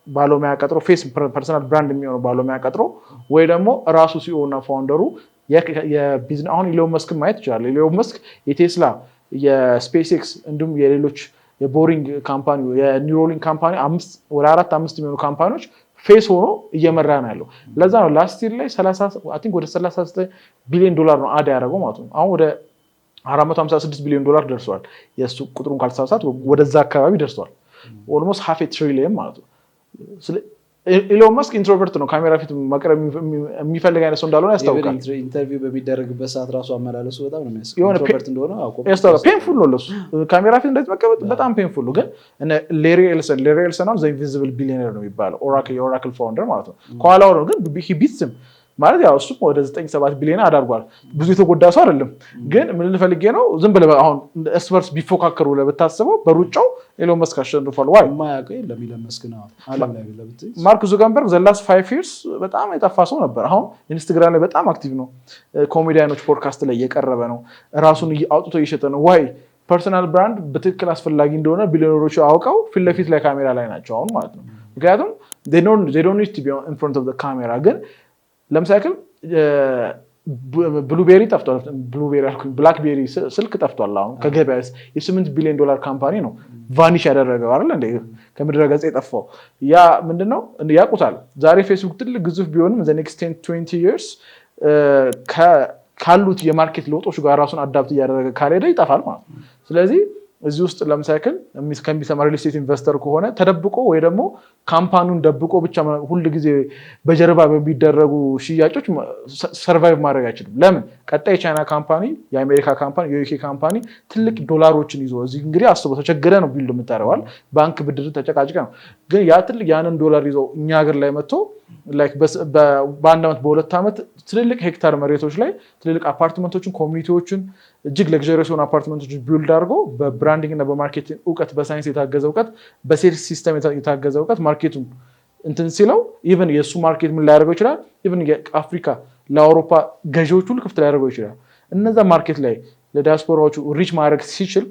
ባለሙያ ቀጥሮ ፌስ ፐርሰናል ብራንድ የሚሆነው ባለሙያ ቀጥሮ ወይ ደግሞ ራሱ ሲኦ እና ፋውንደሩ የቢዝነስ አሁን ኢሎን መስክ ማየት ይችላል ኢሎን መስክ የቴስላ የስፔስ ኤክስ እንዲሁም የሌሎች የቦሪንግ ካምፓኒ የኒውሮሊንክ ካምፓኒ 4-5 የሚሆኑ ካምፓኒዎች ፌስ ሆኖ እየመራ ነው ያለው ለዛ ነው ላስት ይር ላይ 30 አይ ቲንክ ወደ 39 ቢሊዮን ዶላር ነው አድ ያደረገው ማለት ነው አሁን ወደ 456 ቢሊዮን ዶላር ደርሷል የሱ ቁጥሩን ካልተሳሳት ወደዛ አካባቢ ደርሷል ኦልሞስት half a trillion ማለት ነው ኢሎን መስክ ኢንትሮቨርት ነው ካሜራ ፊት መቅረብ የሚፈልግ አይነት ሰው እንዳልሆነ ያስታውቃል ኢንተርቪው በሚደረግበት ሰዓት ራሱ አመላለሱ በጣም ነው የሚያስቀው ኢንትሮቨርት እንደሆነ ያስታውቃል ፔንፉል ነው ለሱ ካሜራ ፊት እንደዚህ መቀመጥ በጣም ፔንፉል ነው ግን ሌሪ ኤልሰን ነው ዘ ኢንቪዚብል ቢሊዮነር ነው የሚባለው ኦራክል ፋውንደር ማለት ነው ከኋላው ነው ግን ሂ ቢትስ ማለት ያው እሱ ወደ 9-7 ቢሊዮን አዳርጓል ብዙ የተጎዳ ሰው አይደለም ግን ምን ልፈልጌ ነው ዝም ብለህ አሁን ስፐርስ ቢፎካከሩ ለብታስበው በሩጫው ኢሎን መስክ አሸንፏል ዋይ ማያውቀው የለም ኢሎን መስክ ነው አለም ላይ ለብትይ ማርክ ዙከርበርግ ዘ ላስት 5 years በጣም የጠፋ ሰው ነበር አሁን ኢንስታግራም ላይ በጣም አክቲቭ ነው ኮሜዲያኖች ፖድካስት ላይ እየቀረበ ነው ራሱን አውጥቶ እየሸጠ ነው ዋይ ፐርሰናል ብራንድ በትክክል አስፈላጊ እንደሆነ ቢሊዮነሮቹ አውቀው ፊት ለፊት ላይ ካሜራ ላይ ናቸው አሁን ማለት ነው ምክንያቱም they don't need to be in front of the camera ግን ለምሳሌ ብሉቤሪ ጠፍቷል ብላክቤሪ ስልክ ጠፍቷል አሁን ከገበያ የ8 ቢሊዮን ዶላር ካምፓኒ ነው ቫኒሽ ያደረገው አይደል እንዴ ከምድረ ገጽ የጠፋው ያ ምንድነው ያቁታል ዛሬ ፌስቡክ ትልቅ ግዙፍ ቢሆንም the next 10-20 years ካሉት የማርኬት ለውጦች ጋር ራሱን አዳፕት እያደረገ ካልሄደ ይጠፋል ማለት ነው ስለዚህ እዚህ ውስጥ ለምሳሌ ከሚሰማ ሪል ስቴት ኢንቨስተር ከሆነ ተደብቆ ወይ ደግሞ ካምፓኒውን ደብቆ ብቻ ሁል ጊዜ በጀርባ በሚደረጉ ሽያጮች ሰርቫይቭ ማድረግ አይችልም። ለምን? ቀጣይ የቻይና ካምፓኒ፣ የአሜሪካ ካምፓኒ፣ የዩኬ ካምፓኒ ትልቅ ዶላሮችን ይዞ እዚህ እንግዲህ አስበው ተቸግረ ነው ቢልድ የምታደርገዋል። ባንክ ብድር ተጨቃጭቀ ነው። ግን ያ ትልቅ ያንን ዶላር ይዞ እኛ ሀገር ላይ መጥቶ በአንድ ዓመት በሁለት ዓመት ትልልቅ ሄክታር መሬቶች ላይ ትልልቅ አፓርትመንቶችን፣ ኮሚኒቲዎችን እጅግ ለግዠሪየስ የሆኑ አፓርትመንቶችን ቢልድ አድርጎ በብራንዲንግ እና በማርኬቲንግ እውቀት፣ በሳይንስ የታገዘ እውቀት፣ በሴልስ ሲስተም የታገዘ እውቀት ማርኬቱን እንትን ሲለው ኢቨን የእሱ ማርኬት ምን ሊያደርገው ይችላል? ኢቨን የአፍሪካ ለአውሮፓ ገዢዎች ሁሉ ክፍት ሊያደርገው ይችላል። እነዛ ማርኬት ላይ ለዲያስፖራዎቹ ሪች ማድረግ ሲችል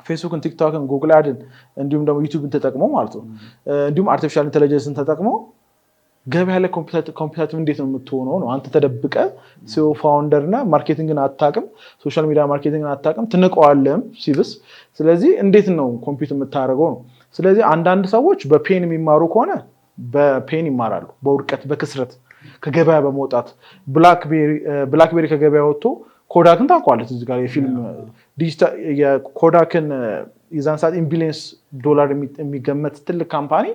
ፌስቡክን፣ ቲክቶክን፣ ጉግል አድን እንዲሁም ደግሞ ዩቲዩብን ተጠቅሞ ማለት ነው እንዲሁም አርቲፊሻል ኢንቴሊጀንስን ተጠቅሞ ገበያ ላይ ኮምፒታቲቭ እንዴት ነው የምትሆነው ነው። አንተ ተደብቀ ሲኦ ፋውንደር እና ማርኬቲንግን አታውቅም፣ ሶሻል ሚዲያ ማርኬቲንግን አታውቅም፣ ትንቀዋለህም ሲብስ። ስለዚህ እንዴት ነው ኮምፒት የምታደርገው ነው። ስለዚህ አንዳንድ ሰዎች በፔን የሚማሩ ከሆነ በፔን ይማራሉ፣ በውድቀት በክስረት ከገበያ በመውጣት ብላክቤሪ ከገበያ ወጥቶ ኮዳክን ታውቀዋለህ። እዚህ ጋር የፊልም ዲጂታል የኮዳክን የዛን ሰዓት ኢንቢሊየንስ ዶላር የሚገመት ትልቅ ካምፓኒ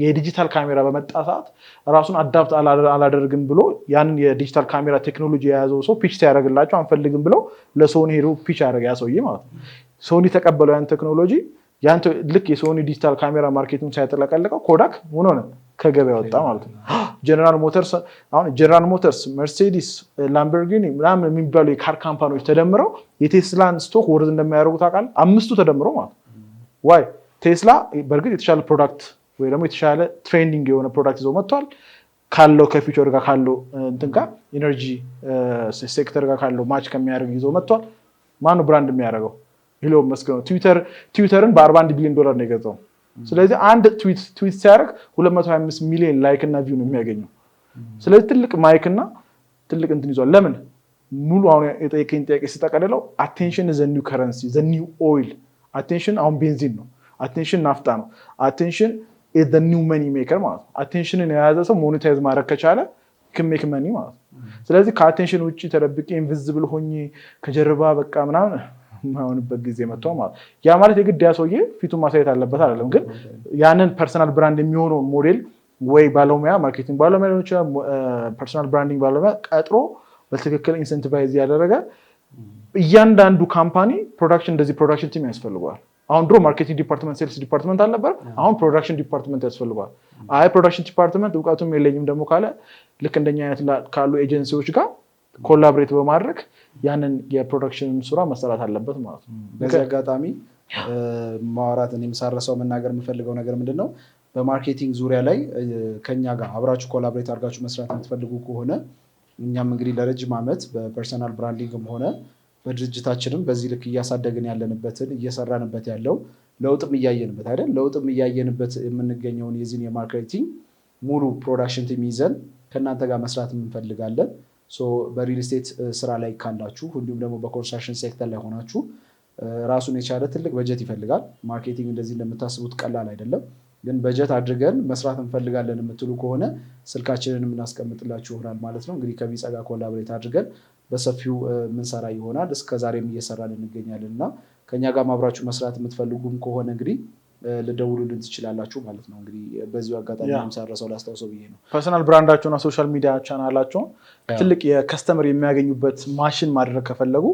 የዲጂታል ካሜራ በመጣ ሰዓት ራሱን አዳፕት አላደርግም ብሎ ያንን የዲጂታል ካሜራ ቴክኖሎጂ የያዘው ሰው ፒች ሲያደርግላቸው አንፈልግም ብለው ለሶኒ ሄዶ ፒች ያደረገ ያ ሰውዬ ማለት ነው። ሶኒ ተቀበለው ያን ቴክኖሎጂ። ልክ የሶኒ ዲጂታል ካሜራ ማርኬቱን ሳያጠለቀለቀው ኮዳክ ምን ሆነ? ከገበያ ወጣ ማለት ነው። ጀነራል ሞተርስ፣ መርሴዲስ፣ ላምበርጊኒ ምናምን የሚባሉ የካር ካምፓኒዎች ተደምረው የቴስላን ስቶክ ወርዝ እንደሚያደርጉ ታውቃለህ? 5ቱ ተደምረው ማለት ዋይ ቴስላ በእርግጥ የተሻለ ፕሮዳክት ወይ ደግሞ የተሻለ ትሬንዲንግ የሆነ ፕሮዳክት ይዘው መጥቷል። ካለው ከፊቸር ጋር ካለው እንትን ጋር ኢነርጂ ሴክተር ጋር ካለው ማች ከሚያደርግ ይዘው መጥቷል። ማነው ብራንድ የሚያደርገው? ኢሎን መስክ ነው። ትዊተርን በ41 ቢሊዮን ዶላር ነው የገዛው። ስለዚህ አንድ ትዊት ሲያደርግ 225 ሚሊዮን ላይክ እና ቪው ነው የሚያገኘው። ስለዚህ ትልቅ ማይክ እና ትልቅ እንትን ይዟል። ለምን? ሙሉ አሁን የጠየቀኝ ጥያቄ ሲጠቀልለው አቴንሽን ዘ ኒው ከረንሲ ዘ ኒው ኦይል። አቴንሽን አሁን ቤንዚን ነው። አቴንሽን ናፍጣ ነው። አቴንሽን ዘ ኒው መኒ ሜከር ማለት ነው። አቴንሽንን የያዘ ሰው ሞኔታይዝ ማድረግ ከቻለ ክሜክ መኒ ማለት ነው። ስለዚህ ከአቴንሽን ውጭ ተደብቄ ኢንቪዚብል ሆኜ ከጀርባ በቃ ምናምን የማይሆንበት ጊዜ መጥቷል ማለት ያ ማለት የግድ ያ ሰውዬ ፊቱን ማሳየት አለበት አይደለም። ግን ያንን ፐርሰናል ብራንድ የሚሆነው ሞዴል ወይ ባለሙያ ማርኬቲንግ ባለሙያ ሊሆን ይችላል፣ ፐርሰናል ብራንዲንግ ባለሙያ ቀጥሮ በትክክል ኢንሰንቲቫይዝ ያደረገ እያንዳንዱ ካምፓኒ ፕሮዳክሽን እንደዚህ ፕሮዳክሽን ቲም ያስፈልገዋል። አሁን ድሮ ማርኬቲንግ ዲፓርትመንት፣ ሴልስ ዲፓርትመንት አልነበር። አሁን ፕሮዳክሽን ዲፓርትመንት ያስፈልገዋል። አይ ፕሮዳክሽን ዲፓርትመንት እውቀቱም የለኝም ደግሞ ካለ ልክ እንደኛ አይነት ካሉ ኤጀንሲዎች ጋር ኮላብሬት በማድረግ ያንን የፕሮዳክሽን ስራ መሰራት አለበት ማለት ነው። በዚህ አጋጣሚ ማውራት እኔም ሳረሰው መናገር የምፈልገው ነገር ምንድን ነው፣ በማርኬቲንግ ዙሪያ ላይ ከኛ ጋር አብራችሁ ኮላብሬት አድርጋችሁ መስራት የምትፈልጉ ከሆነ እኛም እንግዲህ ለረጅም ዓመት በፐርሰናል ብራንዲንግም ሆነ በድርጅታችንም በዚህ ልክ እያሳደግን ያለንበትን እየሰራንበት ያለው ለውጥም እያየንበት አይደል ለውጥም እያየንበት የምንገኘውን የዚህን የማርኬቲንግ ሙሉ ፕሮዳክሽን ቲም ይዘን ከእናንተ ጋር መስራት እንፈልጋለን። በሪል ስቴት ስራ ላይ ካላችሁ እንዲሁም ደግሞ በኮንስትራክሽን ሴክተር ላይ ሆናችሁ ራሱን የቻለ ትልቅ በጀት ይፈልጋል። ማርኬቲንግ እንደዚህ እንደምታስቡት ቀላል አይደለም። ግን በጀት አድርገን መስራት እንፈልጋለን የምትሉ ከሆነ ስልካችንን የምናስቀምጥላችሁ ይሆናል ማለት ነው። እንግዲህ ከቢጻ ጋር ኮላብሬት አድርገን በሰፊው ምንሰራ ይሆናል። እስከዛሬም እየሰራን እንገኛለን እና ከኛ ጋር ማብራችሁ መስራት የምትፈልጉም ከሆነ እንግዲህ ልደውሉልን ትችላላችሁ ማለት ነው። እንግዲህ በዚሁ አጋጣሚ ሳረሰው ላስታውሰው ብዬ ነው። ፐርሰናል ብራንዳቸውና ሶሻል ሚዲያ ቻናላቸውን ትልቅ የከስተመር የሚያገኙበት ማሽን ማድረግ ከፈለጉ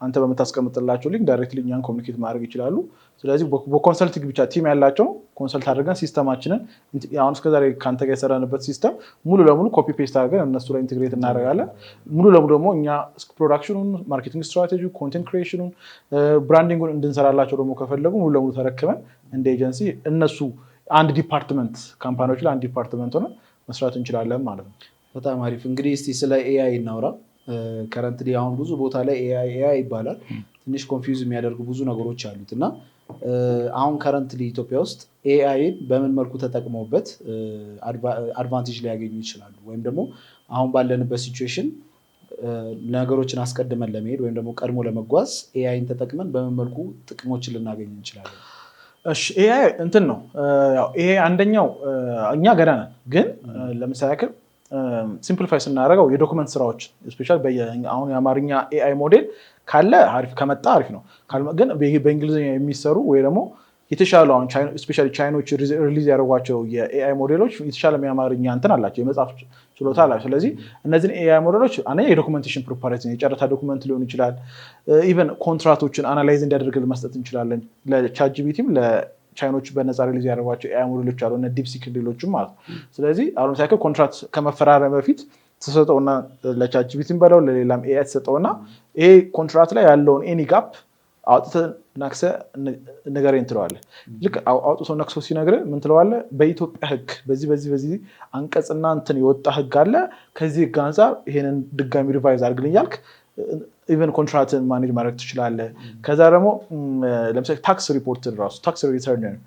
አንተ በምታስቀምጥላቸው ሊንክ ዳይሬክትሊ እኛን ኮሚኒኬት ማድረግ ይችላሉ። ስለዚህ በኮንሰልቲንግ ብቻ ቲም ያላቸው ኮንሰልት አድርገን ሲስተማችንን አሁን እስከዛሬ ከአንተ ጋር የሰራንበት ሲስተም ሙሉ ለሙሉ ኮፒ ፔስት አድርገን እነሱ ላይ ኢንቴግሬት እናደርጋለን። ሙሉ ለሙሉ ደግሞ እኛ ፕሮዳክሽኑን፣ ማርኬቲንግ ስትራቴጂ፣ ኮንቴንት ክሪኤሽኑን፣ ብራንዲንጉን እንድንሰራላቸው ደግሞ ከፈለጉ ሙሉ ለሙሉ ተረክበን እንደ ኤጀንሲ እነሱ አንድ ዲፓርትመንት ካምፓኒዎች ላይ አንድ ዲፓርትመንት ሆነ መስራት እንችላለን ማለት ነው። በጣም አሪፍ። እንግዲህ እስቲ ስለ ኤአይ እናውራ። ከረንትሊ አሁን ብዙ ቦታ ላይ ኤአይ ይባላል። ትንሽ ኮንፊውዝ የሚያደርጉ ብዙ ነገሮች አሉት እና አሁን ከረንትሊ ኢትዮጵያ ውስጥ ኤአይን በምን መልኩ ተጠቅመውበት አድቫንቴጅ ሊያገኙ ይችላሉ? ወይም ደግሞ አሁን ባለንበት ሲቹዌሽን ነገሮችን አስቀድመን ለመሄድ ወይም ደግሞ ቀድሞ ለመጓዝ ኤአይን ተጠቅመን በምን መልኩ ጥቅሞችን ልናገኝ እንችላለን? ኤአይ እንትን ነው። ይሄ አንደኛው እኛ ገና ነን፣ ግን ለምሳሌ ያክል ሲምፕሊፋይ ስናደርገው የዶክመንት ስራዎች ስፔሻሊ አሁን የአማርኛ ኤአይ ሞዴል ካለ አሪፍ ከመጣ አሪፍ ነው። ግን በእንግሊዝኛ የሚሰሩ ወይ ደግሞ የተሻለ አሁን ስፔሻሊ ቻይኖች ሪሊዝ ያደረጓቸው የኤአይ ሞዴሎች የተሻለ የአማርኛ እንትን አላቸው የመጻፍ ችሎታ አላቸው። ስለዚህ እነዚህን ኤአይ ሞዴሎች አንደኛ የዶክመንቴሽን ፕሪፓሬሽን የጨረታ ዶክመንት ሊሆን ይችላል። ኢቨን ኮንትራክቶችን አናላይዝ እንዲያደርግልን መስጠት እንችላለን። ለቻትጂፒቲም ለቻይኖች በነፃ ሪሊዝ ያደረጓቸው ኤአይ ሞዴሎች አሉ እነ ዲፕሲክ ሌሎችም ማለት ነው። ስለዚህ አሁን ሳይክል ኮንትራክት ከመፈራረም በፊት ተሰጠውና ለቻትጂፒቲም በለው ለሌላም ኤአይ ተሰጠውና ይሄ ኮንትራክት ላይ ያለውን ኤኒ ጋፕ አውጥተህ ነክሰህ ንገረኝ ትለዋለህ። ልክ አውጥቶ ነክሶ ሲነግርህ ምን ትለዋለህ? በኢትዮጵያ ሕግ በዚህ አንቀጽና እንትን የወጣ ሕግ አለ ከዚህ ሕግ አንፃር ይሄንን ድጋሚ ሪቫይዝ አድርግልኝ ያልክ ኢቨን ኮንትራክትን ማኔጅ ማድረግ ትችላለህ። ከዛ ደግሞ ለምሳሌ ታክስ ሪፖርት ራሱ ታክስ ሪተርን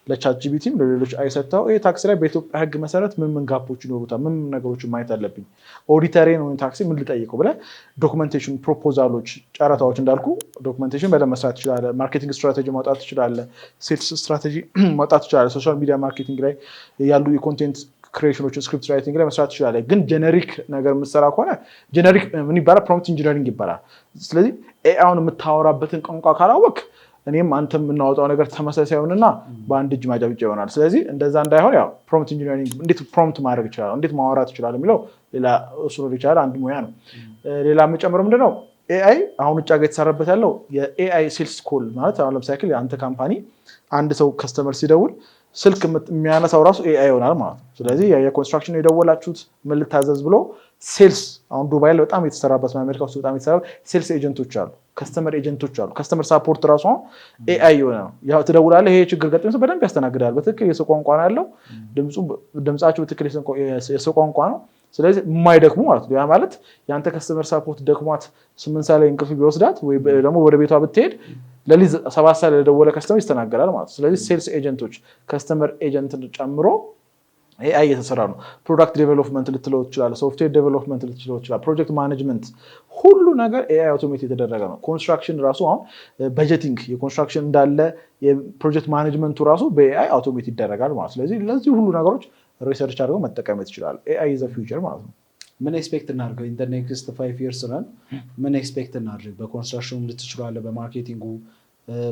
ለቻትጂፒቲም ለሌሎች አይሰጣው ይሄ ታክስ ላይ በኢትዮጵያ ሕግ መሰረት ምን ጋፖች ይኖሩታል፣ ምን ነገሮችን ማየት አለብኝ፣ ኦዲተሬን ወይ ታክሲ ምን ልጠይቀው ብለህ ዶክመንቴሽን ፕሮፖዛሎች፣ ጨረታዎች እንዳልኩ ዶክመንቴሽን በደንብ መስራት ትችላለህ። ማርኬቲንግ ስትራቴጂ ማውጣት ትችላለህ። ሴልስ ስትራቴጂ ማውጣት ትችላለህ። ሶሻል ሚዲያ ማርኬቲንግ ላይ ያሉ የኮንቴንት ክሬሽኖችን ስክሪፕት ራይቲንግ ላይ መስራት ትችላለህ። ግን ጀነሪክ ነገር የምትሰራ ከሆነ ጀነሪክ ምን ይባላል? ፕሮምፕት ኢንጂነሪንግ ይባላል። ስለዚህ ኤአይን የምታወራበትን ቋንቋ ካላወቅ እኔም አንተ የምናወጣው ነገር ተመሳሳይ ሆንና በአንድ እጅ ማጨብጨብ ይሆናል። ስለዚህ እንደዛ እንዳይሆን ያው ፕሮምፕት ኢንጂነሪንግ እንዴት ፕሮምፕት ማድረግ ይችላል፣ እንዴት ማውራት ይችላል የሚለው ሌላ እሱ ነው ይችላል አንድ ሙያ ነው። ሌላ የምጨምረው ምንድነው ኤአይ አሁን ውጭ ሀገር የተሰራበት ያለው የኤአይ ሴልስ ኮል ማለት አሁን ለምሳሌ አንተ ካምፓኒ አንድ ሰው ከስተመር ሲደውል ስልክ የሚያነሳው ራሱ ኤአይ ይሆናል ማለት ነው። ስለዚህ የኮንስትራክሽን የደወላችሁት ምን ልታዘዝ ብሎ ሴልስ አሁን ዱባይ ላይ በጣም የተሰራበት አሜሪካ ውስጥ በጣም የተሰራ ሴልስ ኤጀንቶች አሉ፣ ከስተመር ኤጀንቶች አሉ። ከስተመር ሳፖርት ራሱ አሁን ኤአይ የሆነ ነው። ያው ትደውላለህ፣ ይሄ ችግር ገጠመኝ ሰው በደንብ ያስተናግዳል። በትክክል የሰው ቋንቋ ነው ያለው፣ ድምጻቸው በትክክል የሰው ቋንቋ ነው። ስለዚህ የማይደክሙ ማለት ነው። ያ ማለት የአንተ ከስተመር ሳፖርት ደክሟት 8 ሰዓት ላይ እንቅልፍ ቢወስዳት ወይ ደግሞ ወደ ቤቷ ብትሄድ ለሊት 7 ሰዓት ለደወለ ከስተመር ይስተናገዳል ማለት ነው። ስለዚህ ሴልስ ኤጀንቶች ከስተመር ኤጀንትን ጨምሮ ኤአይ እየተሰራ ነው። ፕሮዳክት ዴቨሎፕመንት ልትለው ትችላለህ፣ ሶፍትዌር ዴቨሎፕመንት ልትለው ትችላለህ፣ ፕሮጀክት ማኔጅመንት፣ ሁሉ ነገር ኤአይ አውቶሜት የተደረገ ነው። ኮንስትራክሽን ራሱ አሁን በጀቲንግ የኮንስትራክሽን እንዳለ የፕሮጀክት ማኔጅመንቱ ራሱ በኤአይ አውቶሜት ይደረጋል ማለት። ስለዚህ ለዚህ ሁሉ ነገሮች ሪሰርች አድርገው መጠቀም ትችላለህ። ኤአይ ኢዝ ዘ ፊውቸር ማለት ነው። ምን ኤክስፔክት እናድርገው? ኢን ዘ ኔክስት 5 years ነን። ምን ኤክስፔክት እናድርግ? በኮንስትራክሽኑ ልትችላለህ፣ በማርኬቲንጉ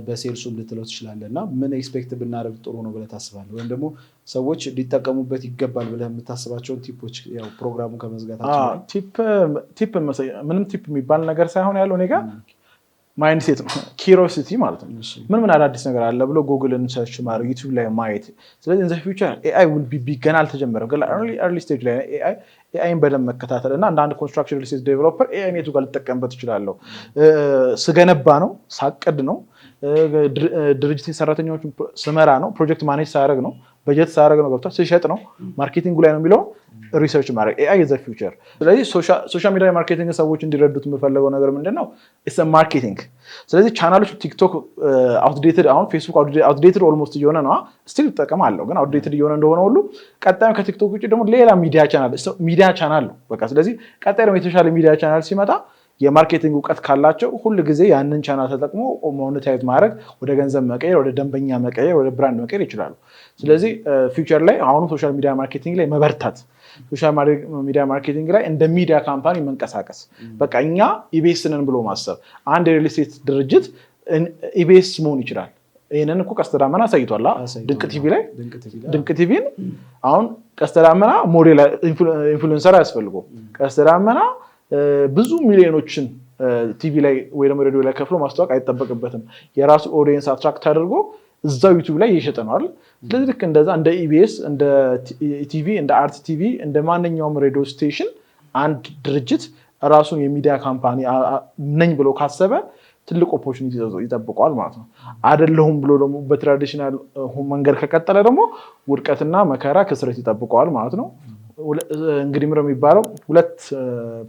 በሴልሱም ልትለው ትችላለህ እና ምን ኤክስፔክት ብናደርግ ጥሩ ነው ብለህ ታስባለህ? ወይም ደግሞ ሰዎች ሊጠቀሙበት ይገባል ብለህ የምታስባቸውን ቲፖች ያው ፕሮግራሙ ከመዝጋታችን ቲፕ ምንም ቲፕ የሚባል ነገር ሳይሆን ያለው እኔ ጋር ማይንድ ሴት ነው፣ ኪሮሲቲ ማለት ነው። ምን አዳዲስ ነገር አለ ብሎ ጉግልን ሰርች ማድረግ፣ ዩቲዩብ ላይ ማየት። ስለዚህ ኢን ዘ ፊውቸር ኤአይ ዊል ቢ ገና አልተጀመረም፣ ግን ኤርሊ ስቴጅ ላይ ኤአይን በደንብ መከታተል እና እንደ አንድ ኮንስትራክሽን ሪል ስቴት ዴቨሎፐር ኤአይን የቱ ጋር ልጠቀምበት እችላለሁ? ስገነባ ነው፣ ሳቅድ ነው፣ ድርጅት ሰራተኞች ስመራ ነው፣ ፕሮጀክት ማኔጅ ሳያደርግ ነው፣ በጀት ሳያደርግ ነው፣ ገብቷል፣ ስሸጥ ነው፣ ማርኬቲንጉ ላይ ነው የሚለው ሪሰርች ማድረግ። ኤአይ ዘ ፊውቸር። ስለዚህ ሶሻል ሚዲያ ማርኬቲንግ ሰዎች እንዲረዱት የምፈልገው ነገር ምንድነው? ኢትስ ማርኬቲንግ። ስለዚህ ቻናሎች ቲክቶክ አውትዴትድ፣ አሁን ፌስቡክ አውትዴትድ ኦልሞስት እየሆነ ነው። ስቲል እጠቀማለሁ ግን አውትዴትድ እየሆነ እንደሆነ ሁሉ ቀጣዩ ከቲክቶክ ውጭ ደግሞ ሌላ ሚዲያ ቻናል ነው በቃ። ስለዚህ ቀጣይ ደግሞ የተሻለ ሚዲያ ቻናል ሲመጣ የማርኬቲንግ እውቀት ካላቸው ሁል ጊዜ ያንን ቻናል ተጠቅሞ ሞኔታይዝ ማድረግ፣ ወደ ገንዘብ መቀየር፣ ወደ ደንበኛ መቀየር፣ ወደ ብራንድ መቀየር ይችላሉ። ስለዚህ ፊውቸር ላይ አሁኑ ሶሻል ሚዲያ ማርኬቲንግ ላይ መበርታት፣ ሶሻል ሚዲያ ማርኬቲንግ ላይ እንደ ሚዲያ ካምፓኒ መንቀሳቀስ። በቃ እኛ ኢቢኤስ ነን ብሎ ማሰብ። አንድ የሪል ስቴት ድርጅት ኢቢኤስ መሆን ይችላል። ይህንን እኮ ቀስተ ዳመና አሳይቷል። ድንቅ ቲቪ ላይ ድንቅ ቲቪን አሁን ቀስተ ዳመና ሞዴል ኢንፍሉዌንሰር አያስፈልገው። ቀስተ ዳመና ብዙ ሚሊዮኖችን ቲቪ ላይ ወይ ደግሞ ሬዲዮ ላይ ከፍሎ ማስተዋወቅ አይጠበቅበትም። የራሱ ኦዲየንስ አትራክት አድርጎ እዛው ዩቲዩብ ላይ እየሸጠ ነው አይደል? ስለዚህ ልክ እንደዛ እንደ ኢቢኤስ፣ እንደ ቲቪ፣ እንደ አርት ቲቪ፣ እንደ ማንኛውም ሬዲዮ ስቴሽን አንድ ድርጅት ራሱን የሚዲያ ካምፓኒ ነኝ ብሎ ካሰበ ትልቅ ኦፖርቹኒቲ ይጠብቀዋል ማለት ነው። አይደለሁም ብሎ ደግሞ በትራዲሽናል መንገድ ከቀጠለ ደግሞ ውድቀትና መከራ፣ ክስረት ይጠብቀዋል ማለት ነው። እንግዲህ ምሮ የሚባለው ሁለት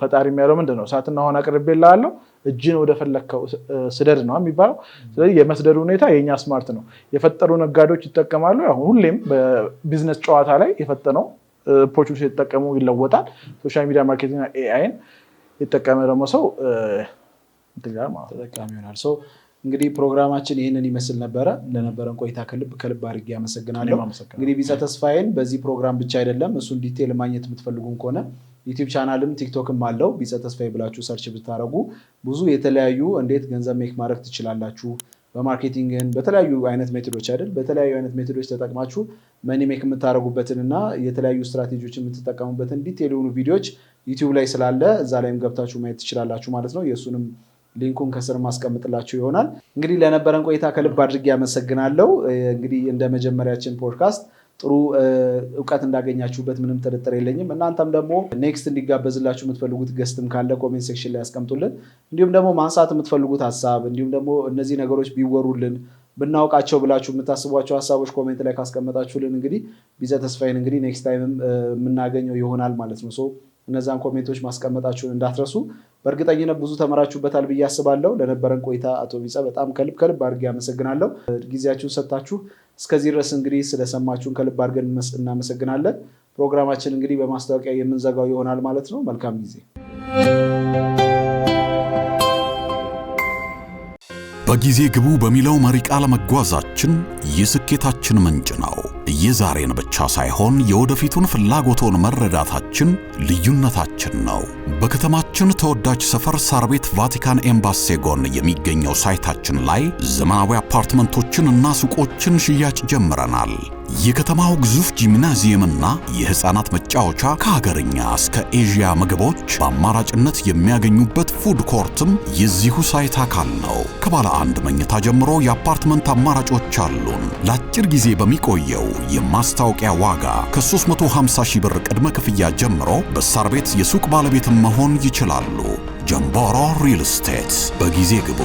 ፈጣሪ የሚያለው ምንድን ነው? እሳትና ውሃን አቅርቤልሃለሁ እጅን ወደ ፈለግከው ስደድ ነው የሚባለው። ስለዚህ የመስደዱ ሁኔታ የኛ ስማርት ነው። የፈጠሩ ነጋዴዎች ይጠቀማሉ። ሁሌም በቢዝነስ ጨዋታ ላይ የፈጠነው ኦፖርቹኒቲ የተጠቀሙ ይለወጣል። ሶሻል ሚዲያ ማርኬቲንግ ኤአይን የተጠቀመ ደግሞ ሰው ተጠቃሚ ይሆናል። እንግዲህ ፕሮግራማችን ይህንን ይመስል ነበረ። ለነበረን ቆይታ ከልብ አድርጌ አመሰግናለሁ። እንግዲህ ቢጸ ተስፋዬን በዚህ ፕሮግራም ብቻ አይደለም እሱን ዲቴል ማግኘት የምትፈልጉም ከሆነ ዩቲዩብ ቻናልም ቲክቶክም አለው። ቢጸ ተስፋዬ ብላችሁ ሰርች ብታረጉ ብዙ የተለያዩ እንዴት ገንዘብ ሜክ ማድረግ ትችላላችሁ በማርኬቲንግን በተለያዩ አይነት ሜቶዶች አይደል በተለያዩ አይነት ሜቶዶች ተጠቅማችሁ መኒ ሜክ የምታደርጉበትን እና የተለያዩ ስትራቴጂዎችን የምትጠቀሙበትን ዲቴል የሆኑ ቪዲዮዎች ዩቲዩብ ላይ ስላለ እዛ ላይም ገብታችሁ ማየት ትችላላችሁ ማለት ነው። የእሱንም ሊንኩን ከስር ማስቀምጥላችሁ ይሆናል። እንግዲህ ለነበረን ቆይታ ከልብ አድርጌ ያመሰግናለሁ። እንግዲህ እንደ መጀመሪያችን ፖድካስት ጥሩ እውቀት እንዳገኛችሁበት ምንም ጥርጥር የለኝም። እናንተም ደግሞ ኔክስት እንዲጋበዝላችሁ የምትፈልጉት ገስትም ካለ ኮሜንት ሴክሽን ላይ ያስቀምጡልን። እንዲሁም ደግሞ ማንሳት የምትፈልጉት ሀሳብ እንዲሁም ደግሞ እነዚህ ነገሮች ቢወሩልን ብናውቃቸው ብላችሁ የምታስቧቸው ሀሳቦች ኮሜንት ላይ ካስቀመጣችሁልን እንግዲህ ቢጸ ተስፋዬን እንግዲህ ኔክስት ታይምም የምናገኘው ይሆናል ማለት ነው። እነዛን ኮሜንቶች ማስቀመጣችሁን እንዳትረሱ። በእርግጠኝነት ብዙ ተመራችሁበታል ብዬ አስባለሁ። ለነበረን ቆይታ አቶ ቢጸ በጣም ከልብ አድርጌ አመሰግናለሁ። ጊዜያችሁን ሰጣችሁ እስከዚህ ድረስ እንግዲህ ስለሰማችሁን ከልብ አድርገን እናመሰግናለን። ፕሮግራማችን እንግዲህ በማስታወቂያ የምንዘጋው ይሆናል ማለት ነው። መልካም ጊዜ። በጊዜ ግቡ በሚለው መሪ ቃል መጓዛችን የስኬታችን ምንጭ ነው። የዛሬን ብቻ ሳይሆን የወደፊቱን ፍላጎቶን መረዳታችን ልዩነታችን ነው። በከተማችን ተወዳጅ ሰፈር ሳር ቤት ቫቲካን ኤምባሲ ጎን የሚገኘው ሳይታችን ላይ ዘመናዊ አፓርትመንቶችን እና ሱቆችን ሽያጭ ጀምረናል። የከተማው ግዙፍ ጂምናዚየምና የሕፃናት መጫወቻ ከሀገርኛ እስከ ኤዥያ ምግቦች በአማራጭነት የሚያገኙበት ፉድ ኮርትም የዚሁ ሳይት አካል ነው። ከባለ አንድ መኝታ ጀምሮ የአፓርትመንት አማራጮች አሉን። ለአጭር ጊዜ በሚቆየው የማስታወቂያ ዋጋ ከ350,000 ብር ቅድመ ክፍያ ጀምሮ በሳር ቤት የሱቅ ባለቤትም መሆን ይችላሉ። ጀምቦሮ ሪል ስቴት። በጊዜ ግቡ።